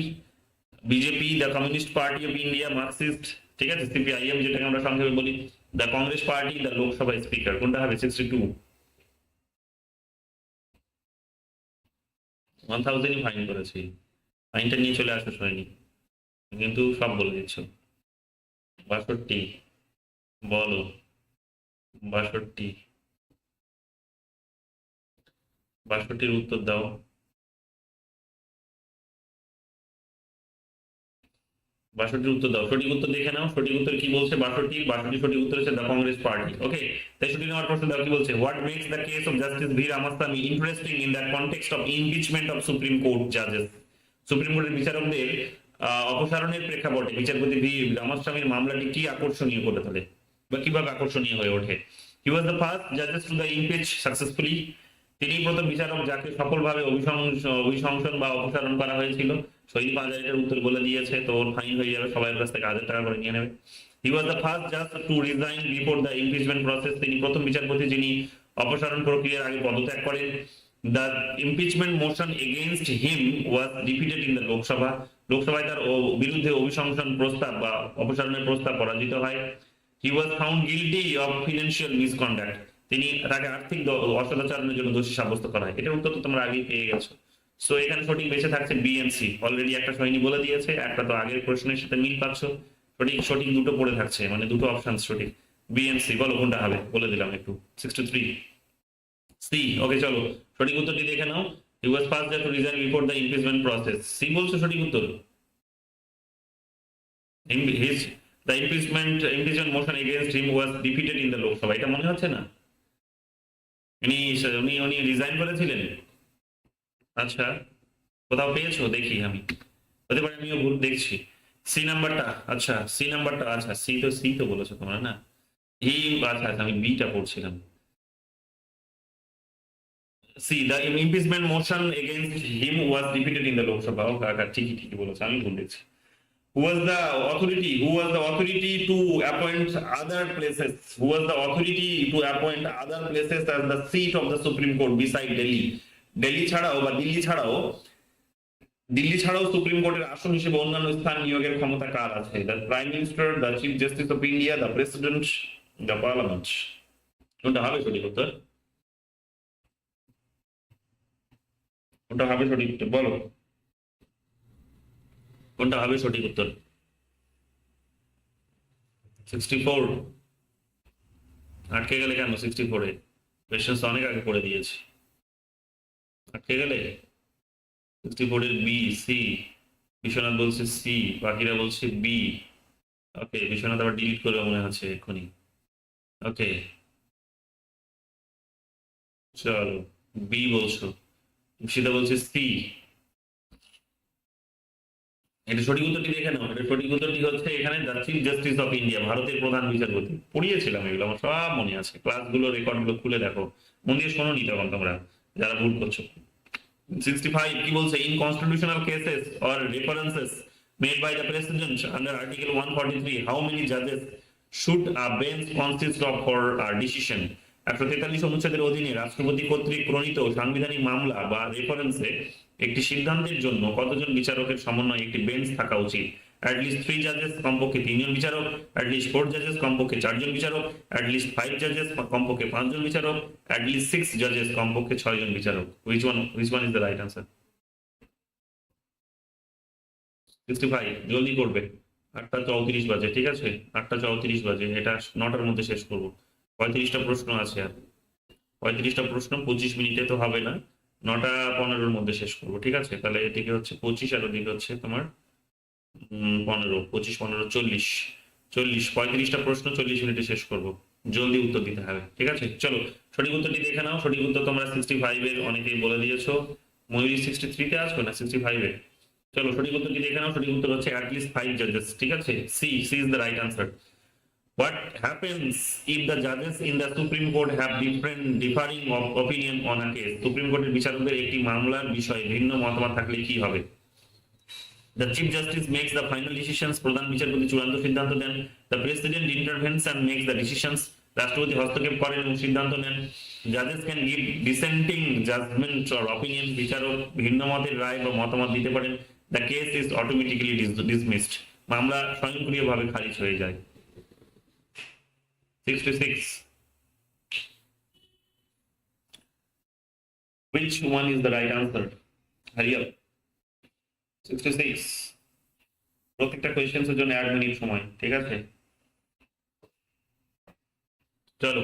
BJP, the communist party of India, Marxist, ঠিক আছে, সিপিআইএম যেটাকে আমরা সংক্ষেপে বলি, the Congress party, the Lok Sabha speaker. কোনটা হবে? 62। 1000 ফাইন করেছি, ফাইনটা নিয়ে চলে আসো সৈনিক, কিন্তু সব বলে দিচ্ছ। 62 বলো, 62, 62-র উত্তর দাও। 62-র উত্তর দাও, সঠিক উত্তর দেখে নাও, সঠিক উত্তর কি বলছে? 62 সঠিক উত্তর হচ্ছে the Congress party. Okay, 63 number প্রশ্ন দাও কি বলছে, what makes the case of justice V Ramaswami interesting in the context of impeachment of supreme court জাজেস। সুপ্রিম কোর্টের বিচারকদের অপসারণের প্রেক্ষাপটে বিচারপতি ভি রামাস্বামীর মামলাটি কি আকর্ষণীয় করে তোলে বা কিভাবে আকর্ষণীয় হয়ে ওঠে? হি ওয়াজ দ্য ফার্স্ট জাজেস টু দ্য ইমপিচ সাকসেসফুলি। তিনি প্রথম বিচারক যাকে সফলভাবে অভিশংসন বা অপসারণ করা হয়েছিল। শহীদ 5000-এর উত্তর বলে দিয়েছে, তো ওর ফাইন হয়ে যাবে, সবাই কাছ থেকে 1000 টাকা করে নিয়ে নেবে। হি ওয়াজ দ্য ফার্স্ট জাজ two resign before the impeachment process. তিনি প্রথম বিচারপতি যিনি অপসারণ প্রক্রিয়ার আগে পদত্যাগ করেন। The impeachment motion against him was defeated in the Lok Sabha. লোকসভায় তার বিরুদ্ধে অভিশংসন প্রস্তাব বা অপসারণের প্রস্তাব পরাজিত হয়। He was found guilty of financial misconduct. তিনি তাকে আর্থিক অসদাচরণের জন্য দোষী সাব্যস্ত করা হয়। এটার উত্তর তো তোমরা আগেই পেয়ে গেছো। সো এখানে সঠিক বেঁচে থাকছে বিএনসি, অলরেডি একটা সৈনী বলে দিয়েছে, একটা তো আগের প্রশ্নের সাথে মিল পাচ্ছ। সঠিক সঠিক দুটো পড়ে থাকছে, মানে দুটো অপশন সঠিক। বিএনসি বলো কোনটা হবে, বলে দিলাম একটু। 63 সি। ওকে চলো সঠিক উত্তরটি দেখে নাও, he was first to resign before the impeachment process. C বলছো সঠিক উত্তর। The impeachment motion against him was defeated in the Lok Sabha. এটা মনে হচ্ছে না উনি রিজাইন করেছিলেন? আচ্ছা, কোথাও পেয়েছো দেখি আমি, হতে পারে আমিও ভুল দেখছি। সি নাম্বারটা, আচ্ছা সি নাম্বারটা, আচ্ছা সি তো বলেছো তোমরা না, হি, আচ্ছা আচ্ছা আমি বিটা পড়ছিলাম। C, the impeachment motion against him was defeated in the Lok Sabha. Okay ঠিকই বলেছো, আমি ভুল দেখছি। Who was the authority to appoint other places? Who was the authority to appoint other places as the seat of the Supreme Court beside Delhi? Delhi ছাড়াও বা দিল্লি ছাড়াও দিল্লি ছাড়াও supreme কোর্টের আসন হিসেবে অন্যান্য স্থান নিয়োগের ক্ষমতা কার আছে? The prime minister, the chief justice of India, the president, the parliament. কোনটা হবে সঠিক উত্তর? কোনটা হবে সঠিক উত্তর বলো? কোনটা হবে সঠিক উত্তর? 64। আটকে গেলে কেন 64-এ? কোয়েশ্চেন অনেক আগে করে দিয়েছি। আটকে গেলে 64-এর বি, সি। বিশ্বনাথ বলছে সি, বাকিরা বলছে বি। ওকে, বিশ্বনাথ আবার ডিলিট করবে মনে হচ্ছে এক্ষুনি। ওকে, চলো, বি বলছো, সীতা বলছে সি। এটা সঠিক উত্তরটি দেখে নাও। এটা সঠিক উত্তরটি হচ্ছে এখানে the chief justice of India, ভারতের প্রধান বিচারপতি। পড়িয়েছিলাম এগুলো, আমার সব মনে আছে, ক্লাসগুলো রেকর্ডগুলো খুলে দেখো, মন দিয়ে শোনোনি তখন তোমরা যারা ভুল করছো। 65 কি বলছে? In constitutional cases or references made by the president under article 143 how many জাজেস should a bench consist of for decision? 143 অনুচ্ছেদের অধীনে রাষ্ট্রপতি কর্তৃক প্রণীত সাংবিধানিক মামলা বা রেফারেন্সে একটি সিদ্ধান্তের জন্য কতজন বিচারকের সমন্বয়ে একটি বেঞ্চ থাকা উচিত? অ্যাটলিস্ট 3 জাজেস, কমপক্ষে 3 জন বিচারক; অ্যাটলিস্ট 4 জাজেস, কমপক্ষে 4 জন বিচারক; অ্যাটলিস্ট 5 জাজেস, কমপক্ষে 5 জন বিচারক; অ্যাটলিস্ট 6 জাজেস, কমপক্ষে 6 জন বিচারক। which one is the right answer? 65 জলদি করবে, 8টা 34 বাজে, ঠিক আছে? 8টা 34 বাজে, এটা 9টার মধ্যে শেষ করব। 35টা প্রশ্ন আছে, আর 35টা প্রশ্ন 25 মিনিটে তো হবে না, 9টা 15-র মধ্যে শেষ করব, ঠিক আছে? তাহলে এদিকে হচ্ছে 25 আর ওদিকে হচ্ছে তোমার 15, 25 15 40, 35টা প্রশ্ন 40 মিনিটে শেষ করব। জলদি উত্তর দিতে হবে, ঠিক আছে? চলো, সঠিক উত্তরটি দেখে নাও। সঠিক উত্তর তোমরা 65-এর অনেকেই বলে দিয়েছো। ময়ূরী 63-তে আসবে না 65-এ? চলো, সঠিক উত্তরটি দেখে নাও। সঠিক উত্তর হচ্ছে অ্যাটলিস্ট 5 জাজেস, ঠিক আছে? C is the right answer. What happens if the judges in the Supreme Court have differing opinion on a case? Supreme কোর্টের বিচারকদের একটি মামলার বিষয়ে ভিন্ন মতামত থাকলে কি হবে? The chief justice makes the final decisions, প্রধান বিচারপতি চূড়ান্ত সিদ্ধান্ত দেন। The president intervenes and makes the decisions, রাষ্ট্রপতি হস্তক্ষেপ করেন এবং সিদ্ধান্ত নেন। Judges can give dissenting judgment or opinion, বিচারক ভিন্ন মতের রায় বা মতামত দিতে পারেন। The case is automatically dismissed, মামলা স্বয়ংক্রিয়ভাবে খারিজ হয়ে যায়। 66 which one is the right answer? Hurry up. 66 প্রত্যেকটা কোয়েশ্চেন্সের জন্য 1 মিনিট সময়, ঠিক আছে? চলো,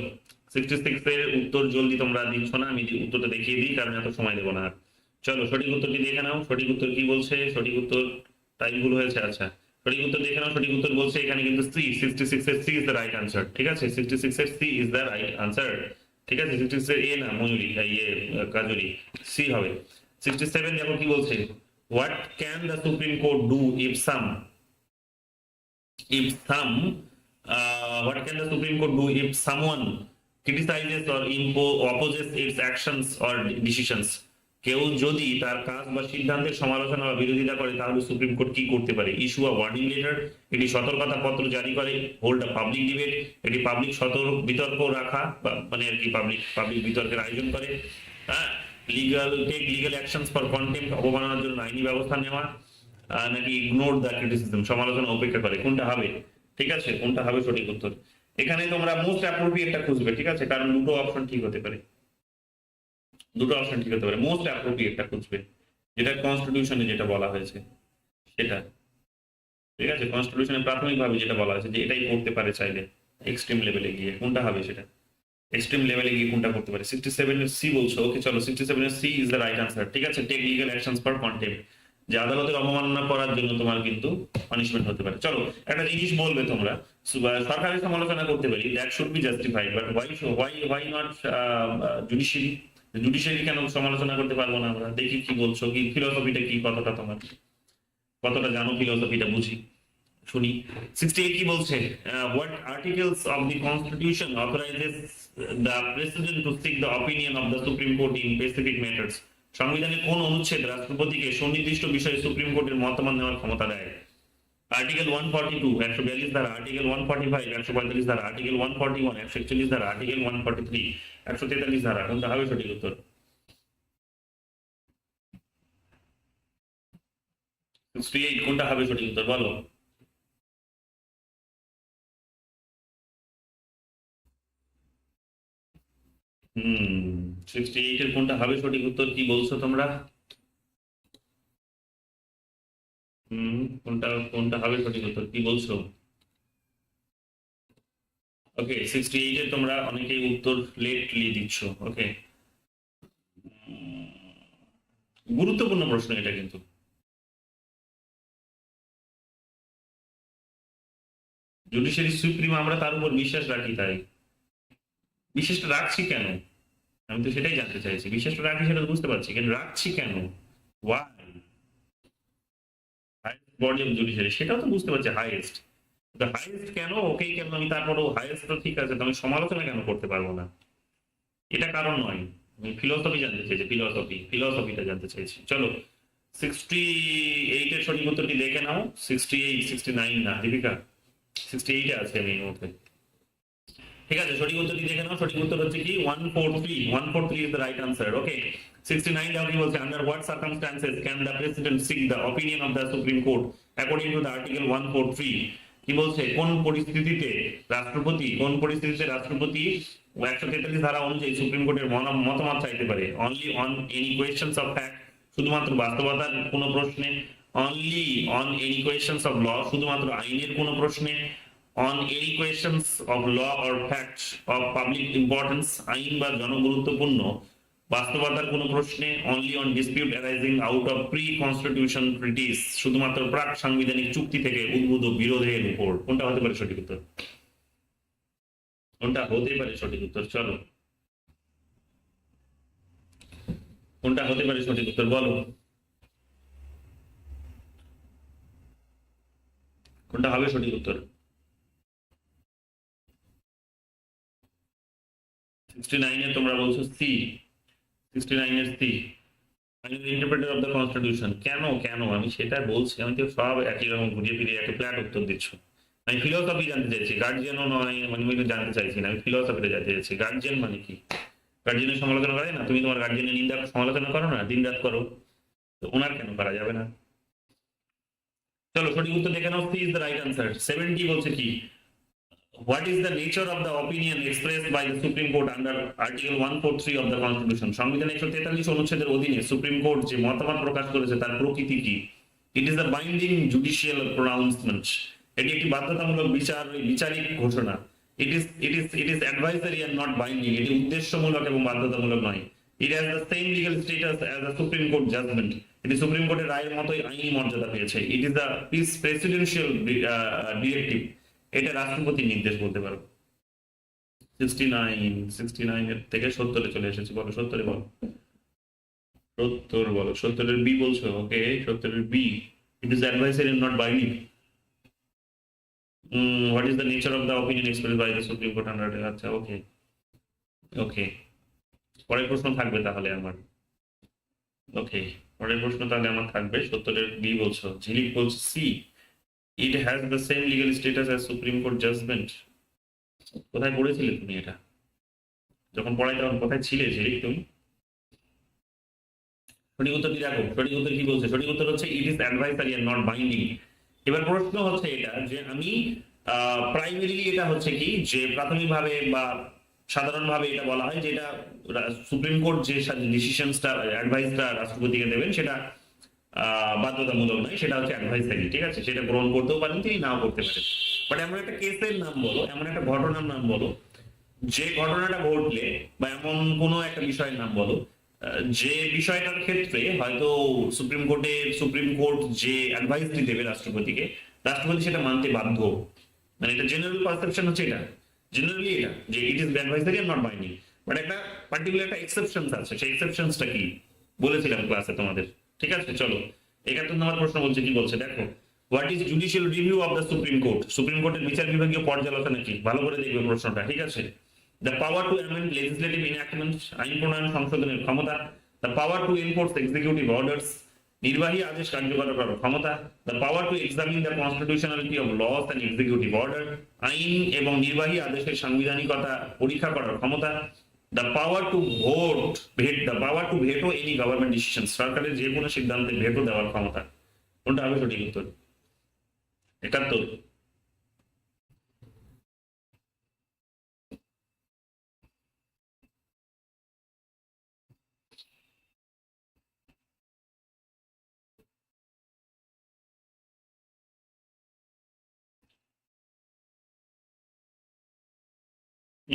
66 এর উত্তর জলদি তোমরা দিচ্ছ না, আমি উত্তরটা দেখিয়ে দিই, কারণ এত সময় দেবো না আর। চলো, সঠিক উত্তরটি দেখে নাও। সঠিক উত্তর কি বলছে? সঠিক উত্তর টাইপ ভুল হয়েছে, আচ্ছা। সঠিক উত্তর দেখে নাও। সঠিক উত্তর বলছে এখানে কিন্তু সি, 66 এর C is the right answer, ঠিক আছে? 66 এর C is the right answer, ঠিক আছে? 66 এর এ না, ময়ূরী, কাজরি, সি হবে। 67 দেখো কি বলছে? What can the Supreme Court do if some what can the Supreme Court do if someone criticizes or opposes its actions or decisions? কেউ যদি তার কাজ বা সিদ্ধান্তের সমালোচনা বা বিরোধিতা করে, তাহলে সুপ্রিম কোর্ট কি করতে পারে? ইস্যু আ ওয়ার্নিং লেটার, এটি সতর্কতা পত্র জারি করে। হোল্ড আ পাবলিক ডিবেট, এটি পাবলিক বিতর্ক রাখা, মানে আর কি পাবলিক বিতর্কের আয়োজন করে। হ্যাঁ, লিগাল অ্যাকশনস ফর কন্টেম্প্ট, অবমাননার জন্য আইনি ব্যবস্থা নেওয়া, নাকি ইগনোর দ্য ক্রিটিসিজম, সমালোচনা উপেক্ষা করে। কোনটা হবে? ঠিক আছে, কোনটা হবে সঠিক উত্তর? এখানে তোমরা মোস্ট অ্যাপ্রোপ্রিয়েটটা খুঁজবে, ঠিক আছে? কারণ দুটো অপশন ঠিক হতে পারে, মোস্ট অ্যাপ্রোপ্রিয়েটটা খুঁজবে, যেটা কনস্টিটিউশনে যেটা বলা হয়েছে সেটা, ঠিক আছে? কনস্টিটিউশনে প্রাথমিকভাবে যেটা বলা হয়েছে যে এটাই করতে পারে চাইলে, এক্সট্রিম লেভেলে গিয়ে কোনটা হবে সেটা? এক্সট্রিম লেভেলে গিয়ে কোনটা করতে পারে? 67 এর সি বলছো। ওকে, চলো, 67 এর C is the right answer, ঠিক আছে? Take legal actions for contempt, যে আদালতের অবমাননা করার জন্য তোমার কিন্তু পানিশমেন্ট হতে পারে। চলো, একটা জিনিস বলবে তোমরা, সরকারের সমালোচনা করতে পারি, that should be justified, but why not judiciary? Judiciary কেন সমালোচনা করতে পারবো না আমরা? দেখি কি বলছো, কি ফিলোসফিটা কি, কতটা তোমার কতটা জানো ফিলোসফিটা, বুঝি, শুনি। 68 কি বলছে? What articles of the constitution authorises the president to seek the opinion of the supreme court in specific matters? সংবিধানের কোন অনুচ্ছেদ রাষ্ট্রপতিকে সুনির্দিষ্ট বিষয়ে সুপ্রিম কোর্টের মতামত নেওয়ার ক্ষমতা দেয়? আর্টিকেল 142, 142 ধারা, আর্টিকেল 145, 145 ধারা, আর্টিকেল 141, 141 ধারা, আর্টিকেল 143, 143 ধারা। কোনটা হবে সঠিক উত্তর? 68 কোনটা হবে সঠিক উত্তর বলো? হুম, 68 এর কোনটা হবে সঠিক উত্তর, কি বলছো তোমরা? কোনটা কোনটা হবে সঠিক উত্তর, কি বলছো? ওকে, 68 এর তোমরা অনেকেই উত্তর লেটলি দিচ্ছ। ওকে, গুরুত্বপূর্ণ প্রশ্ন এটা কিন্তু। জুডিশিয়ারি সুপ্রিম, আমরা তার উপর বিশ্বাস রাখি, তাই বিশ্বাসটা রাখছি কেন? আমি তো সেটাই জানতে চাইছি, বিশ্বাসটা রাখি সেটা তো বুঝতে পারছি, কিন্তু রাখছি কেন? Why? Highest body of judiciary, সেটাও তো বুঝতে পারছি হাইয়েস্ট, হাইয়েস্ট কেন, ওকেই কেন আমি তারপরও হাইয়েস্ট তো ঠিক আছে, তো আমি সমালোচনা কেন করতে পারবো না? এটা কারণ নয়। আমি ফিলোসফি জানতে চাইছি, ফিলোসফিটা জানতে চাইছি। চলো, 68 এর সঠিক উত্তরটি দেখে নাও। 68, 69 না দীপিকা, 68 এ আছে আমি এই মুহূর্তে। ঠিক আছে, সঠিক উত্তরটি দেখে নাও। সঠিক উত্তর হচ্ছে কি 143, 143 is the right answer. Okay, 69 দেখো কি বলছে, under what circumstances can the president seek the opinion of the supreme court according to the article 143? কি বলছে, কোন পরিস্থিতিতে রাষ্ট্রপতি 143 ধারা অনুযায়ী সুপ্রিম কোর্টের মতামত চাইতে পারে? Only on any questions of fact, শুধুমাত্র বাস্তবতার কোনো প্রশ্নে? Only on any questions of law, শুধুমাত্র আইনের কোনো প্রশ্নে? on any questions of law or facts of public importance, আইন বা জনগুরুত্বপূর্ণ বাস্তবতার কোনো প্রশ্নে? Only on dispute arising out of pre constitution treaties, শুধুমাত্র প্রাক সাংবিধানিক চুক্তি থেকে উদ্ভূত বিরোধের উপর? কোনটা হতে পারে সঠিক উত্তর? কোনটা হতে পারে সঠিক উত্তর? চলো, কোনটা হতে পারে সঠিক উত্তর বলো? কোনটা হবে সঠিক উত্তর? 69 এ তোমরা বলছো সি, 69 এর C, interpreter of the constitution. কেন কেন আমি সেটা বলছি, আমি তো সব একই রকম ঘুরিয়ে ফিরিয়ে একটা ফ্ল্যাট উত্তর দিচ্ছ। আমি ফিলোসফি জানতে চাইছি, গার্জিয়ানও নয়, মানে আমি জানতে চাইছি না, আমি ফিলোসফিটা জানতে চাইছি। গার্জিয়ান মানে কি? গার্জিয়ানের সমালোচনা করে না? তুমি তোমার গার্জিয়ানের নিন্দা সমালোচনা করো না, দিন রাত করো, তো ওনার কেন করা যাবে না? চলো, সঠিক উত্তর দেখে নাও। C is the right answer. 70 বলছে কি, what is the nature of the opinion expressed by the Supreme Court under Article 143 of the Constitution? সংবিধানের 143 অনুচ্ছেদের অধীনে সুপ্রিম কোর্ট যে মতামত প্রকাশ করেছে তার প্রকৃতি কি? It is the binding judicial pronouncement, এটি একটি বাধ্যতামূলক বিচারিক ঘোষণা। It is advisory and not binding, এটি উদ্দেশ্যমূলক এবং বাধ্যতামূলক নয়। It has the same legal status as the supreme court judgement, এটি সুপ্রিম কোর্টের রায়ের মতোই আইনি মর্যাদা পেয়েছে। It is the presidential directive, এটা রাষ্ট্রপতির নির্দেশ বলতে পারো। 69 এর থেকে 70-এ চলে এসেছি, বলো 70-এ বলো, 70 বলো, 70-এর বি বলছো। ওকে, 70-এর B, it is advisory not binding. What is the nature of the opinion expressed by the supreme court under, আচ্ছা ওকে ওকে, পরের প্রশ্ন থাকবে তাহলে আমার। ওকে, পরের প্রশ্ন তাহলে আমার থাকবে 70-এর বি বলছো, ঝিলিক বলছো C, it has the same legal status as supreme court judgement. কোথায় পড়েছিলে তুমি এটা? যখন পড়াই তখন কোথায় ছিলে ঝিলিক তুমি? সঠিক উত্তর কি দেখো, সঠিক উত্তর কি বলছে? সঠিক উত্তর হচ্ছে it is advisory and not binding. এবার প্রশ্ন হচ্ছে এটা যে আমি প্রাইমারিলি এটা হচ্ছে কি, যে প্রাথমিকভাবে বা সাধারণভাবে এটা বলা হয় যে এটা সুপ্রিম কোর্ট যে ডিসিশনসটা অ্যাডভাইসটা রাষ্ট্রপতিকে দেবেন সেটা বাধ্যতামূলক নয়, সেটা হচ্ছে অ্যাডভাইসারি। ঠিক আছে, সেটা গ্রহণ করতেও পারেন তিনি, নাও করতে পারেন। বাট এমন একটা কেসের নাম বলো, এমন একটা ঘটনার নাম বলো, যে ঘটনাটা ঘটলে, বা এমন কোনো একটা বিষয়ের নাম বলো যে বিষয়টার ক্ষেত্রে হয়তো সুপ্রিম কোর্ট যে অ্যাডভাইসটি দেবে রাষ্ট্রপতিকে, রাষ্ট্রপতি সেটা মানতে বাধ্য। মানে এটা জেনারেল পারসেপশন হচ্ছে, এটা জেনারেলি এটা যে ইট is advisory are not binding. But একটা পার্টিকুলার একটা এক্সেপশনস আছে, সেই এক্সেপশনসটা কি বলেছিলাম ক্লাসে তোমাদের। ঠিক আছে, চলো 71 নম্বর প্রশ্ন বলছে, কি বলছে দেখো, what is judicial review of the supreme court? Supreme কোর্টের বিচার বিভাগীয় পর্যালোচনা কি? ভালো করে দেখবে প্রশ্নটা। ঠিক আছে, the power to amend legislative enactments, আইন প্রণয়ন সংশোধনের ক্ষমতা, the power to enforce executive orders, নির্বাহী আদেশ কার্যকর করার ক্ষমতা, the power to examine the constitutionality of laws and executive order, আইন এবং নির্বাহী আদেশের সাংবিধানিকতা পরীক্ষা করার ক্ষমতা, the power to veto any government decisions, সরকারের যে কোনো সিদ্ধান্তে ভেটো দেওয়ার ক্ষমতা। কোনটা হবে সঠিক উত্তর? 71।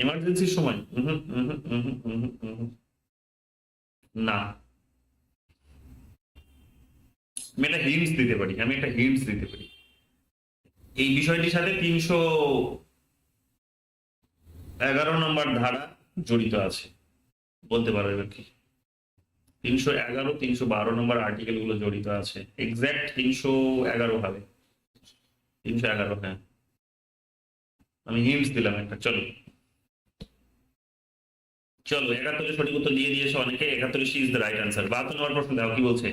এমার্জেন্সির সময় না। আমি একটা হিন্টস দিতে পারি। এই বিষয়টির সাথে 311 নম্বর ধারা জড়িত আছে। বলতে পারো এবার কি? 311, 312 নম্বর আর্টিকেল গুলো জড়িত আছে। এক্সাক্ট 311 হবে। 311, হ্যাঁ। আমি হিন্টস দিলাম একটা। চলো চলো 71 সঠিক উত্তর দিয়ে দিয়েছে অনেকে। 71 is the right answer. 72 number প্রশ্ন দাও, কি বলছে?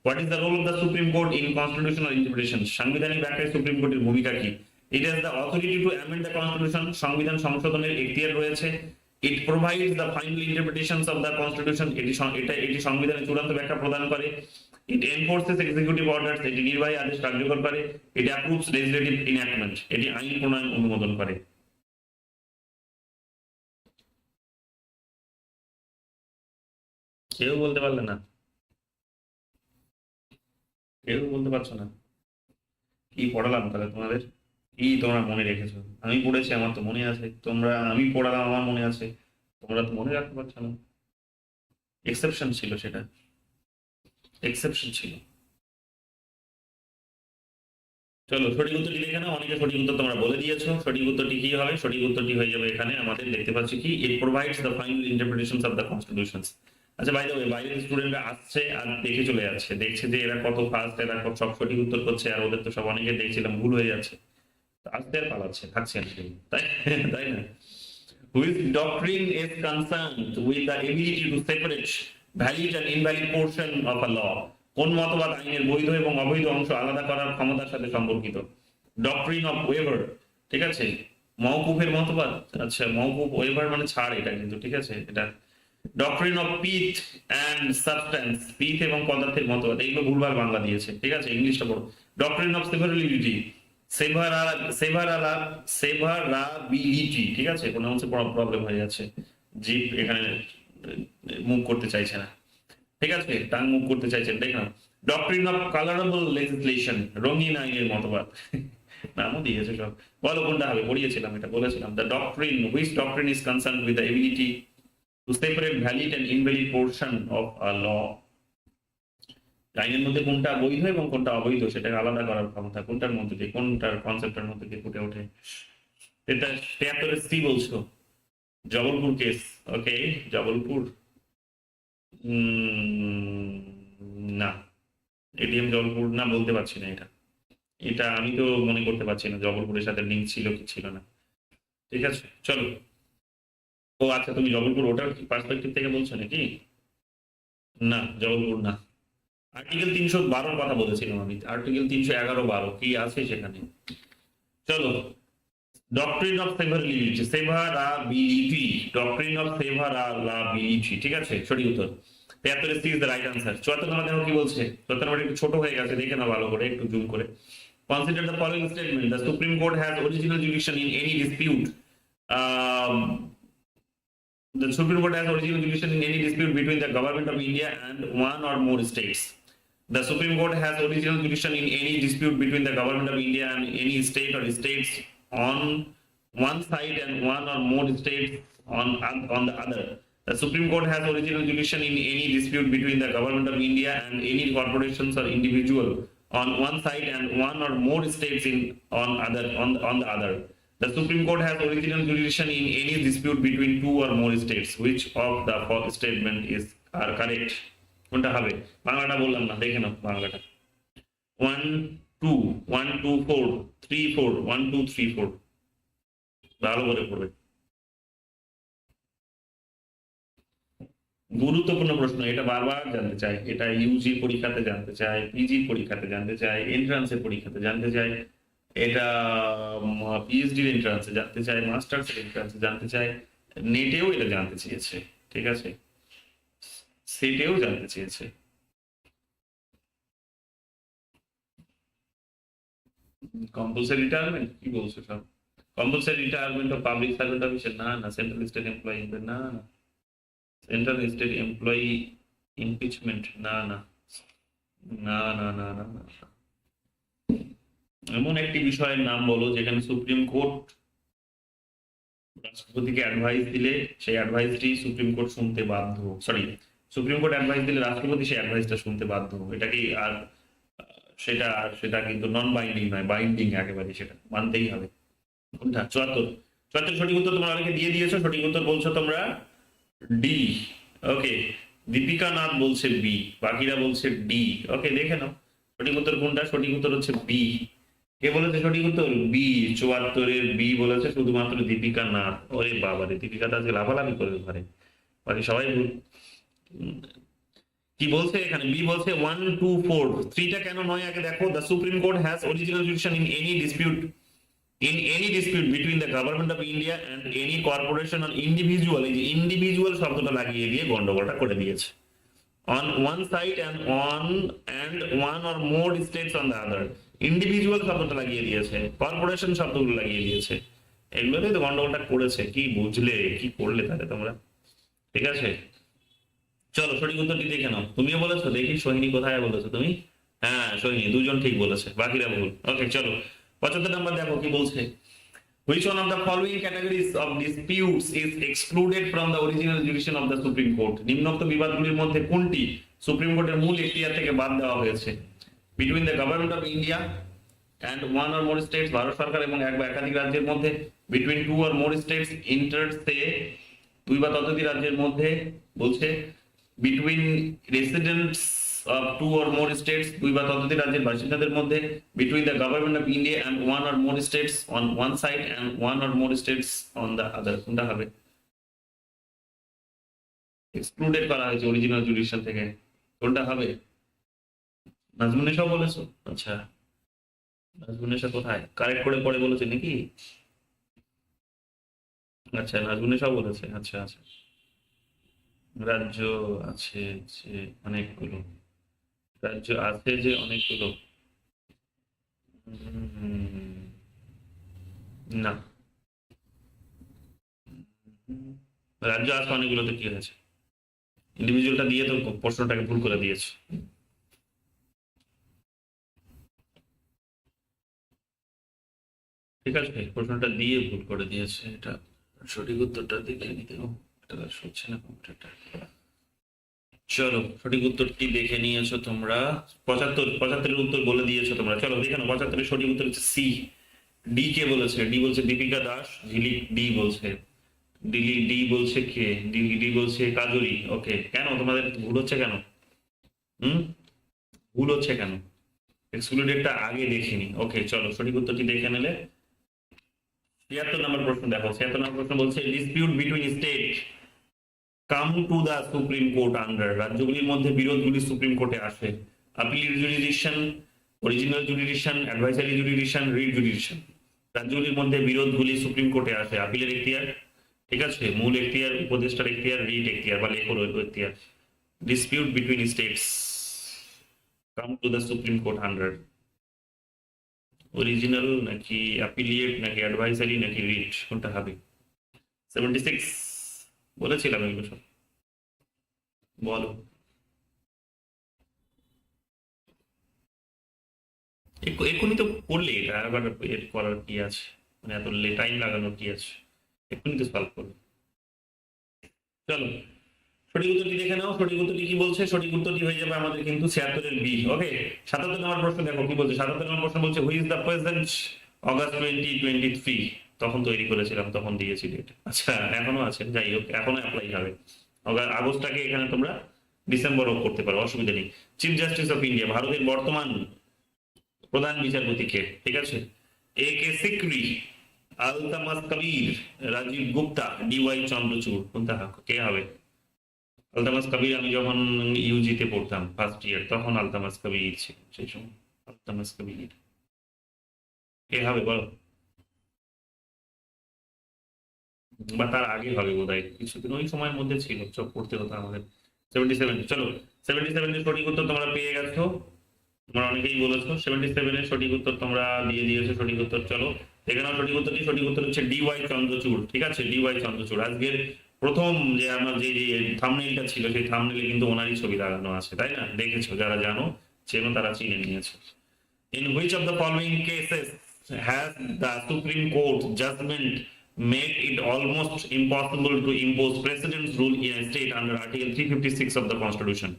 What is the role of the supreme court in constitutional interpretation? সাংবিধানিক ব্যাখ্যায় সুপ্রিম কোর্টের ভূমিকা কি? It has the authority to amend the constitution. সংবিধান সংশোধনের এখতিয়ার রয়েছে। It provides the final interpretations of the constitution. এটি সংবিধানের চূড়ান্ত ব্যাখ্যা প্রদান করে। It enforces executive orders. এটি নির্বাহী আদেশ কার্যকর করে। এটি অ্যাপ্রুভস লেজিসলেটিভ ইনঅ্যাক্টমেন্ট। এটি আইন প্রণয়ন অনুমোদন করে। কেউ বলতে পারলে না? কেউ বলতে পারছো না? কি পড়ালাম তাহলে তোমাদের? কি তোমরা মনে রেখেছো? আমি পড়েছি, আমার তো মনে আছে। আমি পড়ালাম, আমার মনে আছে। তোমরা তো মনে রাখতে পারছো না। এক্সেপশন ছিল সেটা, এক্সেপশন ছিল। চলো সঠিক উত্তরটি দেখে নাও। অনেকে সঠিক উত্তর তোমরা বলে দিয়েছো। সঠিক উত্তরটি কি হবে? সঠিক উত্তরটি হয়ে যাবে এখানে আমাদের দেখতে পাচ্ছি কি, ইট provides the final interpretations of the constitutions. আচ্ছা, বাই দ্য ওয়ে, বাইরের স্টুডেন্টরা আসছে আর দেখে চলে যাচ্ছে, দেখছে যে এরা কত ফাস্ট, এরা কত সব সঠিক উত্তর করছে, আর ওদের তো সব অনেকে দেখছিলাম ভুল হয়ে যাচ্ছে। আসতে আর পালাচ্ছে, থাকছে না কেউ, তাই তাই না? Which doctrine is concerned with the ability to separate valid and invalid portion of a law? কোন মতবাদ আইনের বৈধ এবং অবৈধ অংশ আলাদা করার ক্ষমতার সাথে সম্পর্কিত? ডক্ট্রিন অফ ওয়েভার, ঠিক আছে। মওকুফের মতবাদ। আচ্ছা, মওকুফ, ওয়েভার মানে ছাড়, এটা কিন্তু ঠিক আছে। এটা doctrine of pith and substance. Pith এবং পদার্থের মতবাদ। এইগুলো ভুলভাল বাংলা দিয়েছে, ঠিক আছে, ইংলিশটা পড়ো। Doctrine of সেভারেবিলিটি। সেভারাবিলিটি, ঠিক আছে। কোনো অংশে প্রবলেম হয়ে যাচ্ছে, জিপ এখানে মুভ করতে চাইছে না, ঠিক আছে, টাং মুভ করতে চাইছেন, দেখলাম। ডক্ট্রিন অফ কালারেবল লেজিসলেশন, রঙিন আইনের মতবাদ। নামও দিয়েছে সব। বলো কোনটা হবে? পড়িয়েছিলাম, এটা বলেছিলাম। The doctrine, which doctrine is concern with the ability to separate valid and invalid portion of a law. আইনের মধ্যে কোনটা বৈধ এবং কোনটা অবৈধ সেটাকে আলাদা করার ক্ষমতা কোনটার মধ্যে দিয়ে, কোনটার কনসেপ্টের মধ্যে দিয়ে ফুটে ওঠে? এটা 73 সি বলছো। জবলপুর কেস। ওকে, জবলপুর। না, এটিএম জবলপুর না, বলতে পারছি না। এটা এটা আমি তো মনে করতে পারছি না জবলপুরের সাথে লিঙ্ক ছিল কি ছিল না। ঠিক আছে, চলো। ও আচ্ছা, তুমি জবলপুর ওটার পার্সপেক্টিভ থেকে বলছো নাকি? না, জবলপুর না। আর্টিকেল 312 কথা বলেছিলাম আমি। আর্টিকেল 311, 12 কি আছে সেখানে? চলো, ডক্ট্রিন অফ সেভারেবিলিটি, সেভারাবিলিটি, ডক্ট্রিন অফ সেভারাবিলিটি, ঠিক আছে, সঠিক উত্তর। 73 ইজ দ্য রাইট আনসার। 74 নম্বর দেখো কি বলছে। 74 নম্বর একটু ছোট হয়ে গেছে, দেখে না ভালো করে, একটু জুম করে। Consider the following statement: the Supreme Court has original jurisdiction in any dispute. Um, the Supreme Court has original jurisdiction in any dispute between the government of India and one or more states. The Supreme Court has original jurisdiction in any dispute between the government of India and any state or states on one side and one or more states on the other. The Supreme Court has original jurisdiction in any dispute between the government of India and any corporations or individual on one side and one or more states on the other. The Supreme Court has original jurisdiction in any dispute between two or more states. Which of the statement is are correct? কোনটা হবে? বাংলাটা বললাম না, দেখে নাও বাংলাটা। 1 2 1 2 4 3 4 1 2 3 4, ভালো করে পড়বে। গুরুত্বপূর্ণ প্রশ্ন, এটা বারবার জানতে চাই। এটা ইউজি পরীক্ষাতে জানতে চাই, পিজি পরীক্ষাতে জানতে চাই, এন্ট্রান্সের পরীক্ষাতে জানতে চাই, এটা পিএইচডি এন্ট্রান্সে জানতে চাই, মাস্টার্স এন্ট্রান্সে জানতে চাই, নেটেও এটা জানতে চেয়েছে, ঠিক আছে, সেটেও জানতে চেয়েছে। কম্পালসারি রিটায়ারমেন্ট কি বলছো সব? Compulsory retirement of public servant officer, না না। সেন্ট্রাল স্টেট এমপ্লয়ি, না না। সেন্ট্রাল স্টেট এমপ্লয়ি ইমপিচমেন্ট, না না না না না না না। এমন একটি বিষয়ের নাম বলো যেখানে সুপ্রিম কোর্ট রাষ্ট্রপতিকে অ্যাডভাইস দিলে সেই অ্যাডভাইসটি সুপ্রিম কোর্ট শুনতে বাধ্য। সরি, সুপ্রিম কোর্ট অ্যাডভাইস দিলে রাষ্ট্রপতি সেই অ্যাডভাইসটা শুনতে বাধ্য। এটা কি আর সেটা কিন্তু নন বাইন্ডিং নয়, বাইন্ডিং একেবারে, সেটা মানতেই হবে। কোনটা? 74। 74 সঠিক উত্তর তোমরা অনেকে দিয়ে দিয়েছো। সঠিক উত্তর বলছো তোমরা ডি। ওকে, দীপিকা নাথ বলছে বি, বাকিরা বলছে ডি। ওকে, দেখে নাও সঠিক উত্তর কোনটা। সঠিক উত্তর হচ্ছে বি। কে বলেছে সঠিক উত্তর? বি। 74-এর বি বলেছে শুধুমাত্র দীপিকা নাথ। ওরে বাবারে, দীপিকা তো আজকে লাফালাফি করে ঘরে, বাকি সবাই ভুল। কি বলছে এখানে? বি বলছে 1, 2, 4। 3টা কেন নয় আগে দেখো। The supreme court has original jurisdiction in any dispute between the government of India and any corporation or individual। এই যে ইন্ডিভিজুয়াল শব্দটা লাগিয়ে দিয়ে গন্ডগোলটা করে দিয়েছে। on one side and one or more states on the other। Individual শব্দটা লাগিয়ে দিয়েছে, কর্পোরেশন শব্দগুলো লাগিয়ে দিয়েছে, এগুলোতেই তো গন্ডগোলটা করেছে। কি বুঝলে, কি করলে তাহলে তোমরা? ঠিক আছে, চলো সঠিক উত্তরটি দেখে নাও। তুমিও বলেছো, দেখি সোহিনী কোথায় বলেছো তুমি? হ্যাঁ সোহিনী, দুজন ঠিক বলেছে, বাকিরা ভুল। ওকে চলো 75 নাম্বার দেখো কি বলছে। Which one of the following categories of disputes is excluded from the original jurisdiction of the Supreme Court? নিম্নোক্ত বিবাদগুলির মধ্যে কোনটি সুপ্রিম কোর্টের মূল এখতিয়ার থেকে বাদ দেওয়া হয়েছে? Between the government of India and one or more states, Bharat সরকার এবং এক বা একাধিক রাজ্যের মধ্যে। Between two or more states, interstate, দুই বা ততোধিক রাজ্যের মধ্যে বলছে। Between residents of two or more states, দুই বা ততোধিক রাজ্যের বাসিন্দাদের মধ্যে। Between the government of India and one or more states on one side and one or more states on the other। কোনটা হবে? এক্সক্লুডেড করা হয়েছে অরিজিনাল জুডিকশন থেকে, কোনটা হবে? নাজমুন্নেশাও বলেছো? আচ্ছা, নাজমুন্নেশা কোথায়? কারেক্ট করে পড়ে বলেছে নাকি? আচ্ছা, নাজমুন্নেশাও বলেছে। আচ্ছা আচ্ছা, রাজ্য আছে যে অনেকগুলো, রাজ্য আছে যে অনেকগুলো। না, রাজ্য আছে অনেকগুলোতে কি হয়েছে? ইন্ডিভিজুয়ালটা দিয়ে তো প্রশ্নটাকে ভুল করে দিয়েছে। ঠিক আছে, প্রশ্নটা দিয়ে ভুল করে দিয়েছে। এটা সঠিক উত্তরটা দেখে নিতে হবে। এটা হচ্ছে না কম্পিউটারটা। চলো সঠিক উত্তরটি দেখে নিয়েছো তোমরা। 75-এর উত্তর বলে দিয়েছো তোমরা। চলো দেখে নাও 75-এর সঠিক উত্তর হচ্ছে সি। ডি কে বলেছে? ডি বলছে দীপিকা দাস। ঝিলিক ডি বলছে। ডি বলছে কে? ডি বলছে কাজরি। ওকে, কেন তোমাদের ভুল হচ্ছে কেন? হুম, ভুল হচ্ছে কেন? এক্সক্লুডেডটা আগে দেখিনি। ওকে চলো সঠিক উত্তরটি দেখে নিলে। 76 নম্বর প্রশ্ন দেখো। 76 নম্বর প্রশ্ন বলছে dispute between state come to the supreme court under. রাজ্যগুলির মধ্যে বিরোধগুলি সুপ্রিম কোর্টে আসে। Appeal jurisdiction, original jurisdiction, advisory jurisdiction, writ jurisdiction. রাজ্যগুলির মধ্যে বিরোধগুলি সুপ্রিম কোর্টে আসে। আপিলের এখতিয়ার, ঠিক আছে, মূল এখতিয়ার, উপদেষ্টার এখতিয়ার, রিট এখতিয়ার বা লেখর এখতিয়ার। Dispute between states come to the supreme court under. Original নাকি অ্যাপিলিয়েট নাকি অ্যাডভাইসারি নাকি রিট, কোনটা হবে? 76 বলেছিলাম এগুলো সব। বলো। এক্ষুনি তো করলে, এটা আবার এর করার কি আছে? মানে এত টাইম লাগানোর কি আছে? এক্ষুনি তো সলভ করবে। চলো সঠিক উত্তরটি দেখে নাও। সঠিক উত্তরটি কি বলছে? সঠিক উত্তরটি হয়ে যাবে আমাদের কিন্তু 76-এর বি। ওকে 77 নম্বর প্রশ্ন দেখো কি বলছে। 77 নম্বর প্রশ্ন বলছে হুই ইজ দ্য প্রেসিডেন্ট অগাস্ট 2023। তখন তৈরি করেছিলাম, তখন দিয়েছি ডেট। আচ্ছা এখনো আছে, যাই হোক এখনো অ্যাপ্লাই হবে। আগস্টটাকে এখানে তোমরা ডিসেম্বরও করতে পারো, অসুবিধা নেই। চিফ জাস্টিস অফ ইন্ডিয়া, ভারতের বর্তমান প্রধান বিচারপতি কে? ঠিক আছে, এ কে সিকরি, আলতামাস কবির, রাজীব গুপ্তা, ডিওয়াই চন্দ্রচূড়। কোনটা কে হবে? আলতামাস কবির আমি যখন ইউজিতে পড়তাম ফার্স্ট ইয়ার, তখন আলতামাস কবির ছিল সেই সময়। আলতামাস কবির কে হবে বলো? বা তার আগে হবে বোধহয়, কিছুদিন ওই সময়ের মধ্যে ছিল, চোখ পড়তে হতো আমাদের। 77। চলো 77 এর সঠিক উত্তর তোমরা পেয়ে গেছো। তোমরা অনেকেই বলেছো 77 এর সঠিক উত্তর তোমরা দিয়ে দিয়েছো সঠিক উত্তর। চলো এখানেও সঠিক উত্তর কি, সঠিক উত্তর হচ্ছে ডিওয়াই চন্দ্রচূড়। ঠিক আছে, ডিওয়াই চন্দ্রচূড়। আজকের প্রথম যে আমার যে থাম্বনেইলটা ছিল সেই থাম্বনেইলে কিন্তু ওনারই ছবি লাগানো আছে, তাই না? দেখেছো, যারা জানো চেনো তারা চিনে নিয়েছো। In which of the following cases has the Supreme Court judgment made it almost impossible to impose precedence rule in a state under Article 356 of the Constitution?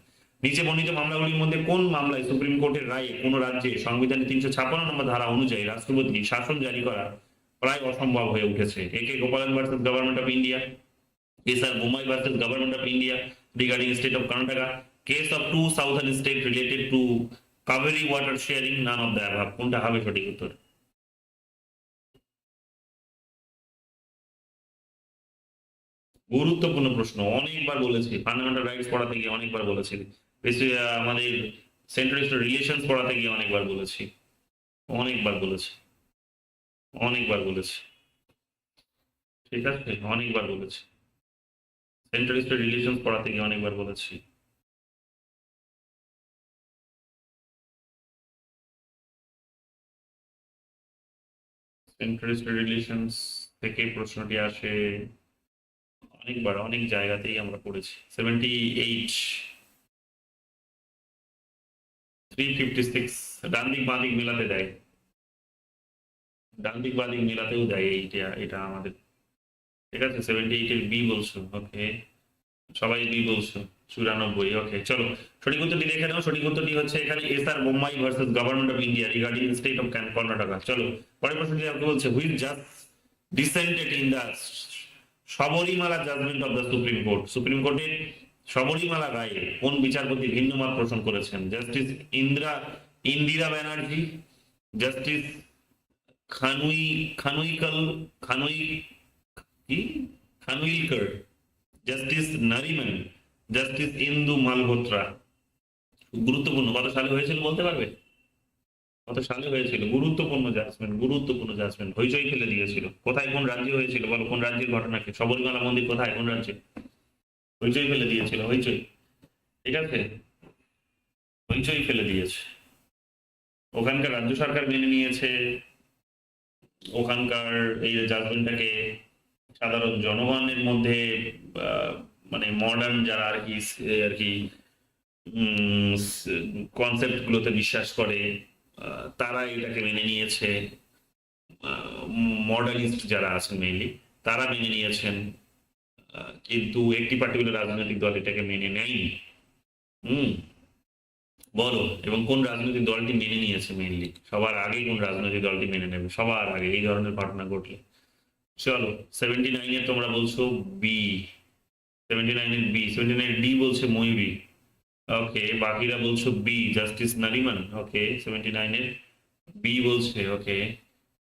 নিচে বর্ণিত মামলাগুলির মধ্যে কোন মামলায় সুপ্রিম কোর্টের রায়ে কোন রাজ্যে সংবিধানের 356 নম্বর ধারা অনুযায়ী রাষ্ট্রপতি শাসন জারি করা প্রায় অসম্ভব হয়ে উঠেছে? A K Gopalan versus government of India, S R Bommai versus government of India regarding state of Karnataka, case of two southern state related to Kaveri water sharing, none of the above. কোনটা হবে সঠিক উত্তর? গুরুত্বপূর্ণ প্রশ্ন, অনেকবার বলেছি ফান্ডামেন্টাল রাইটস পড়াতে গিয়ে অনেকবার বলেছি, বেশি আমাদের সেন্ট্রাল রিলেশনস পড়াতে গিয়ে অনেকবার বলেছি, অনেকবার বলেছি, অনেকবার বলেছি। ঠিক আছে, অনেকবার বলেছি, সেন্ট্রাল রিলেশনস পড়াতে গিয়ে অনেকবার বলেছি। সেন্ট্রাল রিলেশনস থেকে প্রশ্নটি আসে অনেকবার, অনেক জায়গাতেই আমরা পড়েছি। 78 356 ডান দিক বাঁ দিক মেলাতে দেয়, ডান দিক বাঁ দিক মেলাতেও দেয়, এইটা এটা আমাদের। ঠিক আছে, 78 এর বি বলছো, ওকে সবাই বি বলছো। 94, ওকে চলো সঠিক উত্তরটি দেখে নাও। সঠিক উত্তরটি হচ্ছে এখানে S R Bommai versus government of India regarding state of Karnataka. চলো পরের প্রশ্নটি আপনি বলছে which justice dissented in the Sabarimala judgement of the supreme court. Supreme কোর্টের শবরীমালা রায়ে কোন বিচারপতি ভিন্ন মত পোষণ করেছেন? জাস্টিস ইন্দিরা ব্যানার্জি, জাস্টিস খানুই খানুইকল খানুই কি খানুইলকর, জাস্টিস নারিমান, জাস্টিস ইন্দু মালহোত্রা। গুরুত্বপূর্ণ, কত সালে হয়েছিল বলতে পারবে? কত সালে হয়েছিল? গুরুত্বপূর্ণ জাজমেন্ট, গুরুত্বপূর্ণ জাজমেন্ট, হইচই ফেলে দিয়েছিল। কোথায়, কোন রাজ্যে হয়েছিল বলো, কোন রাজ্যের ঘটনাকে? শবরীমালা মন্দির কোথায়, কোন রাজ্যে? হইচই ফেলে দিয়েছিল, হইচই। ঠিক আছে, হইচই ফেলে দিয়েছে। ওখানকার রাজ্য সরকার মেনে নিয়েছে, ওখানকার এই জাজমেন্টটাকে সাধারণ জনগণের মধ্যে মানে মডার্ন যারা আর কি কনসেপ্ট গুলোতে বিশ্বাস করে তারা এটাকে মেনে নিয়েছে। মডার্নিস্ট যারা আছেন মেইনলি তারা মেনে নিয়েছেন, কিন্তু একটি পার্টিকুলার রাজনৈতিক দল এটাকে মেনে নেয়নি। বলো, এবং কোন রাজনৈতিক দলটি মেনে নিয়েছে মেইনলি? সবার আগে কোন রাজনৈতিক দলটি মেনে নেবে সবার আগে এই ধরনের ঘটনা ঘটলে? চলো 79 এর তোমরা বলছো বি, 79 এর বি, 79 ডি বলছে ময়ূরী। ওকে, বাকিরা বলছো বি জাস্টিস নারিমান। ওকে 79 এর বি বলছে, ওকে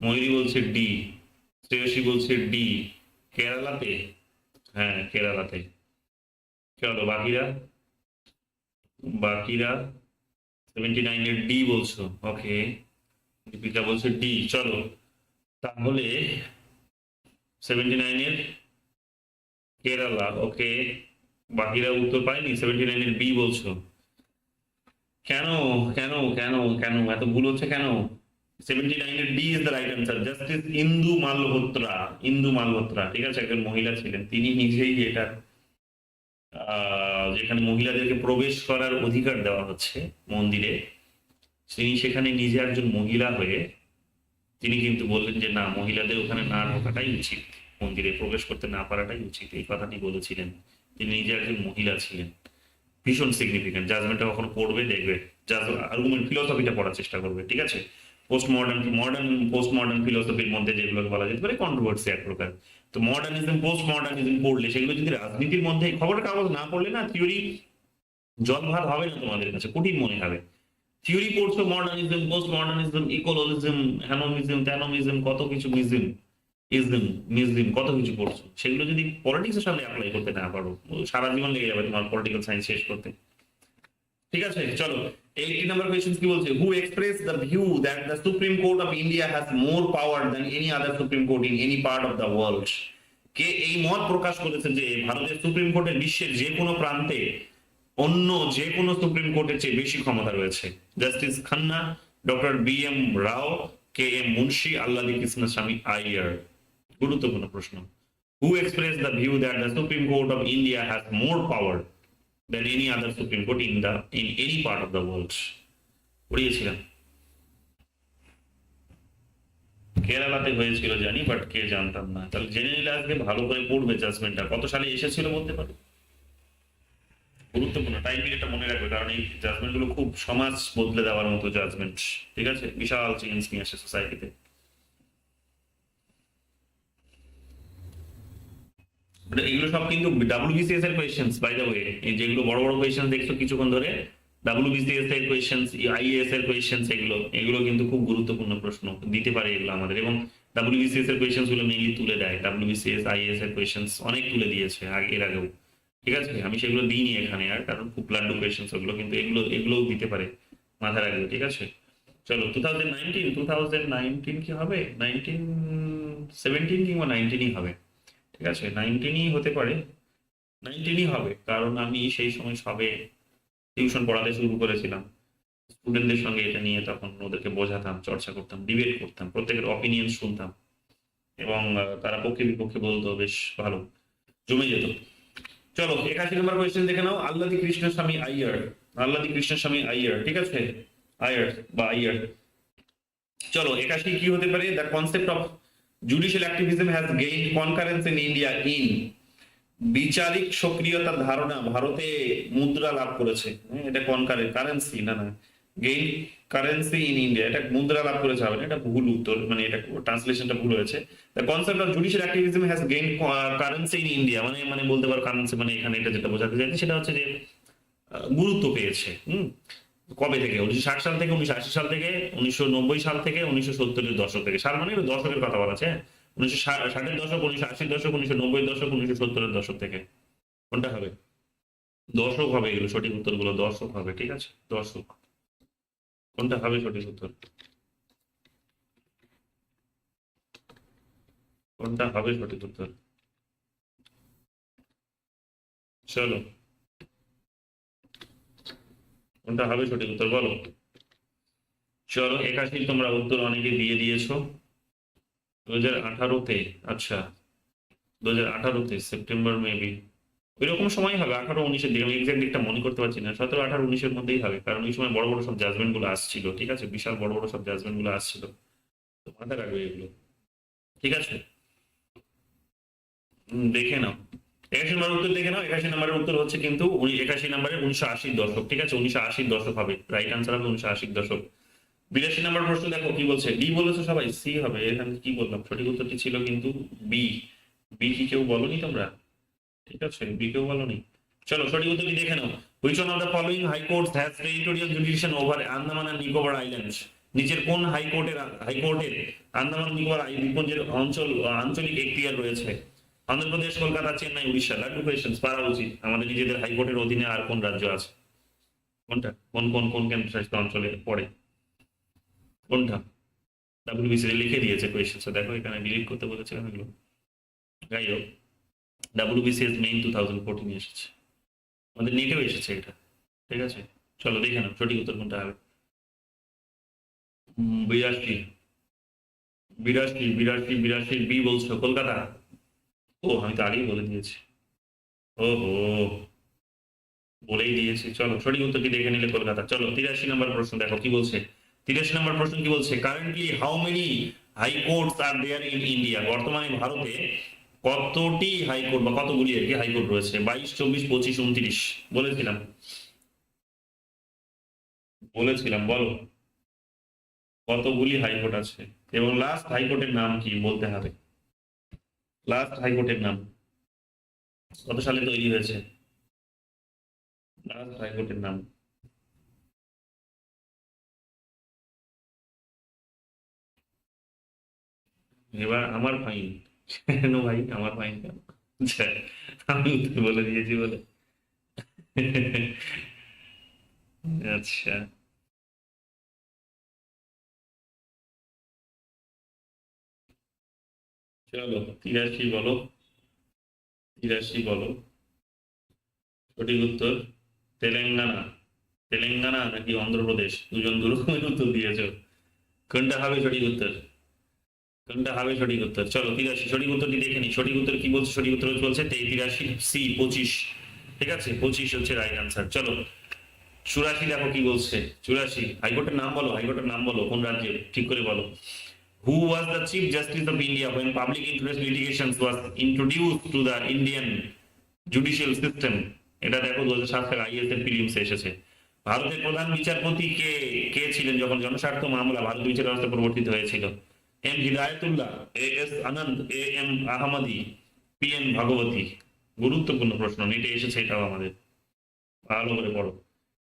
ময়ূরী বলছে ডি, শ্রেয়সী বলছে ডি। কেরালাতে, হ্যাঁ কেরালাতে। চলো বাকিরা, বাকিরা 79 এর ডি বলছো, ওকে দীপিকা বলছে ডি। চলো তাহলে 79 এর কেরালা, ওকে বাকিরা উত্তর পায়নি, 79 এর বি বলছো। কেন কেন কেন কেন এত ভুল হচ্ছে কেন? 79 এর D is the right answer, justice Indu Malhotra. Indu Malhotra, ঠিক আছে, একজন মহিলা ছিলেন, তিনি নিজেই এটা যেখানে মহিলাদেরকে প্রবেশ করার অধিকার দেওয়া হচ্ছে মন্দিরে, তিনি সেখানে নিজে একজন মহিলা হয়ে তিনি কিন্তু বললেন যে না, মহিলাদের ওখানে না ঢোকাটাই উচিত, মন্দিরে প্রবেশ করতে না পারাটাই উচিত, এই কথাটি বলেছিলেন। তিনি নিজে একজন মহিলা ছিলেন। ভীষণ সিগনিফিকেন্ট। জাজমেন্টটা কখনো পড়বে, দেখবে আর্গুমেন্ট ফিলোসফিটা পড়ার চেষ্টা করবে। ঠিক আছে, পোস্ট মডার্ন ফিলোসফির মধ্যে যেগুলোকে বলা যেতে পারে কন্ট্রোভার্সি এক প্রকার। তো মডার্নিজম পোস্ট মডার্নিজম পড়লে সেগুলো যদি রাজনীতির মধ্যে, খবরের কাগজ না পড়লে না থিওরি জল ভাত হবে না, তোমাদের কাছে কঠিন মনে হবে। থিওরি পড়ছো মডার্নিজম, পোস্ট মডার্নিজম, ইকোলজিজম, হ্যানোমিজম, ট্যানোমিজম, কত কিছু মিজম ইজম মিজম, কত কিছু পড়ছো, সেগুলো যদি পলিটিক্সের সামনে অ্যাপ্লাই করতে না পারো সারা জীবন লেগে যাবে তোমার পলিটিক্যাল সায়েন্স শেষ করতে। ঠিক আছে, চলো 80 নাম্বার কোয়েশ্চন কি বলছে? Who express the view that the supreme court of India has more power than any other supreme court in any part of the world. কে এই মত প্রকাশ করেছে যে ভারতের সুপ্রিম কোর্টের বিশ্বের যে কোনো প্রান্তে অন্য যে কোনো সুপ্রিম কোর্টের চেয়ে বেশি ক্ষমতা রয়েছে? Justice Khanna, doctor B M Rao, K M Munshi, Alladi Krishnaswami Iyer. গুরুত্বপূর্ণ প্রশ্ন। Who expressed the view that the Supreme Court of India has more power than any other Supreme Court in any part of the world? পড়িয়েছিলাম, কেরালাতে হয়েছিল জানি, but কে জানতাম না। তাহলে জেনে নিলে আজকে ভালো করে পড়বে জাজমেন্টটা কত সালে এসেছিল বলতে পারো। গুরুত্বপূর্ণ টাইম পিরিয়ডটা মনে রাখবে, কারণ এই জাজমেন্ট গুলো খুব সমাজ বদলে দেওয়ার মতো জাজমেন্ট, ঠিক আছে, বিশাল চেঞ্জ নিয়ে আসে সোসাইটিতে। এগুলো সব কিন্তু ডাব্লিউবিসিএস এর কোয়েশ্চেন্স, বাই দ্য ওয়ে। এই যেগুলো বড় বড় কোয়েশ্চেন দেখছো কিছুক্ষণ ধরে, ডাব্লিউবিসিএস এর কোয়েশ্চেন্স, আইএএস এর কোয়েশ্চেন্স, এগুলো কিন্তু খুব গুরুত্বপূর্ণ প্রশ্ন দিতে পারে এগুলো আমাদের। এবং ডাব্লিউবিসিএস এর কোয়েশ্চেন্স গুলো মেইনলি তুলে দেয়, ডাব্লিউবিসিএস আইএএস এর কোয়েশ্চেন্স অনেক তুলে দিয়েছে এর আগেও, ঠিক আছে। আমি সেগুলো দিইনি এখানে আর, কারণ খুব লাড্ডু কোয়েশ্চেন্স ওগুলো, কিন্তু এগুলোও দিতে পারে, মাথায় রাখবে, ঠিক আছে। চলো 2019 কি হবে, 17 কিংবা 19ই হবে, ঠিক আছে। 19ই হতে পারে, 19ই হবে, কারণ আমি সেই সময় সবে টিউশন পড়াতে শুরু করেছিলাম স্টুডেন্টদের সঙ্গে, এটা নিয়ে তখন ওদেরকে বোঝাতাম, চর্চা করতাম, ডিবেট করতাম, প্রত্যেকের অপিনিয়ন শুনতাম, এবং তারা পক্ষে বিপক্ষে বলতো, বেশ ভালো জমে যেত। চলো 81 নম্বর কোয়েশ্চেন দেখে নাও। আল্লাদি কৃষ্ণস্বামী আইয়ার, আল্লাদি কৃষ্ণস্বামী আইয়ার, ঠিক আছে, আইয়ার বা আইয়ার। চলো 81 কি হতে পারে? The concept of judicial activism has gained concurrence in India in, বিচারিক সক্রিয়তার ধারণা ভারতে মুদ্রা লাভ করেছে। এটা কারেন্সি না, গেইন কারেন্সি ইন ইন্ডিয়া, এটা মুদ্রা লাভ করেছে হবে না, এটা ভুল উত্তর, মানে এটা ট্রান্সলেশনটা ভুল হয়েছে। The concept of judicial activism has gain currency in India, মানে বলতে পারো কারেন্সি, মানে এখানে এটা যেটা বোঝাতে চাইছে সেটা হচ্ছে যে গুরুত্ব পেয়েছে। কবে থেকে? 1960 সাল থেকে, 1980 সাল থেকে, 1990 সাল থেকে, 1970-এর দশক থেকে। সাল মানে দশকের কথা বলা আছে, 1960-এর দশক, 1980-র দশক, 1990-এর দশক, 1970-এর দশক থেকে। কোনটা হবে? দশক হবে, এগুলো সঠিক উত্তরগুলো দশক হবে, ঠিক আছে, দশক। কোনটা হবে সঠিক উত্তর? কোনটা হবে সঠিক উত্তর? চলো কোনটা হবে সঠিক উত্তর বলো। চলো 81 তোমরা উত্তর অনেকে দিয়ে দিয়েছো। 2018-তে, আচ্ছা 2018-তে সেপ্টেম্বর মেবি ওইরকম সময় হবে, 18-19-এর দিকে। আমি এক্সাক্ট ডেটটা মনে করতে পারছি না, 17, 18, 19-এর মধ্যেই হবে, কারণ ওই সময় বড় বড় সব জাজমেন্ট গুলো আসছিল, ঠিক আছে, বিশাল বড় বড় সব জাজমেন্ট গুলো আসছিল, তো মাথায় রাখবে এগুলো, ঠিক আছে। দেখে নাও 81 নম্বরের উত্তর দেখে নাও। 81 নম্বরের উত্তর হচ্ছে কিন্তু 81 নম্বরের 1980-র দশক, ঠিক আছে, 1980-র দশক হবে, রাইট আনসার হবে 1980-র দশক। 82 নম্বর প্রশ্ন দেখো কি বলছে। ডি বলেছো সবাই, সি হবে এখানে, কি বললাম, সঠিক উত্তরটি ছিল কিন্তু বি। বি কি কেউ বলনি তোমরা? ঠিক আছে, বি কেউ বলনি। চলো সঠিক উত্তরটি দেখে নাও। Which one of the following high courts has territorial jurisdiction over Andaman and Nicobar islands? নিচের কোন হাইকোর্টের আন্দামান নিকোবর দ্বীপপুঞ্জের আঞ্চলিক এখতিয়ার রয়েছে? অন্ধ্রপ্রদেশ, কলকাতা, চেন্নাই, উড়িষ্যা। লাড্ডু কোয়েশ্চেন, পারা উচিত। আমাদের নিজেদের হাইকোর্টের অধীনে আর কোন রাজ্য আছে? কোনটা? কোন কোন কোন কেন্দ্রশাসিত অঞ্চলে পড়ে? কোনটা? ডাব্লিউবিসি লিখে দিয়েছে কোয়েশ্চেন, দেখো এখানে ডিলিট করতে বলেছে এগুলো। যাই হোক, ডাব্লিউবিসিএস মেইন 2014 এসেছে, আমাদের নেটেও এসেছে এটা, ঠিক আছে। চলো দেখে নাও সঠিক উত্তর কোনটা হবে। 82, 82, 82, 82 বি বলছো, কলকাতা। ও আমি তো আগেই বলে দিয়েছি, ওহো বলেই দিয়েছি। চলো সঠিক উত্তরটি দেখে নিলে কলকাতা। চলো 83 নম্বর প্রশ্ন দেখো কি বলছে। 83 নম্বর প্রশ্ন কি বলছে? Currently how many high courts are there in India? বর্তমানে ভারতে কতটি হাইকোর্ট বা কতগুলি আর কি হাইকোর্ট রয়েছে? 22, 24, 25, 29 বলেছিলাম, বলো কতগুলি হাইকোর্ট আছে, এবং লাস্ট হাইকোর্টের নাম কি বলতে হবে। লাস্ট হাইকোর্টের নাম কত সালে তৈরি হয়েছে? লাস্ট হাইকোর্টের নাম। এবার আমার ফাইন কেন ভাই, আমার ফাইন কেন? আচ্ছা, আমি উত্তর বলে দিয়েছি বলে। আচ্ছা চলো 83 বলো, 83 বলো। সঠিক উত্তর তেলেঙ্গানা। তেলেঙ্গানা নাকি অন্ধ্রপ্রদেশ? দুজন দু রকমের উত্তর দিয়েছো। কোনটা হবে সঠিক উত্তর? কোনটা হবে সঠিক উত্তর? চলো 83 সঠিক উত্তরটি দেখে নি। সঠিক উত্তর কি বলছে? সঠিক উত্তর বলছে 83, সি 25। ঠিক আছে, 25 হচ্ছে রাইট আনসার। চলো 84 দেখো কি বলছে। 84 হাইকোর্টের নাম বলো, হাইকোর্টের নাম বলো, কোন রাজ্যের ঠিক করে বলো। Who was the Chief Justice of India when public interest litigations was introduced to the Indian judicial system? এটা দেখো 2007 সালে আইএস এর প্রিলিমসে এসেছে। ভারতের প্রধান বিচারপতি কে কে ছিলেন যখন জনস্বার্থ মামলা ভারত বিচার ব্যবস্থা পরিবর্তিত হয়েছিল? M Hidayatullah, A S Anand, A M Ahmadi, P N Bhagwati. গুরুত্বপূর্ণ প্রশ্ন, নেটে এসেছে এটাও আমাদের, ভালো করে পড়ো।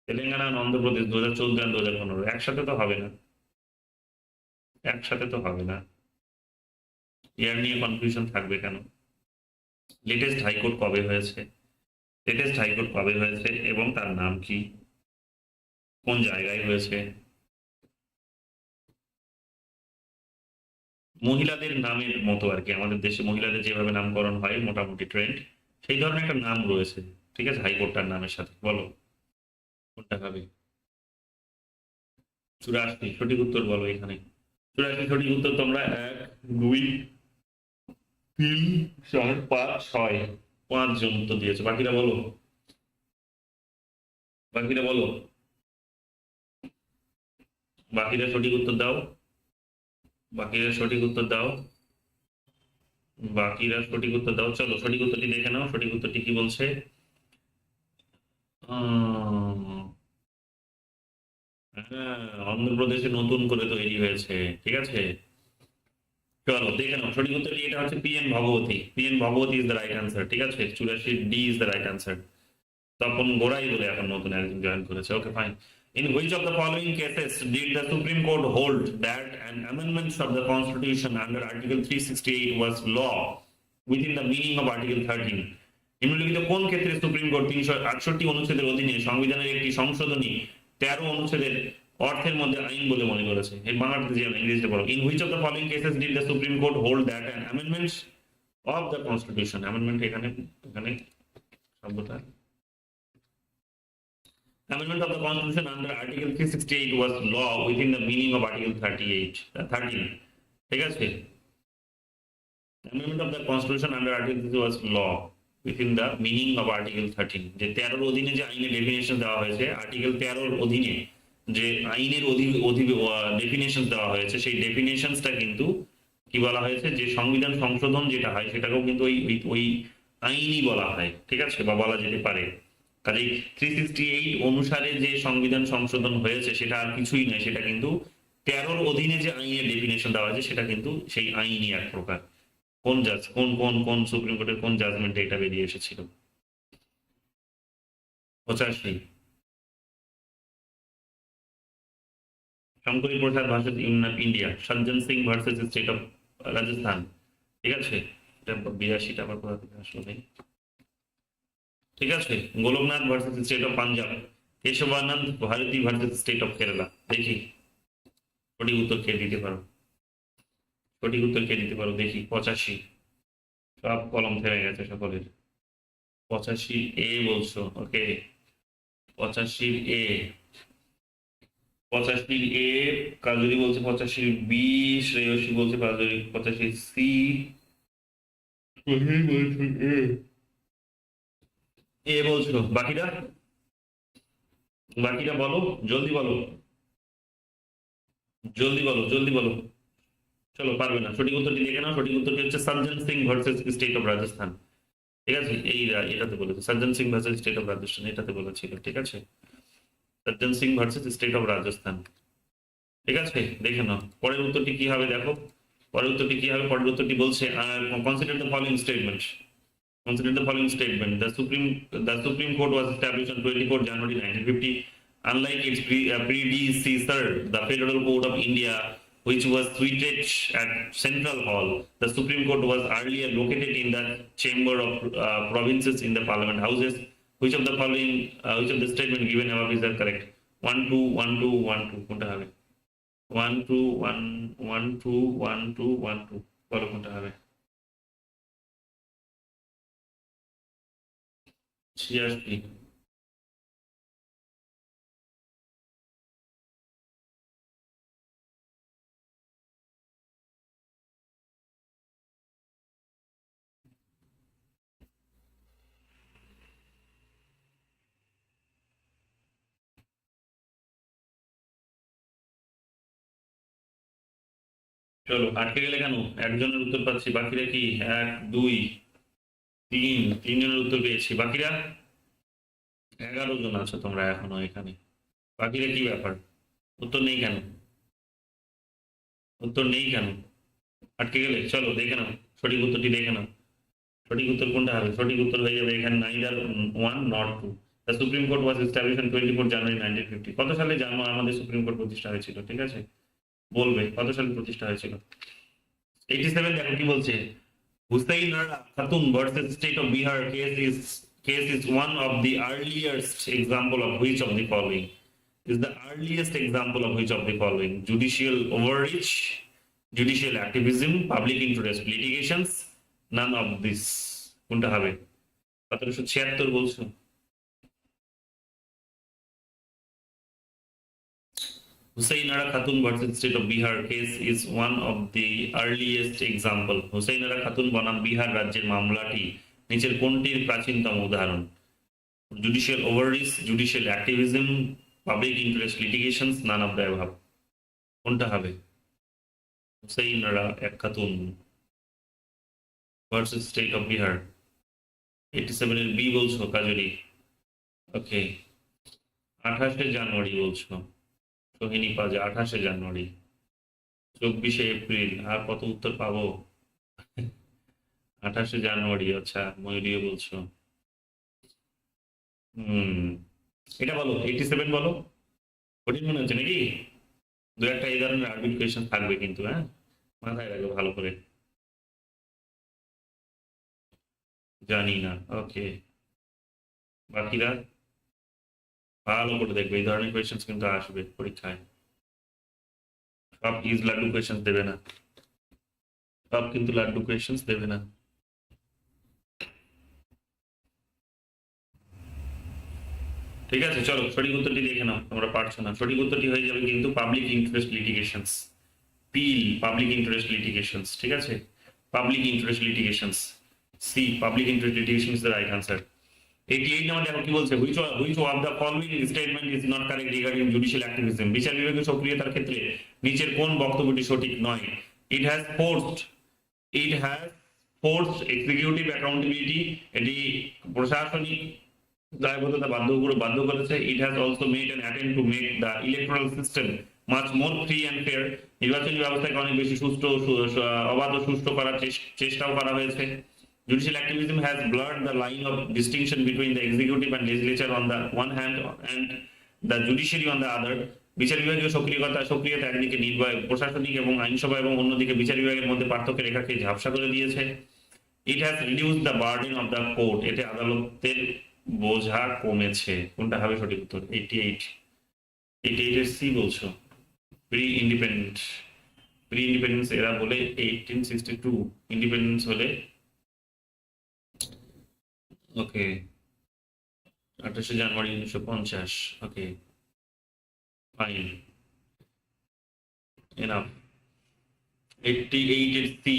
তেলেঙ্গানা, অন্ধ্রপ্রদেশ 2014 আর 2015 একসাথে তো হবে না, একসাথে তো হবে না। ইয়ার নিয়ে কনফিউশন থাকবে কেন? লেটেস্ট হাইকোর্ট কবে হয়েছে? লেটেস্ট হাইকোর্ট কবে হয়েছে এবং তার নাম কি, কোন জায়গায় হয়েছে? মহিলাদের নামের মতো আর কি, আমাদের দেশে মহিলাদের যেভাবে নামকরণ হয় মোটামুটি ট্রেন্ড, সেই ধরনের একটা নাম রয়েছে। ঠিক আছে, হাইকোর্টটার নামের সাথে বলো কোনটা হবে। 84 সঠিক উত্তর বলো এখানে। 84 সঠিক উত্তর তোমরা 1, 2, 3, 4, 5, 6, 5 জন উত্তর দিয়েছো। বাকিরা বলো, বাকিরা বলো, বাকিরা সঠিক উত্তর দাও, বাকিরা সঠিক উত্তর দাও, বাকিরা সঠিক উত্তর দাও। চলো সঠিক উত্তরটি দেখে নাও, সঠিক উত্তরটি কি বলছে। হ্যাঁ, অন্ধ্রপ্রদেশে নতুন করে তৈরি হয়েছে। ঠিক আছে, চলো দেখে নাও সঠিক উত্তরটি, এটা হচ্ছে P N Bhagwati. P N Bhagwati is the right answer. ঠিক আছে, 84 D is the right answer. Tapan Gorai বলে এখন নতুন একজন জয়েন করেছে। Okay fine. In which of the following cases did the Supreme Court hold that an amendment of the Constitution under Article 368 was law within the meaning of Article 13? নিম্নলিখিত কোন ক্ষেত্রে supreme court 368 অনুচ্ছেদের অধীনে সংবিধানের একটি সংশোধনী 13 অনুচ্ছেদের অর্থের মধ্যে আইন বলে মনে করেছে? এই বাংলাতে যে ইংরেজিতে পড়ো। In which of the following cases did the Supreme Court hold that an amendment of the Constitution, amendment এখানে এখানে শব্দটা, amendment of the Constitution under Article 368 was law within the meaning of Article 38, 13. ঠিক আছে, amendment of the Constitution under Article 3 was law within the meaning of Article 13, যে 13 অধীনে যে আইনের definition দেওয়া হয়েছে, আর্টিকেল 13 অধীনে যে আইনের ডেফিনেশন দেওয়া হয়েছে, সেই ডেফিনেশনসটা কিন্তু কি বলা হয়েছে, যে সংবিধান সংশোধন যেটা হয় সেটাকেও কিন্তু ওই ওই আইনই বলা হয়। ঠিক আছে, বা বলা যেতে পারে। কাজেই 368 অনুসারে যে সংবিধান সংশোধন হয়েছে সেটা আর কিছুই নয়, সেটা কিন্তু 13 অধীনে যে আইনের ডেফিনেশন দেওয়া হয়েছে সেটা কিন্তু সেই আইনই এক প্রকার। কোন জাজ, কোন কোন কোন সুপ্রিম কোর্টের কোন জাজমেন্টে এটা বেরিয়ে এসেছিল? 85 শঙ্করী প্রসাদ ভার্সেস ইন্ডিয়া, সজ্জন Singh versus state of Rajasthan. ঠিক আছে, এটা 82টা আবার কোথা থেকে আসলো ভাই। ঠিক আছে, Golaknath versus state of Punjab, Kesavananda Bharati versus state of Kerala. দেখি সঠিক উত্তর কে দিতে পারো, সঠিক উত্তর কে দিতে পারো দেখি। 85 সব কলম থেমে গেছে সকলের। 85 এ বলছো? ওকে, 85 এ, 85 এ কাজুরি বলছে, 85 বি শ্রেয়সী বলছে, 85 সি এ বলছো। বাকিরা, বাকিরা বলো, জলদি বলো, জলদি বলো, জলদি বলো। চলো পারবে না, সঠিক উত্তরটি দেখে নাও। সঠিক উত্তরটি হচ্ছে সজ্জন Singh versus state of Rajasthan. ঠিক আছে, এই এটাতে বলেছে সজ্জন Singh versus state of Rajasthan, এটাতে বলেছিল। ঠিক আছে, সজ্জন Singh versus state of Rajasthan. ঠিক আছে, দেখে নাও পরের উত্তরটি কি হবে দেখো। পরের উত্তরটি কি হবে? পরের উত্তরটি বলছে consider the following statement, consider the following statement. The Supreme Court was established on 24 January 1950. Unlike its predecessor, the Federal Court of India, which was seated at Central Hall, the Supreme Court was earlier located in the Chamber of Provinces in the Parliament Houses. Which of the following, which of the statement given above is correct? 1 2 1 2 1 2 কোনটা হবে? 1 2 1 1 2 1 2 1 2 বলো কোনটা হবে? 86 চলো, আটকে গেলে কেন? একজনের উত্তর পাচ্ছি, বাকিরা কি? এক, দুই, তিন, তিনজনের উত্তর পেয়েছি। বাকিরা 11 জন আছো তোমরা এখনো এখানে। বাকিরা কি ব্যাপার? উত্তর নেই কেন? উত্তর নেই কেন? আটকে গেলে? চলো দেখে নাও, সঠিক উত্তরটি দেখে নাও। সঠিক উত্তর কোনটা হবে? সঠিক উত্তর হয়ে যাবে এখানে neither one not two. The supreme court was establish on 24 January 1950। কত সালে আমাদের সুপ্রিম কোর্ট প্রতিষ্ঠা হয়েছিল? ঠিক আছে, বলবে কত সালে প্রতিষ্ঠা হয়েছিল। 87 দেখো কি বলছে। Hussain Ara Khatoon versus state of Bihar case is one of the earliest example of which of the following is the earliest example of which of the following: judicial overreach, judicial activism, public interest litigations, none of this। কোনটা হবে? 1776 বলছো? Hussain Ara Khatun versus State of Bihar case is one of the earliest example। Hussain Ara Khatun বনাম বিহার রাজ্যের মামলাটি নিচের কোনটির প্রাচীনতম উদাহরণ? Judicial overreach, judicial activism, public interest litigations, none of the above. কোনটা হবে? হুসাইন আরা এক Khatoon versus state of Bihar. 87 এর বি বলছো কাজরি। ওকে, 28 জানুয়ারি বলছো সোহিনী পাজা, 28 জানুয়ারি। 24 এপ্রিল, আর কত উত্তর পাবো? 28 জানুয়ারি, আচ্ছা ময়ূরীও বলছো। এটা বলো, 87 বলো। কঠিন মনে হচ্ছে নাকি? দু একটা এই ধরনের আরবিট কোয়েশ্চেন থাকবে কিন্তু, হ্যাঁ মাথায় রাখো ভালো করে। জানি না, ওকে। বাকিরা ভালো করে দেখবে, এই ধরনের কোয়েশ্চেন কিন্তু আসবে পরীক্ষায়। সব ইজ লাড্ডু কোয়েশ্চেন দেবে না, সব কিন্তু লাড্ডু কোয়েশ্চেন দেবে না। ঠিক আছে, চলো সঠিক উত্তরটি দেখে নাও, তোমরা পারছো না। সঠিক উত্তরটি হয়ে যাবে কিন্তু public interest litigations, PIL, public interest litigations. ঠিক আছে, public interest litigations, C, public interest litigation is the right answer. 88 number দেখো কি বলছে। Which of the following statement is not correct regarding judicial activism? বিচার বিভাগীয় সক্রিয়তার ক্ষেত্রে নিচের কোন বক্তব্যটি সঠিক নয়? It has forced, it has forced executive accountability, এটি প্রশাসনিক দায়বদ্ধতা বাধ্য করেছে। It has also made an attempt to make the electoral system much more free and fair. নির্বাচনী ব্যবস্থাকে অনেক বেশি সুষ্ঠু, অবাধ ও সুষ্ঠু করার চেষ্টাও করা হয়েছে। Judicial activism has blurred the line of distinction between the executive and legislature on the one hand and the judiciary on the other। বিচার বিভাগীয় সক্রিয়তা একদিকে প্রশাসনিক এবং আইনসভা এবং অন্যদিকে বিচার বিভাগের মধ্যে পার্থক্য রেখাকে ঝাপসা করে দিয়েছে। ইট has reduced the burden of the court, এতে আদালতের বোঝা কমেছে। কোনটা হবে সঠিক উত্তর? 88 এর সি বলছো। প্রি ইন্ডিপেন্ডেন্স এরা বলে 1862, ইন্ডিপেন্ডেন্স হলে ওকে 28 জানুয়ারি 1950। Okay fine, enough. 88 এর সি,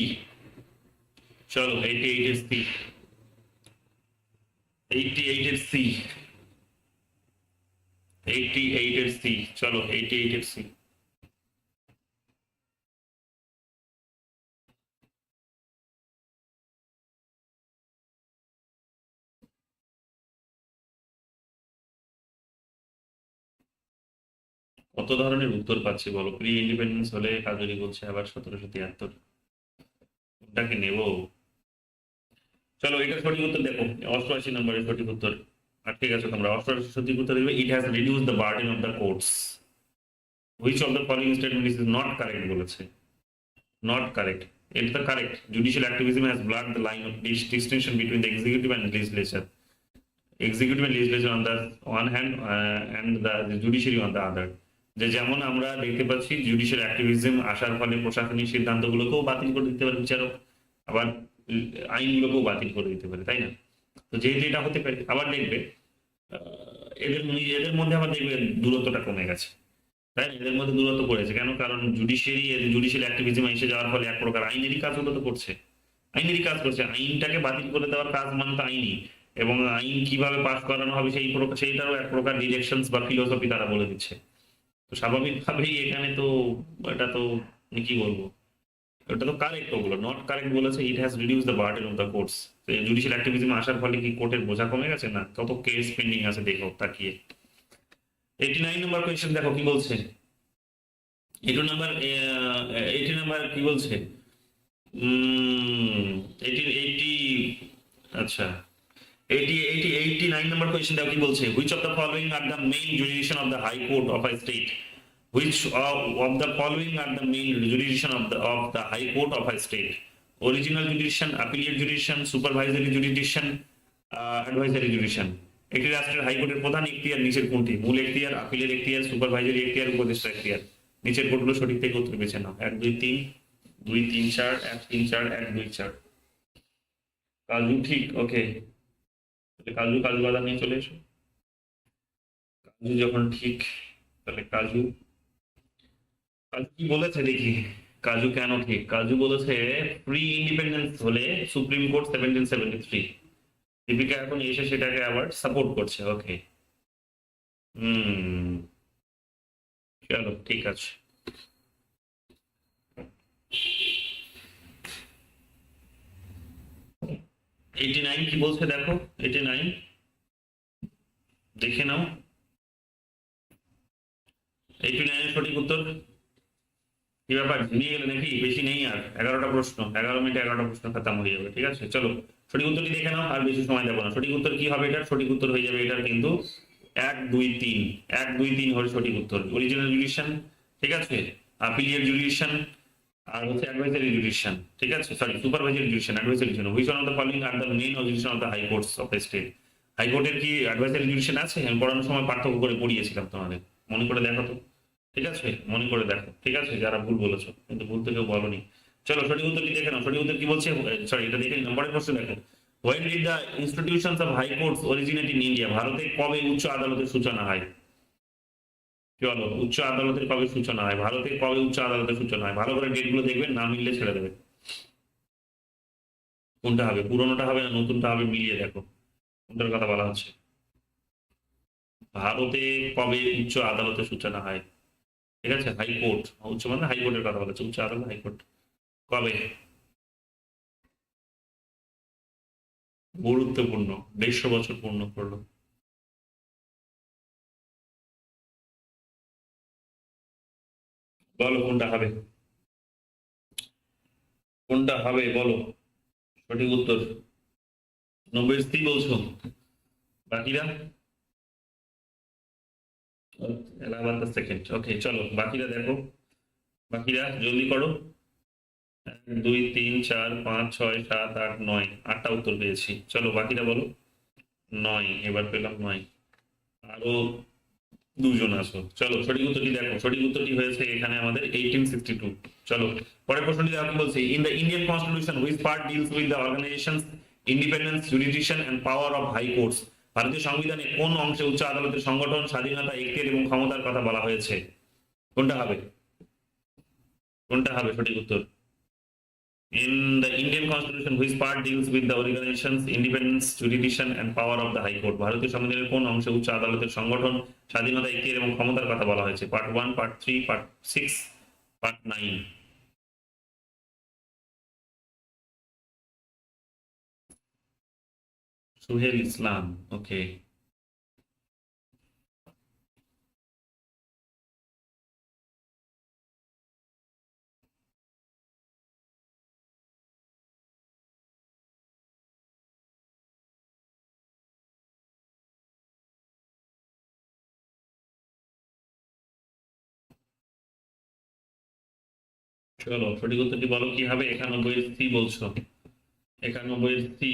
চলো 88 এর সি, 88 এর সি, 88 এর সি, চলো 88 এর সি। কত ধরনের উত্তর পাচ্ছি বলো? প্রি ইন্ডিপেন্ডেন্স হলে কাজরি বলছে আবার 1773। কোনটাকে নেব? চলো এটা সঠিক উত্তর দেখো, 88 নম্বরের সঠিক উত্তর। আটকে গেছো তোমরা, 88 সঠিক উত্তর দেবে। It has reduced the burden of the courts. Which of the following statement is not correct বলেছে। নট কারেক্ট, এটা তো correct. Judicial activism has blurred the line of distinction between the executive and legislature, executive and legislature on the one hand and the judiciary on the other। যে যেমন আমরা দেখতে পাচ্ছি judicial activism আসার ফলে প্রশাসনিক সিদ্ধান্তগুলোকেও বাতিল করে দিতে পারে বিচারক, আবার আইনগুলোকেও বাতিল করে দিতে পারে, তাই না? তো যেহেতু এটা হতে পারে, আবার দেখবে এদের মধ্যে আবার দেখবে দূরত্বটা কমে গেছে, তাই না? এদের মধ্যে দূরত্ব পড়েছে কেন? কারণ জুডিশিয়াল অ্যাক্টিভিজম এসে যাওয়ার ফলে এক প্রকার আইনেরই কাজগুলো তো করছে, আইনেরই কাজ করছে। আইনটাকে বাতিল করে দেওয়ার কাজ মানে তো আইনই, এবং আইন কিভাবে পাস করানো হবে সেইটারও এক প্রকার ডিরেকশনস বা ফিলোসফি তারা বলে দিচ্ছে। তো স্বাভাবিকভাবেই এখানে তো এটা তো কি বলবো, ওটা তো কারেক্ট, ওগুলো নট কারেক্ট বলেছে it has reduce the burden of the courts. Judicial activism আসার ফলে কি কোর্টের বোঝা কমে গেছে? না, কত কেস পেন্ডিং আছে দেখো তাকিয়ে। 89 নম্বর কোয়েশ্চেন দেখো কি বলছে। 80 নাম্বার কি বলছে? 80 আচ্ছা 89 number question দেখো কি বলছে। which of the following are the main jurisdiction of the high court of a state? which of the following are the main jurisdiction of the high court of a state? original jurisdiction, appellate jurisdiction, supervisory jurisdiction, advisory jurisdiction। একটি রাষ্ট্রের হাইকোর্টের প্রধান এখতিয়ার নিচের কোনটি? মূল এখতিয়ার, আপিলের এখতিয়ার, সুপারভাইজারি এখতিয়ার, উপদেষ্টা এখতিয়ার। নিচের কোনগুলো সঠিক থেকে উত্তর বেছে নাও। 1 2 3 2 3 4 1 3 4 1 2 4। কাজু ঠিক, ওকে। কাজু বাদাম নিয়ে চলে এসো। কাজু যখন ঠিক, তাহলে কাজু কি বলেছে দেখি। কাজু কেন ঠিক? কাজু বলেছে প্রি ইন্ডিপেন্ডেন্স হলে সুপ্রিম কোর্ট 1773। দীপিকা এখন এসে সেটাকে আবার সাপোর্ট করছে। ওকে, চলো ঠিক আছে। 89 কি বলছে দেখো। 89 দেখে নাও। 89 এর সঠিক উত্তর কি? ব্যাপার, ঘুমিয়ে গেলে নাকি? বেশি নেই আর, 11টা প্রশ্ন, 11 মিনিটে 11টা প্রশ্ন খতম হয়ে যাবে। ঠিক আছে, চলো সঠিক উত্তরটি দেখে নাও, আর বেশি সময় দেবো না। সঠিক উত্তর কি হবে এটার? সঠিক উত্তর হয়ে যাবে এটার কিন্তু 1 2 3 1 2 3 হবে সঠিক উত্তর। অরিজিনাল জুডিশন, ঠিক আছে, আপিলিয়েট জুডিশন, আর হচ্ছে অ্যাডভাইজারি জুডিশন। ঠিক আছে, sorry, supervisory jurisdiction, advisory jurisdiction. Which one of the following are the main jurisdiction of the high courts of the state? হাইকোর্টের কি অ্যাডভাইজারি জুডিশন আছে? আমি পড়ানোর সময় পার্থক্য করে পড়িয়েছিলাম তোমাদের, মনে করে দেখো তো। ঠিক আছে, মনে করে দেখো। ঠিক আছে, যারা ভুল বলেছো, কিন্তু ভুল তো কেউ বলনি। চলো সঠিক উত্তরটি দেখে নাও। সঠিক উত্তর কি বলছে? সরি, এটা দেখে নম্বরের প্রশ্ন দেখো। When did the institutions of high courts originate in India? ভারতে কবে উচ্চ আদালতের সূচনা হয়? চলো, উচ্চ আদালতের কবে সূচনা হয়? ভারতে কবে উচ্চ আদালতের সূচনা হয়? ভালো করে ডেটগুলো দেখবেন, না মিললে ছেড়ে দেবে। কোনটা হবে, পুরোনোটা হবে না নতুনটা হবে? মিলিয়ে দেখো কোনটার কথা বলা হচ্ছে। ভারতে কবে উচ্চ আদালতের সূচনা হয়? ঠিক আছে, হাইকোর্ট, উচ্চ মানে হাইকোর্টের কথা বলেছে, উচ্চ আদালত হাইকোর্ট কবে? গুরুত্বপূর্ণ, 150 বছর পূর্ণ করলো। বলো কোনটা হবে, কোনটা হবে বলো। সঠিক উত্তর 90 বলছো, বাকিরা? এলাহাবাদ সেকেন্ড। ওকে, চলো বাকিরা দেখো, বাকিরা জলদি করো। 1 2 3 4 5 6 7 8 9, 8টা উত্তর পেয়েছি। চলো বাকিরা বলো। 9, এবার পেলাম 9। আরো দুজন আসো। চলো সঠিক উত্তরটি দেখো। সঠিক উত্তরটি হয়েছে এখানে আমাদের 1862। চলো পরের প্রশ্নটি দেখো বলছি। In the Indian constitution which part deals with the organisation, independence, jurisdiction and power of high courts? ভারতীয় সংবিধানে কোন অংশে উচ্চ আদালতের সংগঠন, স্বাধীনতা, এখতিয়ার এবং ক্ষমতার কথা বলা হয়েছে? কোনটা হবে, কোনটা হবে সঠিক উত্তর? In the Indian Constitution, which part deals with the organizations, independence, jurisdiction and power of the High Court? ভারতীয় সংবিধানের কোন অংশে উচ্চ আদালতের সংগঠন, স্বাধীনতা, এখতিয়ার এবং ক্ষমতার কথা বলা হয়েছে? Part 1, part 3, part 6, part 9? Suhel Islam, okay. চলো সঠিক উত্তরটি বলো কি হবে। 91 বলছো, 91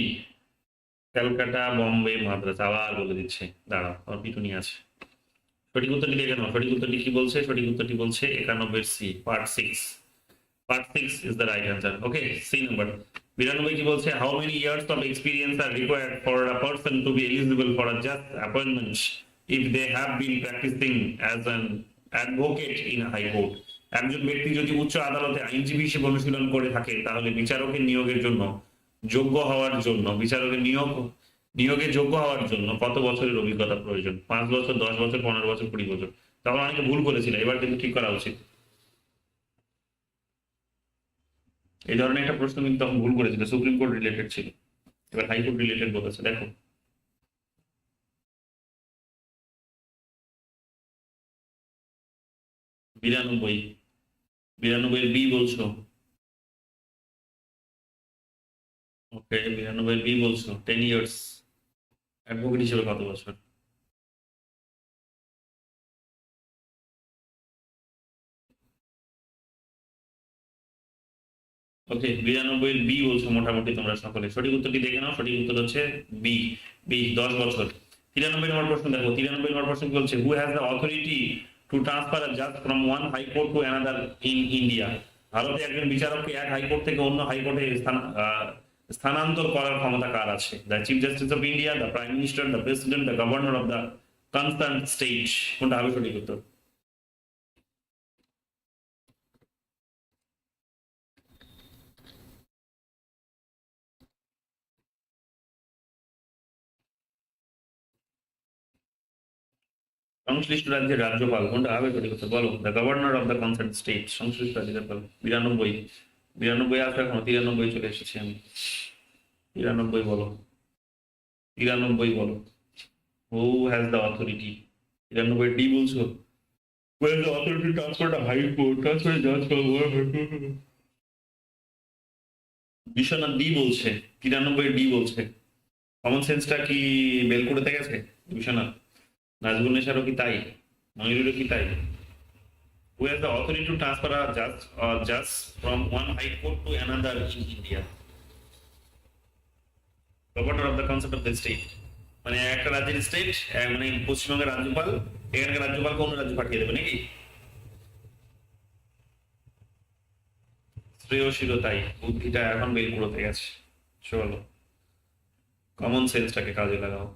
ক্যালকাটা, বম্বে, মাদ্রাস। আবার বলে দিচ্ছে, দাঁড়াও আমার পিটুনি আছে। সঠিক উত্তরটি দেখে নাও। সঠিক উত্তরটি কি বলছে? সঠিক উত্তরটি বলছে 91 part 6। Part 6 is the right answer. Okay, C number। 92 কি বলছে? How many years of experience are required for a person to be eligible for a just appointment if they have been practicing as an advocate in a high court? একজন ব্যক্তি যদি উচ্চ আদালতে আইনজীবী হিসেবে অনুশীলন করে থাকে, তাহলে বিচারকের নিয়োগের জন্য, যোগ্য হওয়ার জন্য, বিচারকের নিয়োগে যোগ্য হওয়ার জন্য কত বছরের অভিজ্ঞতা প্রয়োজন? 5 বছর, 10 বছর, 15 বছর, 20 বছর? তখন অনেকে ভুল করেছিল, এবার কিন্তু ঠিক করা উচিত। এই ধরনের একটা প্রশ্ন কিন্তু তখন ভুল করেছিল, সুপ্রিম কোর্ট রিলেটেড ছিল, এবার হাইকোর্ট রিলেটেড বলেছে। দেখো 92, 92 বি বলছো? ওকে, 92 বি বলছো। 10 ইয়ার্স। অ্যাডভোকেট হিসেবে কত বছর? ওকে, 92 বি বলছো মোটামুটি তোমরা সকলে। সঠিক উত্তরটি দেখে নাও, সঠিক উত্তর হচ্ছে বি। বি 10 বছর। 93 নম্বর প্রশ্ন দেখো, 93 নম্বর প্রশ্ন কি বলছে? Who has the authority to transfer a জাজ from one high court to another in India? ভারতে একজন বিচারককে এক হাইকোর্ট থেকে অন্য হাইকোর্টে স্থানান্তর করার ক্ষমতা কার আছে? The chief justice of India, the prime minister, the president, the governor of the concern state? কোনটা হবে সঠিক উত্তর? সংশ্লিষ্ট রাজ্যের রাজ্যপাল। কোনটা হবে সঠিক উত্তর বলো? The governor of the concern state, সংশ্লিষ্ট রাজ্যের রাজ্যপাল। 92, 92 আসবে এখনো, 93 চলে এসেছি আমি। 93 বলো, 93 বলো। Who has the authority? 93 D বলছো? Who has the authority transfer the high court, transfer জাজ ফ্রম বিশ্বনাথ ডি বলছে, 93 ডি বলছে। কমন সেন্সটা কি বেল করতে গেছে বিশ্বনাথ? নাজমুল নেশারও কি তাই? মনিরুরও কি তাই? Who has the authority to transfer a judge from one high court to another in India? Governor of the concept of the state. মানে একটা রাজ্যের স্টেট, মানে পশ্চিমবঙ্গের রাজ্যপাল, এখানকার রাজ্যপালকে অন্য রাজ্যে পাঠিয়ে দেবে নাকি? শ্রেয়শীল তাই, বুদ্ধিটা এখন বেল করতে গেছে। চলো কমন সেন্সটাকে কাজে লাগাও।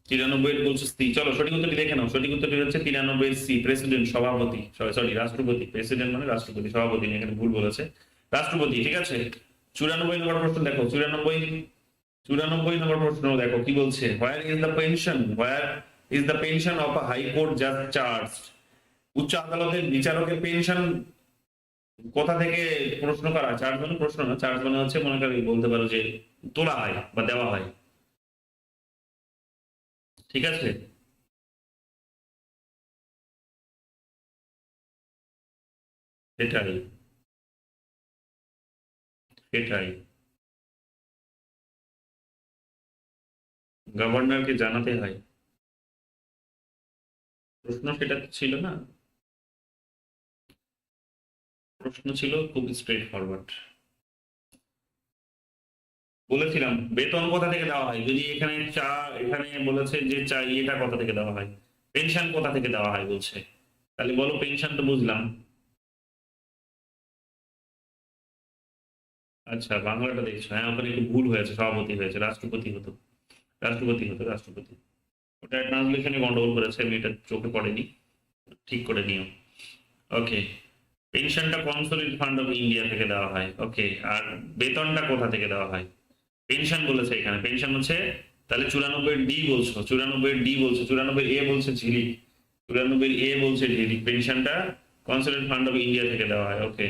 93 বলছো সি। চলো সঠিক উত্তরটি দেখে নাও, সঠিক উত্তরটি হচ্ছে 93 সি, প্রেসিডেন্ট, সভাপতি। সরি রাষ্ট্রপতি, প্রেসিডেন্ট মানে রাষ্ট্রপতি, সভাপতি নিয়ে এখানে ভুল বলেছে, রাষ্ট্রপতি। ঠিক আছে। 94 নম্বর প্রশ্ন দেখো, 94 নম্বর প্রশ্ন দেখো কি বলছে? হোয়ার is the pension of a high court জাজ চার্জ? উচ্চ আদালতের বিচারকের পেনশন কোথা থেকে প্রশ্ন করা? চার্জ মানে প্রশ্ন না, চার্জ মানে হচ্ছে মনে করি বলতে পারো যে তোলা হয় বা দেওয়া হয়। ঠিক আছে। সেটাই, সেটাই গভর্নরকে জানাতে হয়। প্রশ্ন সেটা তো ছিল না, প্রশ্ন ছিল খুব স্ট্রেট ফরওয়ার্ড। বলেছিলাম বেতন কোথা থেকে দেওয়া হয়, যদি এখানে এখানে বলেছে যে এটা কোথা থেকে দেওয়া হয়, পেনশন কোথা থেকে দেওয়া হয় বলছে, তাহলে বলো পেনশন তো বুঝলাম। আচ্ছা বাংলাটা দেখছো, হ্যাঁ ওখানে একটু ভুল হয়েছে, সভাপতি হয়েছে, রাষ্ট্রপতি হতো, রাষ্ট্রপতি হতো, রাষ্ট্রপতি। ওটা ট্রান্সলেশনে গন্ডগোল করেছে, আমি এটা চোখে পড়েনি, ঠিক করে নিও। ওকে, পেনশনটা কনসোলিড ফান্ড অফ ইন্ডিয়া থেকে দেওয়া হয়। ওকে, আর বেতনটা কোথা থেকে দেওয়া হয়? পেনশন বলেছে এখানে, পেনশন হচ্ছে, তাহলে 94 ডি বলছো, 94 ডি বলছো, 94 এ বলছে ঝিলিক, 94 এ বলছে ঝিলিক, পেনশনটা কনসোলিড ফান্ড অফ ইন্ডিয়া থেকে দেওয়া হয়। ওকে,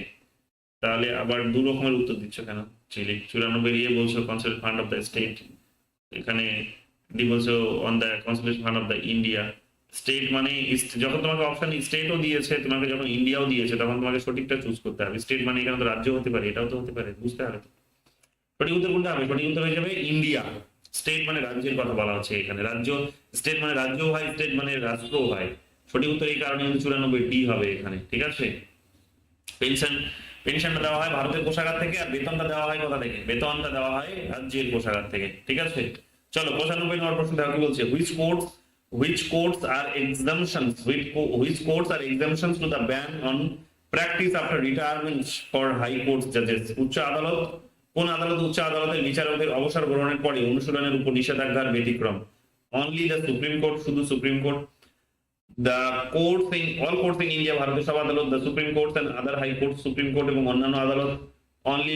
তাহলে আবার দু রকমের উত্তর দিচ্ছ কেন ঝিলিক? 94 এ বলছো consolidated fund of the state, এখানে ডি বলছো on the consolidated fund of the India. State মানে যখন তোমাকে অপশন স্টেটও দিয়েছে, তোমাকে যখন ইন্ডিয়াও দিয়েছে, তখন তোমাকে সঠিকটা চুজ করতে হবে। স্টেট মানে এখানে তো রাজ্য হতে পারে, এটাও তো হতে পারে, বুঝতে হবে তো। সঠিক উত্তর কোনটা হবে? সঠিক উত্তর হয়ে যাবে ইন্ডিয়া। স্টেট মানে রাজ্যের কথা বলা হচ্ছে এখানে, রাজ্য, স্টেট মানে রাজ্যও হয়, স্টেট মানে রাষ্ট্রও হয়। সঠিক উত্তর এই কারণে কিন্তু 94 ডি হবে এখানে। ঠিক আছে। পেনশন, পেনশনটা দেওয়া হয় ভারতের কোষাগার থেকে, আর বেতনটা দেওয়া হয় কোথা থেকে? বেতনটা দেওয়া হয় রাজ্যের কোষাগার থেকে। ঠিক আছে। চলো 95 নম্বর প্রশ্ন দেখো কি বলছে? which courts are exemptions which courts are exemptions to the ban on practice after retirement for high court judges? উচ্চ আদালত, কোন আদালত উচ্চ আদালতের বিচারকদের অবসর গ্রহণের পরে অনুশীলনের উপর নিষেধাজ্ঞার ব্যতিক্রম? অনলি দ্য সুপ্রিম কোর্ট, শুধু supreme court. The courts in all courts in India, ভারতের সব আদালত। The supreme courts and other high court, supreme court এবং অন্যান্য আদালত। অনলি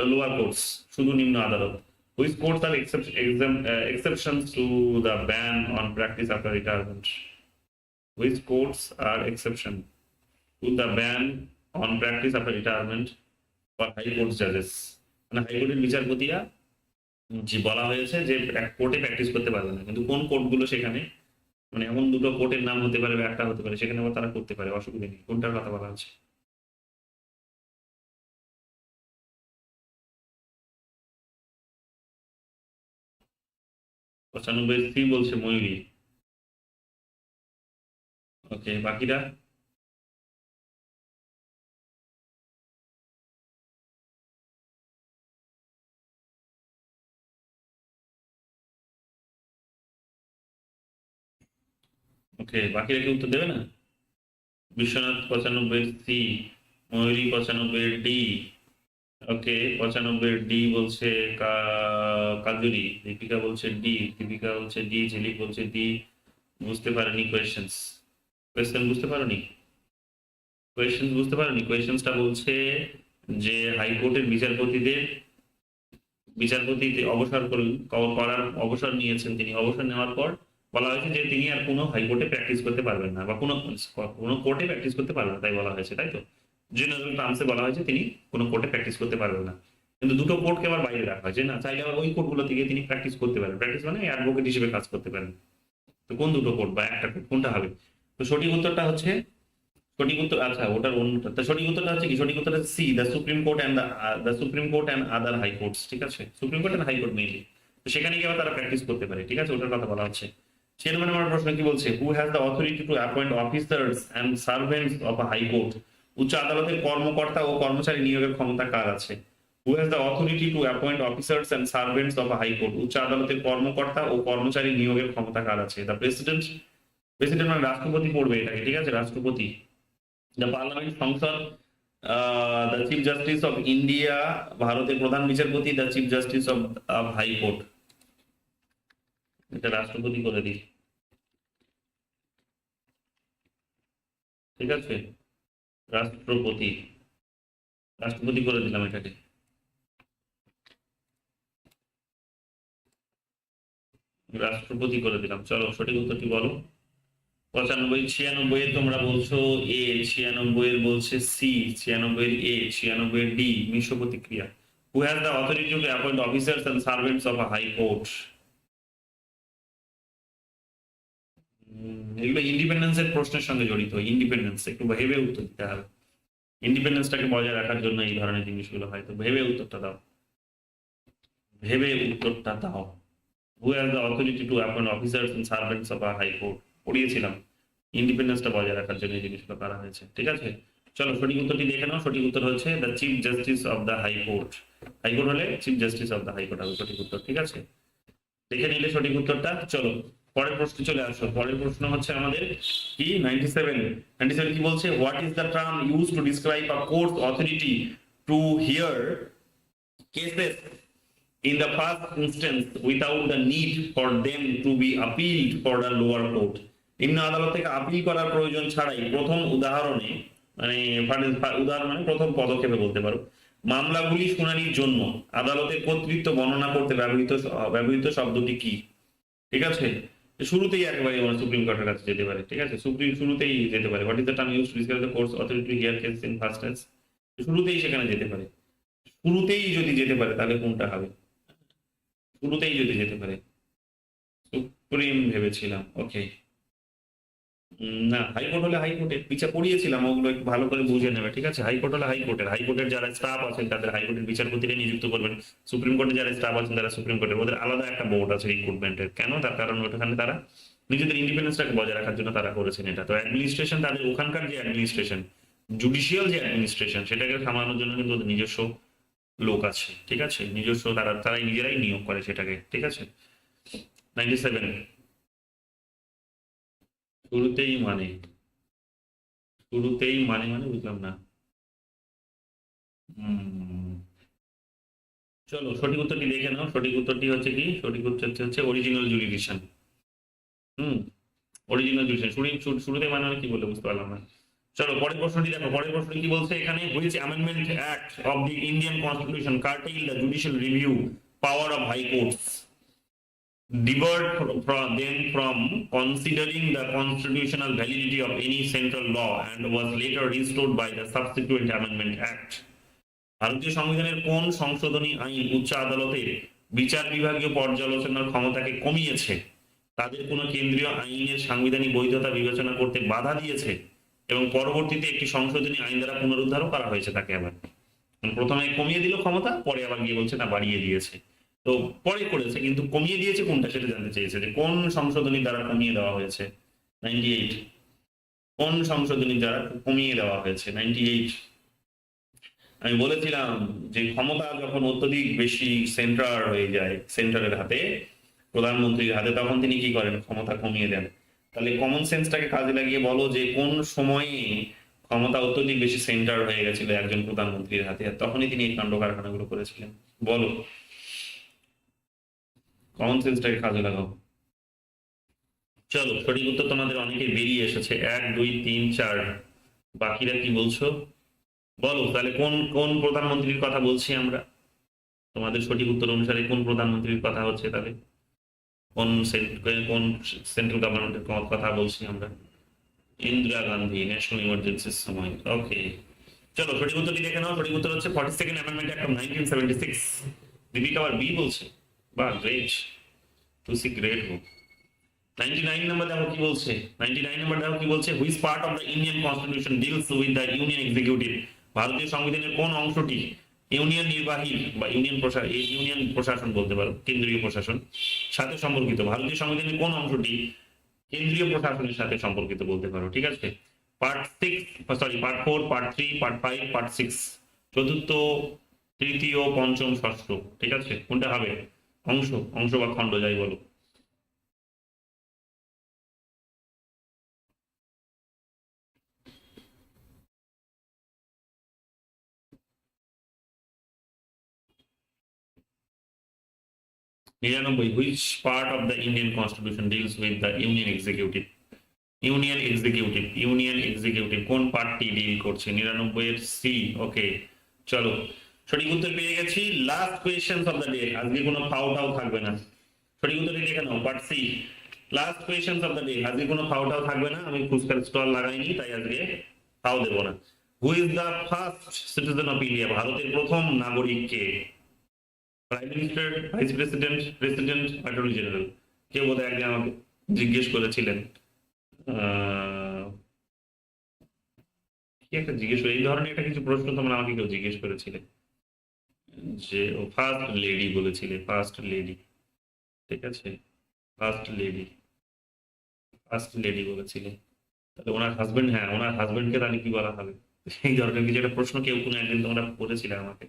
লোয়ার কোর্টস, শুধু নিম্ন আদালত। Which courts are exceptions to the ban on practice after retirement? Which courts are exception? To the ban on practice after retirement for high court জাজেস, মানে হাইকোর্টের বিচারপতিরা যে বলা হয়েছে যে কোর্টে প্র্যাকটিস করতে পারবে না, কিন্তু কোন কোর্টগুলো সেখানে, মানে এমন দুটো কোর্টের নাম হতে পারে বা একটা হতে পারে, সেখানে আবার তারা করতে পারে, অসুবিধা নেই। কোনটার কথা বলা হচ্ছে? 95 বলছে ময়ূরী। ওকে, বাকিরা? ওকে, বাকিরা কি উত্তর দেবে না? বিশ্বনাথ 95 ময়ূরী 95 ওকে, 95 বলছে কাজুরি, দীপিকা বলছে দীপিকা বলছে ঝিলিক বলছে বুঝতে পারেনি কোয়েশ্চেন বুঝতে পারোনি? কোয়েশ্চেনটা বলছে যে হাইকোর্টের বিচারপতি অবসর নিয়েছেন, তিনি অবসর নেওয়ার পর বলা হয়েছে যে তিনি আর কোনো হাইকোর্টে প্র্যাকটিস করতে পারবেন না, বা কোনো কোর্টে প্র্যাকটিস করতে পারবেন না, তাই বলা হয়েছে, তাই তো? জেনারেল টার্মসে বলা হয়েছে তিনি কোনো কোর্টে প্র্যাকটিস করতে পারবেন না, কিন্তু দুটো কোর্টকে আবার বাইরে রাখা হয়েছে, না চাইলে আবার ওই কোর্টগুলো থেকে তিনি প্র্যাকটিস করতে পারেন, প্র্যাকটিস মানে অ্যাডভোকেট হিসেবে কাজ করতে পারেন। তো কোন দুটো কোর্ট বা একটা কোর্ট, কোনটা হবে? তো সঠিক উত্তরটা হচ্ছে, সঠিক উত্তর, আচ্ছা ওটার অন্যটা, তো সঠিক উত্তরটা হচ্ছে কি? সঠিক উত্তরটা C, the supreme court and the supreme court and other high courts, ঠিক আছে? Supreme court and high court mainly, তো সেখানে গিয়ে আবার তারা প্র্যাকটিস করতে পারে, ঠিক আছে? ওটার কথা বলা হচ্ছে। 6 নম্বর প্রশ্ন কি বলছে? Who has the authority to appoint officers and servants of a high court? উচ্চ আদালতের কর্মকর্তা ও কর্মচারী নিয়োগের ক্ষমতা কার আছে? Who has the authority to appoint officers and servants of a high court? উচ্চ আদালতের কর্মকর্তা ও কর্মচারী নিয়োগের ক্ষমতা কার আছে? The president. প্রেসিডেন্ট মানে রাষ্ট্রপতি পড়বে এটাকে, ঠিক আছে? রাষ্ট্রপতি। দ্য পার্লামেন্ট, সংসদ। The chief justice of India, ভারতের প্রধান বিচারপতি। The chief justice of high court, এটা রাষ্ট্রপতি করে দিই, ঠিক আছে? রাষ্ট্রপতি, রাষ্ট্রপতি করে দিলাম এটাকে। রাষ্ট্রপতি করে দিলাম। চলো সঠিক উত্তরটি বলো। 95, 96 এর তোমরা বলছো এ, 96 এর বলছে সি, 96 এর এ, 96 এর ডি, মিশ্র প্রতিক্রিয়া। Who has the authority to appoint officers and servants of a high court? এগুলো ইন্ডিপেন্ডেন্স এর প্রশ্নের সঙ্গে জড়িত, ইন্ডিপেন্ডেন্স একটু ভেবে উত্তর দিতে হবে, ইন্ডিপেন্ডেন্সটাকে বজায় রাখার জন্য এই ধরনের জিনিসগুলো হয়, তো ভেবে উত্তরটা দাও, ভেবে উত্তরটা দাও। Who has the authority to appoint officers and servants of a high court, পড়িয়েছিলাম, ইন্ডিপেন্ডেন্সটা বজায় রাখার জন্য এই জিনিসগুলো করা হয়েছে, ঠিক আছে? চলো সঠিক উত্তরটি দেখে নাও। সঠিক উত্তর হচ্ছে the chief justice of the high court. High court হলে chief justice of the high court হবে সঠিক উত্তর, ঠিক আছে? দেখে নিলে সঠিক উত্তরটা। চলো পরের প্রশ্ন চলে আসো। পরের প্রশ্ন হচ্ছে আমাদের কি 97 কি বলছে? What is the term use to describe a court authority to here cases in the first instance without the need for them to be appealed for the lower court? নিম্ন আদালত থেকে আপিল করার প্রয়োজন ছাড়াই প্রথম উদাহরণে, মানে উদাহরণ মানে প্রথম পদক্ষেপে বলতে পারো, মামলাগুলি শুনানির জন্য আদালতের কর্তৃত্ব বর্ণনা করতে ব্যবহৃত শব্দটি কি? ঠিক আছে? শুরুতেই একেবারে সুপ্রিম কোর্টের কাছে যেতে পারে, ঠিক আছে? শুরুতেই যেতে পারে। What is the term used to describe the court's authority to hear case in first instance? শুরুতেই সেখানে যেতে পারে। শুরুতেই যদি যেতে পারে তাহলে কোনটা হবে? শুরুতেই যদি যেতে পারে, সুপ্রিম ভেবেছিলাম, ওকে। না, হাইকোর্ট হলে হাইকোর্টের পিছা পড়িয়েছিলাম, ওগুলো একটু ভালো করে বুঝে নেবে, ঠিক আছে? হাইকোর্ট হলে হাইকোর্টের যারা স্টাফ আছেন তাদের হাইকোর্টের বিচারপতিরা নিযুক্ত করবেন। সুপ্রিম কোর্টে যারা স্টাফ আছেন তারা সুপ্রিম কোর্টের, ওদের আলাদা একটা বোর্ড আছে রিক্রুটমেন্টের। কেন? তার কারণ ওখানে তারা নিজেদের ইন্ডিপেন্ডেন্সটাকে বজায় রাখার জন্য তারা করেছেন এটা। তো অ্যাডমিনিস্ট্রেশন, তাদের ওখানকার যে অ্যাডমিনিস্ট্রেশন, জুডিশিয়াল যে অ্যাডমিনিস্ট্রেশন, সেটাকে সামলানোর জন্য কিন্তু ওদের নিজস্ব লোক আছে, ঠিক আছে? নিজস্ব তারাই নিজেরাই নিয়োগ করে সেটাকে, ঠিক আছে? 97 শুরুতেই মানে, মানে বুঝলাম না। চলো সঠিক উত্তরটি দেখে নাও। সঠিক উত্তরটি হচ্ছে কি? সঠিক উত্তরটি হচ্ছে অরিজিনাল জুরিডিকশন। হুম, অরিজিনাল জুরিডিকশন। শুরুতে মানে কি বলে বুঝতে পারলাম না। চলো পরের প্রশ্নটি দেখো। পরের প্রশ্নটি কি বলছে এখানে? Which amendment act of the Indian constitution curtail the judicial review power of high courts? debarred them from considering the constitutional validity of any central law and was later restored by the subsequent Amendment Act. ভারতীয় সংবিধানের কোন সংশোধনী আইন উচ্চ আদালতের বিচার বিভাগীয় পর্যালোচনার ক্ষমতাকে কমিয়েছে, তাদের কোনো কেন্দ্রীয় আইনের সাংবিধানিক বৈধতা বিবেচনা করতে বাধা দিয়েছে এবং পরবর্তীতে একটি সংশোধনী আইন দ্বারা পুনরুদ্ধারও করা হয়েছে তাকে? আবার প্রথমে কমিয়ে দিল ক্ষমতা, পরে আবার গিয়ে বলছে না বাড়িয়ে দিয়েছে। তো পরে করেছে, কিন্তু কমিয়ে দিয়েছে কোনটা সেটা জানতে চেয়েছে, যে কোন সংশোধনী দ্বারা কমিয়ে দেওয়া হয়েছে। 98 কোন সংশোধনী দ্বারা কমিয়ে দেওয়া হয়েছে? 98। আমি বলেছিলাম যে ক্ষমতা যখন অত্যধিক বেশি সেন্ট্রাল হয়ে যায়, সেন্টারের হাতে, প্রধানমন্ত্রীর হাতে, তখন তিনি কি করেন? ক্ষমতা কমিয়ে দেন। তাহলে কমন সেন্সটাকে কাজে লাগিয়ে বলো যে কোন সময়ে ক্ষমতা অত্যধিক বেশি সেন্টার হয়ে গেছিল একজন প্রধানমন্ত্রীর হাতে, আর তখনই তিনি এই কাণ্ড কারখানাগুলো করেছিলেন। বলো, কমন সেন্সটাকে কাজে লাগাও। চলো, সঠিক উত্তর তোমাদের অনেকে বেরিয়ে এসেছে, 1 2 3 4। বাকিরা কি বলছো বলো। তাহলে কোন কোন প্রধানমন্ত্রীর কথা বলছি আমরা? তোমাদের সঠিক উত্তর অনুসারে কোন প্রধানমন্ত্রীর কথা হচ্ছে? তাহলে কোন সেন্ট্রাল গভর্নমেন্টের কথা বলছি আমরা? ইন্দিরা গান্ধী, ন্যাশনাল ইমার্জেন্সির সময়। ওকে, চলো সঠিক উত্তরটি দেখে নাও। সঠিক উত্তর হচ্ছে 42nd amendment act of 1976। Deepika আবার বি বলছে, বাহ গ্রেট, টু সি গ্রেট হোক। 99 নম্বর দেখো কি বলছে। 99 নম্বর দেখো কি বলছে, which part of the Indian constitution deals with the union executive. ভারতীয় সংবিধানের কোন অংশটি ইউনিয়ন নির্বাহী বা ইউনিয়ন প্রশাসন বলতে পারো, কেন্দ্রীয় প্রশাসন সাথে সম্পর্কিত? ভারতীয় সংবিধানের কোন অংশটি কেন্দ্রীয় প্রশাসনের সাথে সম্পর্কিত বলতে পারো? ঠিক আছে, পার্ট 4, পার্ট 3, পার্ট 5, পার্ট 6, চতুর্থ, তৃতীয়, পঞ্চম, ষষ্ঠ। ঠিক আছে, কোনটা হবে? অংশ বা খণ্ড যাই বলো। which part of the Indian Constitution deals with the Union Executive? Union executive কোন পার্টটি ডিল করছে? 99 এর সি। ওকে, চলো সঠিক উত্তর পেয়ে গেছি। Last questions of the day, আজকে কোনো ফাউটাও থাকবে না। সঠিক উত্তরটি দেখে নাও, part C, last questions of the day. আজকে কোনো ফাউটাও থাকবে না, আমি ফুচকার স্টল লাগাইনি তাই আজকে ফাউ দেবো না। Who is the first citizen of India? ভারতের প্রথম নাগরিক কে? Prime minister, vice president, attorney general? কেউ বোধহয় একদিন আমাকে জিজ্ঞেস করেছিলেন, কি একটা জিজ্ঞেস করে, এই ধরনের একটা কিছু প্রশ্ন তোমরা আমাকে কেউ জিজ্ঞেস করেছিলে, যে ও ফার্স্ট লেডি বলেছিলে, ফার্স্ট লেডি। ঠিক আছে, ফার্স্ট লেডি বলেছিলে। তাহলে ওনার হাজবেন্ড, হ্যাঁ ওনার হাজবেন্ডকে তাহলে কি বলা হবে? এই ধরনের কিছু একটা প্রশ্ন কেউ কোনো একদিন তোমরা করেছিলে আমাকে,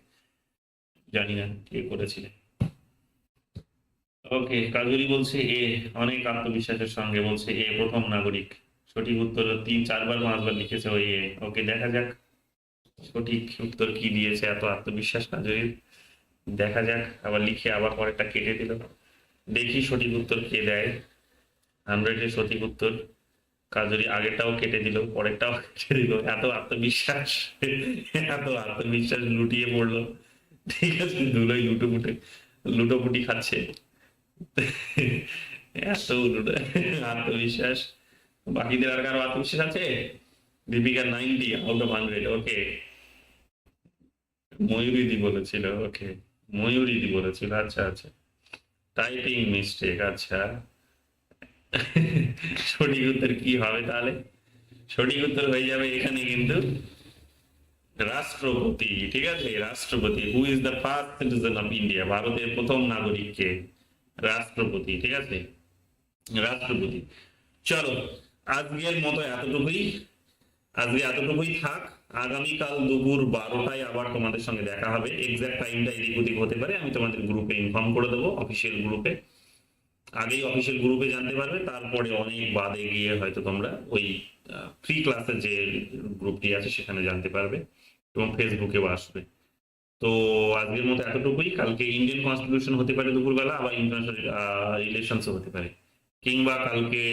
জানি না কে করেছিলে। ওকে, কাজুরি বলছে এ, অনেক আত্মবিশ্বাসের সঙ্গে বলছে এ প্রথম নাগরিক। সঠিক উত্তর 3, 4 বার 5 বার লিখেছে ওই এ। ওকে, দেখা যাক সঠিক উত্তর কি দিয়েছে, এত আত্মবিশ্বাস কাজুরির। দেখা যাক, আবার লিখে আবার পরেরটা কেটে দিল। দেখি সঠিক উত্তর কে দেয়। 100 সঠিক উত্তর কাজুরি আগেরটাও কেটে দিল, পরেরটাও কেটে দিল। এত আত্মবিশ্বাস, লুটিয়ে পড়লো। ঠিক আছে, ধুলোই লুটোপুটি খাচ্ছে। এত আত্মবিশ্বাস। বাকিদের আর কারো আত্মবিশ্বাস আছে? Deepika 90 out of 100। ওকে, ময়ূরীদি বলেছিল। ওকে, ময়ূরীদি বলেছিল। আচ্ছা, টাইপিং মিস্টেক। আচ্ছা, সঠিক উত্তর কি হবে তাহলে? সঠিক উত্তর হয়ে যাবে এখানে কিন্তু রাষ্ট্রপতি। ঠিক আছে, রাষ্ট্রপতি। হু is the first citizen of India? ভারতের প্রথম নাগরিক কে? রাষ্ট্রপতি। ঠিক আছে, রাষ্ট্রপতি। চলো, আজকের মতো এতটুকুই থাক। আগামীকাল দুপুর 12টায় আবার তোমাদের সঙ্গে দেখা হবে। এক্সাক্ট টাইমটা এদিক ওদিক হতে পারে, আমি তোমাদের গ্রুপে ইনফর্ম করে দেবো, অফিসিয়াল গ্রুপে। আগেই অফিসিয়াল গ্রুপে জানতে পারবে, তারপরে অনেক বাদে গিয়ে হয়তো তোমরা ওই ফ্রি ক্লাসের যে গ্রুপটি আছে সেখানে জানতে পারবে, এবং ফেসবুকেও আসবে। তো আজকের মতো এতটুকুই। কালকে ইন্ডিয়ান কনস্টিটিউশন হতে পারে দুপুরবেলা, আবার ইন্টারন্যাশনাল রিলেশনসও হতে পারে, কিংবা কালকে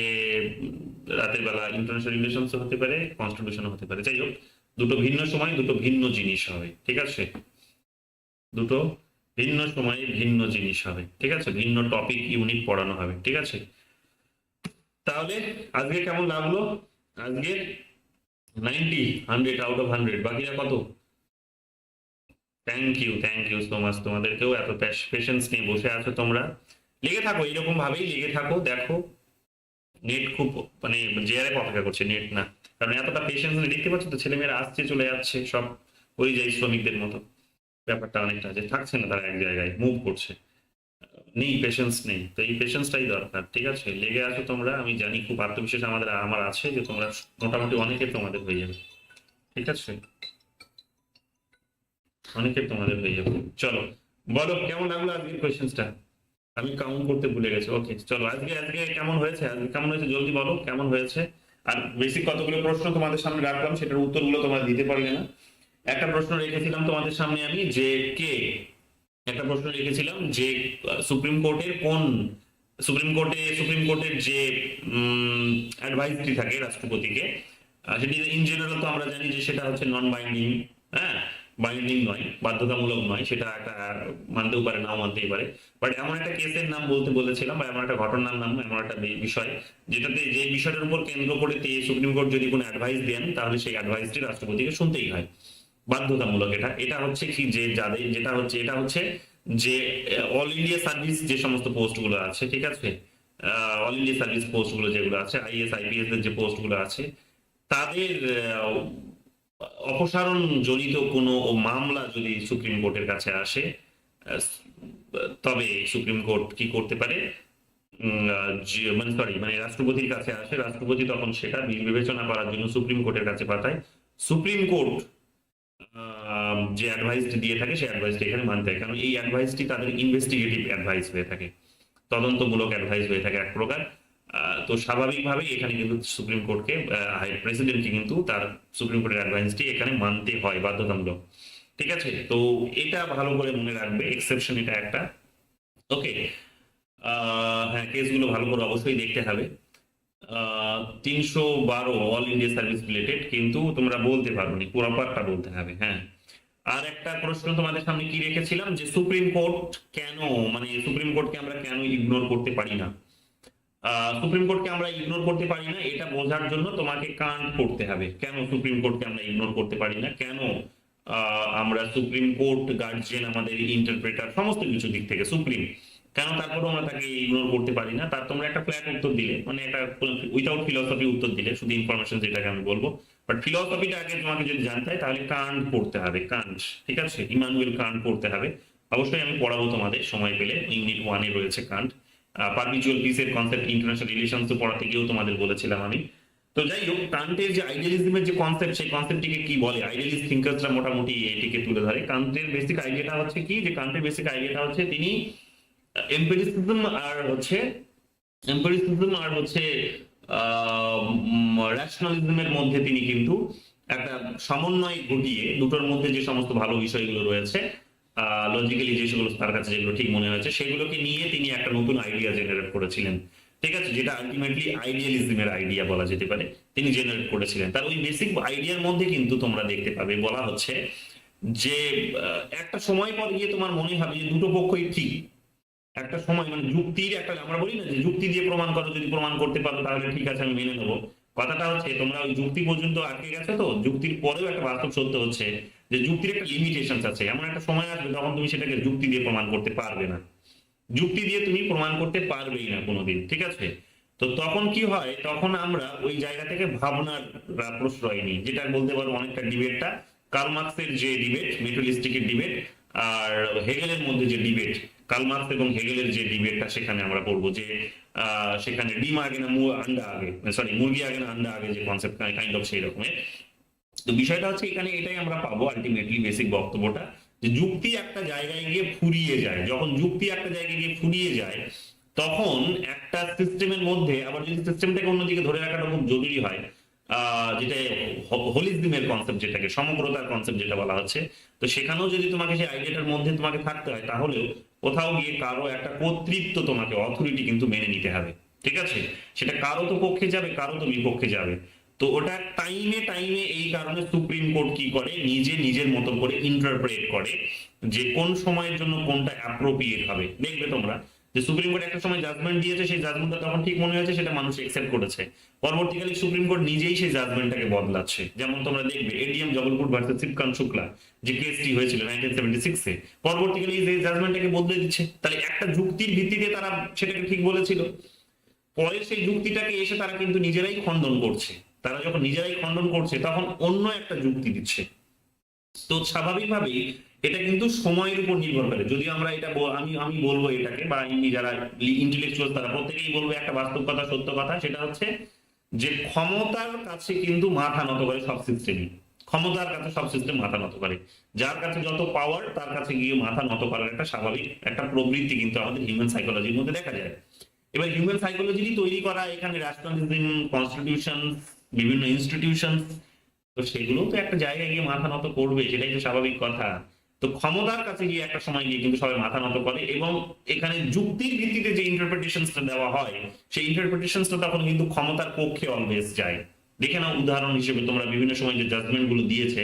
রাতের বেলা ইন্টারন্যাশনাল রিলেশনসও হতে পারে, কনস্টিটিউশনও হতে পারে। যাই হোক, দুটো ভিন্ন সময়, দুটো ভিন্ন জিনিস হবে। ঠিক আছে, দুটো ভিন্ন সময়ে ভিন্ন জিনিস হবে, ঠিক আছে, ভিন্ন টপিক ইউনিট পড়ানো হবে, ঠিক আছে। তাহলে আজকে কেমন লাগলো? আজকে 90, 100 আউট অফ 100, বাকিরা কত? থ্যাংক ইউ সো মাচ, তোমাদেরকেও এত পেশেন্স নিয়ে বসে আছো তোমরা। লেগে থাকো, এরকম ভাবেই লেগে থাকো। দেখো নেট খুব মানে জেআরএফ অপেক্ষা করছে, নেট না, কারণ এতটা পেশেন্স নিয়ে দেখতে পাচ্ছ তো, ছেলেমেয়েরা আসছে চলে যাচ্ছে সব পরিযায়ী শ্রমিকদের মতো। ব্যাপারটা অনেকটা যে থাকছে না, তারা এক জায়গায় মুভ করছে, নেই পেশেন্স নেই। তো এই পেশেন্সটাই দরকার, ঠিক আছে। লেগে আছো তোমরা, আমি জানি খুব আত্মবিশ্বাস আমার আছে যে তোমরা মোটামুটি অনেকে তোমাদের হয়ে যাবে, ঠিক আছে, অনেকে তোমাদের হয়ে যাবে। চলো বলো কেমন লাগলো আজকের কোয়েশ্চেন্সটা? আমি কাউন্ট করতে ভুলে গেছি। ওকে চলো, আজকে আজকে কেমন হয়েছে, আজকে কেমন হয়েছে জলদি বলো কেমন হয়েছে। আর বেসিক কতগুলো প্রশ্ন তোমাদের সামনে রাখলাম, সেটার উত্তরগুলো তোমরা দিতে পারলে না। একটা প্রশ্ন রেখেছিলাম তোমাদের সামনে আমি, যে কে, একটা প্রশ্ন রেখেছিলাম যে সুপ্রিম কোর্টের কোন, সুপ্রিম কোর্টের যে অ্যাডভাইসটি থাকে রাষ্ট্রপতিকে, সেটি ইন জেনারেল তো আমরা জানি যে সেটা হচ্ছে নন বাইন্ডিং, হ্যাঁ, বাইন্ডিং নয়, বাধ্যতামূলক নয়, সেটা একটা মানতেও পারে নাও মানতেই পারে। বাট এমন একটা কেসের নাম বলতে বলেছিলাম, বা এমন একটা ঘটনার নাম, এমন একটা বিষয় যেটাতে, যে বিষয়টার উপর কেন্দ্র করে সুপ্রিম কোর্ট যদি কোনো অ্যাডভাইস দেন, তাহলে সেই অ্যাডভাইসটি রাষ্ট্রপতিকে শুনতেই হয়, বাধ্যতামূলক। এটা এটা হচ্ছে কি, যে যাদের যেটা হচ্ছে, এটা হচ্ছে যে অল ইন্ডিয়া সার্ভিস যে সমস্ত পোস্টগুলো আছে, ঠিক আছে, অল ইন্ডিয়া সার্ভিস পোস্টগুলো যেগুলো আছে, আইএস আইপিএস এর যে পোস্টগুলো আছে, তাদের অপসারণ জনিত কোনো মামলা যদি সুপ্রিম কোর্টের কাছে আসে, তবে সুপ্রিম কোর্ট কি করতে পারে, মানে সরি, মানে রাষ্ট্রপতির কাছে আসে, রাষ্ট্রপতি তখন সেটা বিবেচনা করার জন্য সুপ্রিম কোর্টের কাছে পাঠায়। সুপ্রিম কোর্ট যে অ্যাডভাইসটি দিয়ে থাকে, সেই অ্যাডভাইসটি এখানে মানতে হয়, কারণ এই অ্যাডভাইসটি তাদের ইনভেস্টিগেটিভ অ্যাডভাইস হয়ে থাকে, তদন্তমূলক অ্যাডভাইস হয়ে থাকে এক প্রকার। তো স্বাভাবিকভাবেই এখানে কিন্তু সুপ্রিম কোর্টকে, প্রেসিডেন্টকে কিন্তু তার সুপ্রিম কোর্টের অ্যাডভাইসটি এখানে মানতে হয় বাধ্যতামূলক, ঠিক আছে। তো এটা ভালো করে মনে রাখবে, এক্সেপশন এটা একটা। ওকে, হ্যাঁ, কেসগুলো ভালো করে অবশ্যই দেখতে হবে। 312 অল ইন্ডিয়া সার্ভিস রিলেটেড, কিন্তু তোমরা বলতে পারো নি, পুরোপারটা বলতে হবে, হ্যাঁ। আর একটা প্রশ্ন তোমাদের সামনে কি রেখেছিলাম, যে সুপ্রিম কোর্ট কেন, মানে সুপ্রিম কোর্টকে আমরা কেন ইগনোর করতে পারি না। সুপ্রিম কোর্টকে আমরা ইগনোর করতে পারি না, এটা বোঝার জন্য তোমাকে কান্ট করতে হবে, কেন সুপ্রিম কোর্টকে আমরা ইগনোর করতে পারি না, কেন আমরা সুপ্রিম কোর্ট গার্জিয়ান, আমাদের ইন্টারপ্রেটার, সমস্ত কিছু দিক থেকে সুপ্রিম, কেন তারপরেও আমরা তাকে ইগনোর করতে পারি না। তার তোমরা একটা ফ্ল্যাট উত্তর দিলে, মানে একটা উইথাউট ফিলসফি উত্তর দিলে, শুধু ইনফরমেশন যেটাকে আমি বলবো, বাট ফিলসফিটা আগে তোমাকে যদি জানতে হয়, তাহলে কান্ট পড়তে হবে, কান্ট, ঠিক আছে, ইমানুয়েল কান্ট পড়তে হবে। অবশ্যই আমি পড়াবো তোমাদের সময় পেলে, ইউনিট 1-এ রয়েছে কান্ট। পারপিচুয়াল পিসের কনসেপ্ট, ইন্টারন্যাশনাল রিলেশনস পড়াতে গিয়েও তোমাদের বলেছিলাম আমি। তো যাই হোক, কান্টের যে আইডিয়ালিজমের যে কনসেপ্ট, সেই কনসেপ্টটিকে কি বলে, আইডিয়ালিস্ট থিঙ্কার্সরা মোটামুটি এটিকে তুলে ধরে। কান্টের বেসিক আইডিয়াটা হচ্ছে কি, যে কান্টের বেসিক আইডিয়াটা হচ্ছে তিনি এম্পিরিসিজম আর হচ্ছে ন্যাশনালিজমের মধ্যে তিনি কিন্তু একটা সমন্বয় ঘটিয়ে, দুটোর মধ্যে যে সমস্ত ভালো বিষয়গুলো রয়েছে, লজিক্যালি যে সেগুলো তার কাছে যেগুলো ঠিক মনে হয়েছে, সেগুলোকে নিয়ে তিনি একটা নতুন আইডিয়া জেনারেট করেছিলেন, ঠিক আছে, যেটা আলটিমেটলি আইডিয়ালিজমের আইডিয়া বলা যেতে পারে, তিনি জেনারেট করেছিলেন। তার ওই বেসিক আইডিয়ার মধ্যে কিন্তু তোমরা দেখতে পাবে বলা হচ্ছে যে একটা সময় পর গিয়ে তোমার মনে হবে যে দুটো পক্ষই ঠিক, একটা সময় মানে যুক্তির একটা, আমরা বলি না যে যুক্তি দিয়ে প্রমাণ করো, যদি প্রমাণ করতে পারো তাহলে ঠিক আছে আমি মেনে নেবো। কথাটা হচ্ছে তোমরা ওই যুক্তি পর্যন্ত আটকে গেছো, তো যুক্তির পরেও একটা বাস্তব সত্য হচ্ছে যে যুক্তির একটা লিমিটেশন আছে, এমন একটা সময় আসবে তখন তুমি সেটাকে যুক্তি দিয়ে প্রমাণ করতে পারবে না, যুক্তি দিয়ে তুমি প্রমাণ করতে পারবেই না কোনোদিন, ঠিক আছে। তো তখন কি হয়, তখন আমরা ওই জায়গা থেকে ভাবনার প্রশ্রয় নিই, যেটা বলতে পারবো অনেকটা ডিবেটটা কার্ল মার্কসের যে ডিবেট, মেটালিস্টিকের ডিবেট, আর হেগেলের মধ্যে যে ডিবেট, কার্ল মার্কস এবং হেগেলের যে ডিবেটটা, সেখানে আমরা পড়বো যে সেখানে ডিম আগে না আন্ডা আগে, সরি মুরগি আগে না আন্ডা আগে, যে কনসেপ্ট কাইন্ড অফ সেই রকমের। তো বিষয়টা হচ্ছে এখানে এটাই আমরা পাবো আলটিমেটলি, বেসিক বক্তব্যটা, যে যুক্তি একটা জায়গায় গিয়ে ফুরিয়ে যায়, যখন যুক্তি একটা জায়গায় গিয়ে ফুরিয়ে যায়, তখন একটা সিস্টেমের মধ্যে আবার যদি সিস্টেমটাকে অন্যদিকে ধরে রাখাটা খুব জরুরি হয়, যেটা হোলিজমের কনসেপ্ট, যেটাকে সমগ্রতার কনসেপ্ট যেটা বলা হচ্ছে, তো সেখানেও যদি তোমাকে সেই আইডিয়াটার মধ্যে তোমাকে থাকতে হয়, তাহলেও কোথাও গিয়ে কারো একটা কর্তৃত্ব, তোমাকে অথরিটি কিন্তু মেনে নিতে হবে, ঠিক আছে, সেটা কারো তো পক্ষে যাবে, কারো তো বিপক্ষে যাবে। তো ওটা টাইমে টাইমে এই কারণে সুপ্রিম কোর্ট কি করে, নিজের মতো করে ইন্টারপ্রেট করে, যে কোন সময়ের জন্য কোনটা অ্যাপ্রোপ্রিয়েট হবে। দেখবে তোমরা যে সুপ্রিম কোর্ট একটা সময় জাজমেন্ট দিয়েছে, সেই জাজমেন্টটা তখন ঠিক মনে হয়েছে, সেটা মানুষ একসেপ্ট করেছে, পরবর্তীকালে সুপ্রিম কোর্ট নিজেই সেই জাজমেন্টটাকে বদলাচ্ছে। যেমন তোমরা দেখবে এডিএম জবলপুর ভার্সেস শিবকান্ত শুক্লা যে কেসটি হয়েছিল 1976-এ, পরবর্তীকালে এই জাজমেন্টটাকে বদলে দিচ্ছে। তাহলে একটা যুক্তির ভিত্তিতে তারা সেটাকে ঠিক বলেছিল, পরে সেই যুক্তিটাকে এসে তারা কিন্তু নিজেরাই খণ্ডন করছে। তারা যখন নিজেরাই খণ্ডন করছে তখন অন্য একটা যুক্তি দিচ্ছে। তো স্বাভাবিকভাবেই এটা কিন্তু সময়ের উপর নির্ভর করে। যদি আমরা এটা আমি বলবো এটাকে, বা এমনি যারা ইন্টেলেকচুয়াল তারা প্রত্যেকেই বলবো একটা বাস্তব কথা, সত্য কথা, সেটা হচ্ছে যে ক্ষমতার কাছে কিন্তু মাথা নত করে সব সিস্টেমই। ক্ষমতার কাছে সব সিস্টেম মাথা নত করে। যার কাছে যত পাওয়ার তার কাছে গিয়ে মাথা নত করার একটা স্বাভাবিক একটা প্রবৃত্তি কিন্তু আমাদের হিউম্যান সাইকোলজির মধ্যে দেখা যায়। এবার হিউম্যান সাইকোলজি তৈরি করা এখানে ন্যাশনালিজম, কনস্টিটিউশন, বিভিন্ন ইনস্টিটিউশন, তো সেগুলো তো একটা জায়গায় গিয়ে মাথা নত করবে, সেটাই তো স্বাভাবিক কথা। তো ক্ষমতার কাছে গিয়ে একটা সময় গিয়ে কিন্তু সবাই মাথা নত করে, এবং এখানে যুক্তির ভিত্তিতে যে ইন্টারপ্রিটেশনটা দেওয়া হয় সেই ইন্টারপ্রিটেশনটা তখন কিন্তু ক্ষমতার পক্ষে অলওয়েজ যায়। দেখে নাও উদাহরণ হিসেবে তোমরা বিভিন্ন সময় যে জাজমেন্ট গুলো দিয়েছে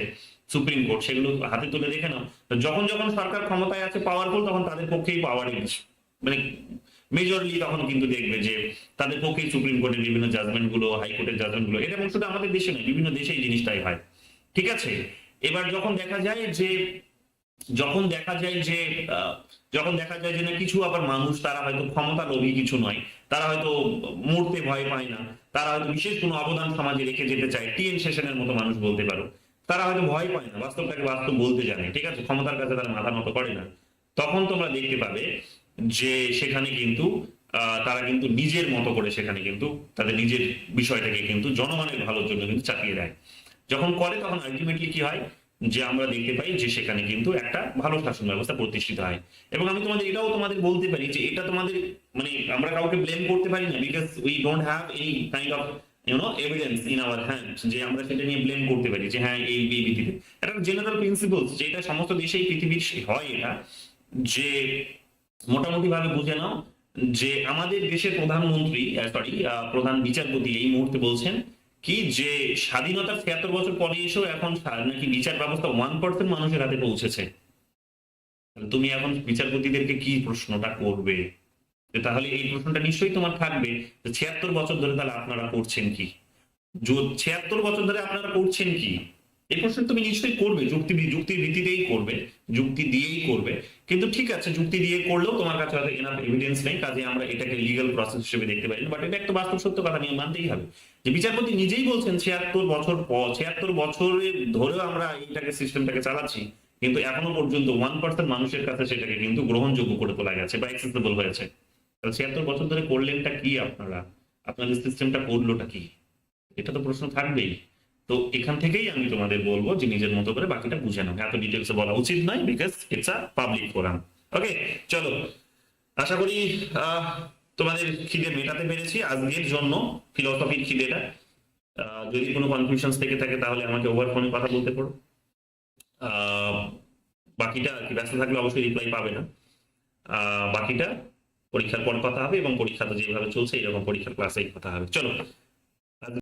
সুপ্রিম কোর্ট, সেগুলো হাতে তুলে দেখে নাও। যখন যখন সরকার ক্ষমতায় আছে, পাওয়ারফুল, তখন তাদের পক্ষেই পাওয়ারে মানে মেজরলি তখন কিন্তু দেখবে যে তাদের পক্ষেই সুপ্রিম কোর্টের বিভিন্ন জাজমেন্ট গুলো, হাইকোর্টের জাজমেন্ট গুলো, এটা শুধু আমাদের দেশে নয়, বিভিন্ন দেশে এই জিনিসটাই হয়। ঠিক আছে, এবার যখন দেখা যায় যে না কিছু আবার মানুষ তারা হয়তো ক্ষমতা লোভী কিছু নয়, তারা হয়তো মরতে ভয় পায় না, তারা হয়তো বিশেষ কোনো অবদান সমাজে রেখে যেতে চায়, টিএন সেশনের মতো মানুষ বলতে পারো, তারা হয়তো ভয় পায় না, বাস্তবটাকে বাস্তব বলতে জানে, ঠিক আছে, ক্ষমতার কাছে তারা মাথা নত করে না। তখন তোমরা দেখতে পাবে যে সেখানে কিন্তু তারা কিন্তু নিজের মতো করে সেখানে কিন্তু তাদের নিজের বিষয়টাকে কিন্তু জনগণের ভালোর জন্য কিন্তু চাপিয়ে দেয়। যখন করে তখন আলটিমেটলি কি হয় যে আমরা দেখতে পাই যে সেখানে কিন্তু একটা ভালো শাসন ব্যবস্থা প্রতিষ্ঠিত হয়। এবং আমি এটাও তোমাদের বলতে পারি যে এটা তোমাদের মানে আমরা কাউকে ব্লেম করতে পারি না, because we don't have any kind of evidence in our hand যে আমরা সেটা নিয়ে ব্লেম করতে পারি যে হ্যাঁ এই ভিত্তিতে। এটা জেনারেল প্রিন্সিপলস যে এটা সমস্ত দেশেই পৃথিবীর হয়, এটা যে মোটামুটি ভাবে বুঝে নাও যে আমাদের দেশের প্রধানমন্ত্রী প্রধান বিচারপতি এই মুহূর্তে বলছেন কি যে স্বাধীনতার ৭৬ বছর পরে এসেও এখন নাকি বিচার ব্যবস্থা 1% মানুষের হাতে পৌঁছেছে। তুমি এখন বিচারপতিদেরকে কি প্রশ্নটা করবে? তাহলে এই প্রশ্নটা নিশ্চয়ই তোমার থাকবে যে ৭৬ বছর ধরে তাহলে আপনারা করছেন কি, ৭৬ বছর ধরে আপনারা করছেন কি, এই প্রশ্ন তুমি নিশ্চয়ই করবে, যুক্তির ভিত্তিতেই করবে, যুক্তি দিয়েই করবে। কিন্তু ঠিক আছে, যুক্তি দিয়ে করলেও তোমার কাছে হয়তো এনাফ এভিডেন্স নেই, কাজে আমরা এটাকে লিগ্যাল প্রসেস হিসেবে দেখতে পারি না। বাট এটা একটা বাস্তব সত্য কথা নিয়ে মানতেই হবে যে বিচারপতি নিজেই বলছেন ৭৬ বছর পর, ৭৬ বছরে ধরেও আমরা এইটাকে সিস্টেমটাকে চালাচ্ছি, কিন্তু এখনো পর্যন্ত 1% মানুষের কাছে সেটাকে কিন্তু গ্রহণযোগ্য করে তোলা গেছে বা অ্যাক্সেসিবল হয়েছে। ৭৬ বছর ধরে করলেনটা কি আপনারা, আপনাদের সিস্টেমটা করলোটা কি, এটা তো প্রশ্ন থাকবেই। তো এখান থেকেই আমি তোমাদের বলবো যে নিজের মতো করে বাকিটা বুঝে নাও, এত ডিটেলসে বলা উচিত নয়, because it's a public forum. Okay, চলো, আশা করি তোমাদের খিদে মেটাতে পেরেছি আজকের জন্য, ফিলোসফির খিদেটা। যদি কোনো কনফিউশন থেকে থাকে তাহলে আমাকে ওভার ফোনে কথা বলতে পারো। বাকিটা কি ব্যস্ত থাকলে অবশ্যই রিপ্লাই পাবে না, বাকিটা পরীক্ষার পর কথা হবে, এবং পরীক্ষাটা যেভাবে চলছে এরকম পরীক্ষার ক্লাসেই কথা হবে। চলো।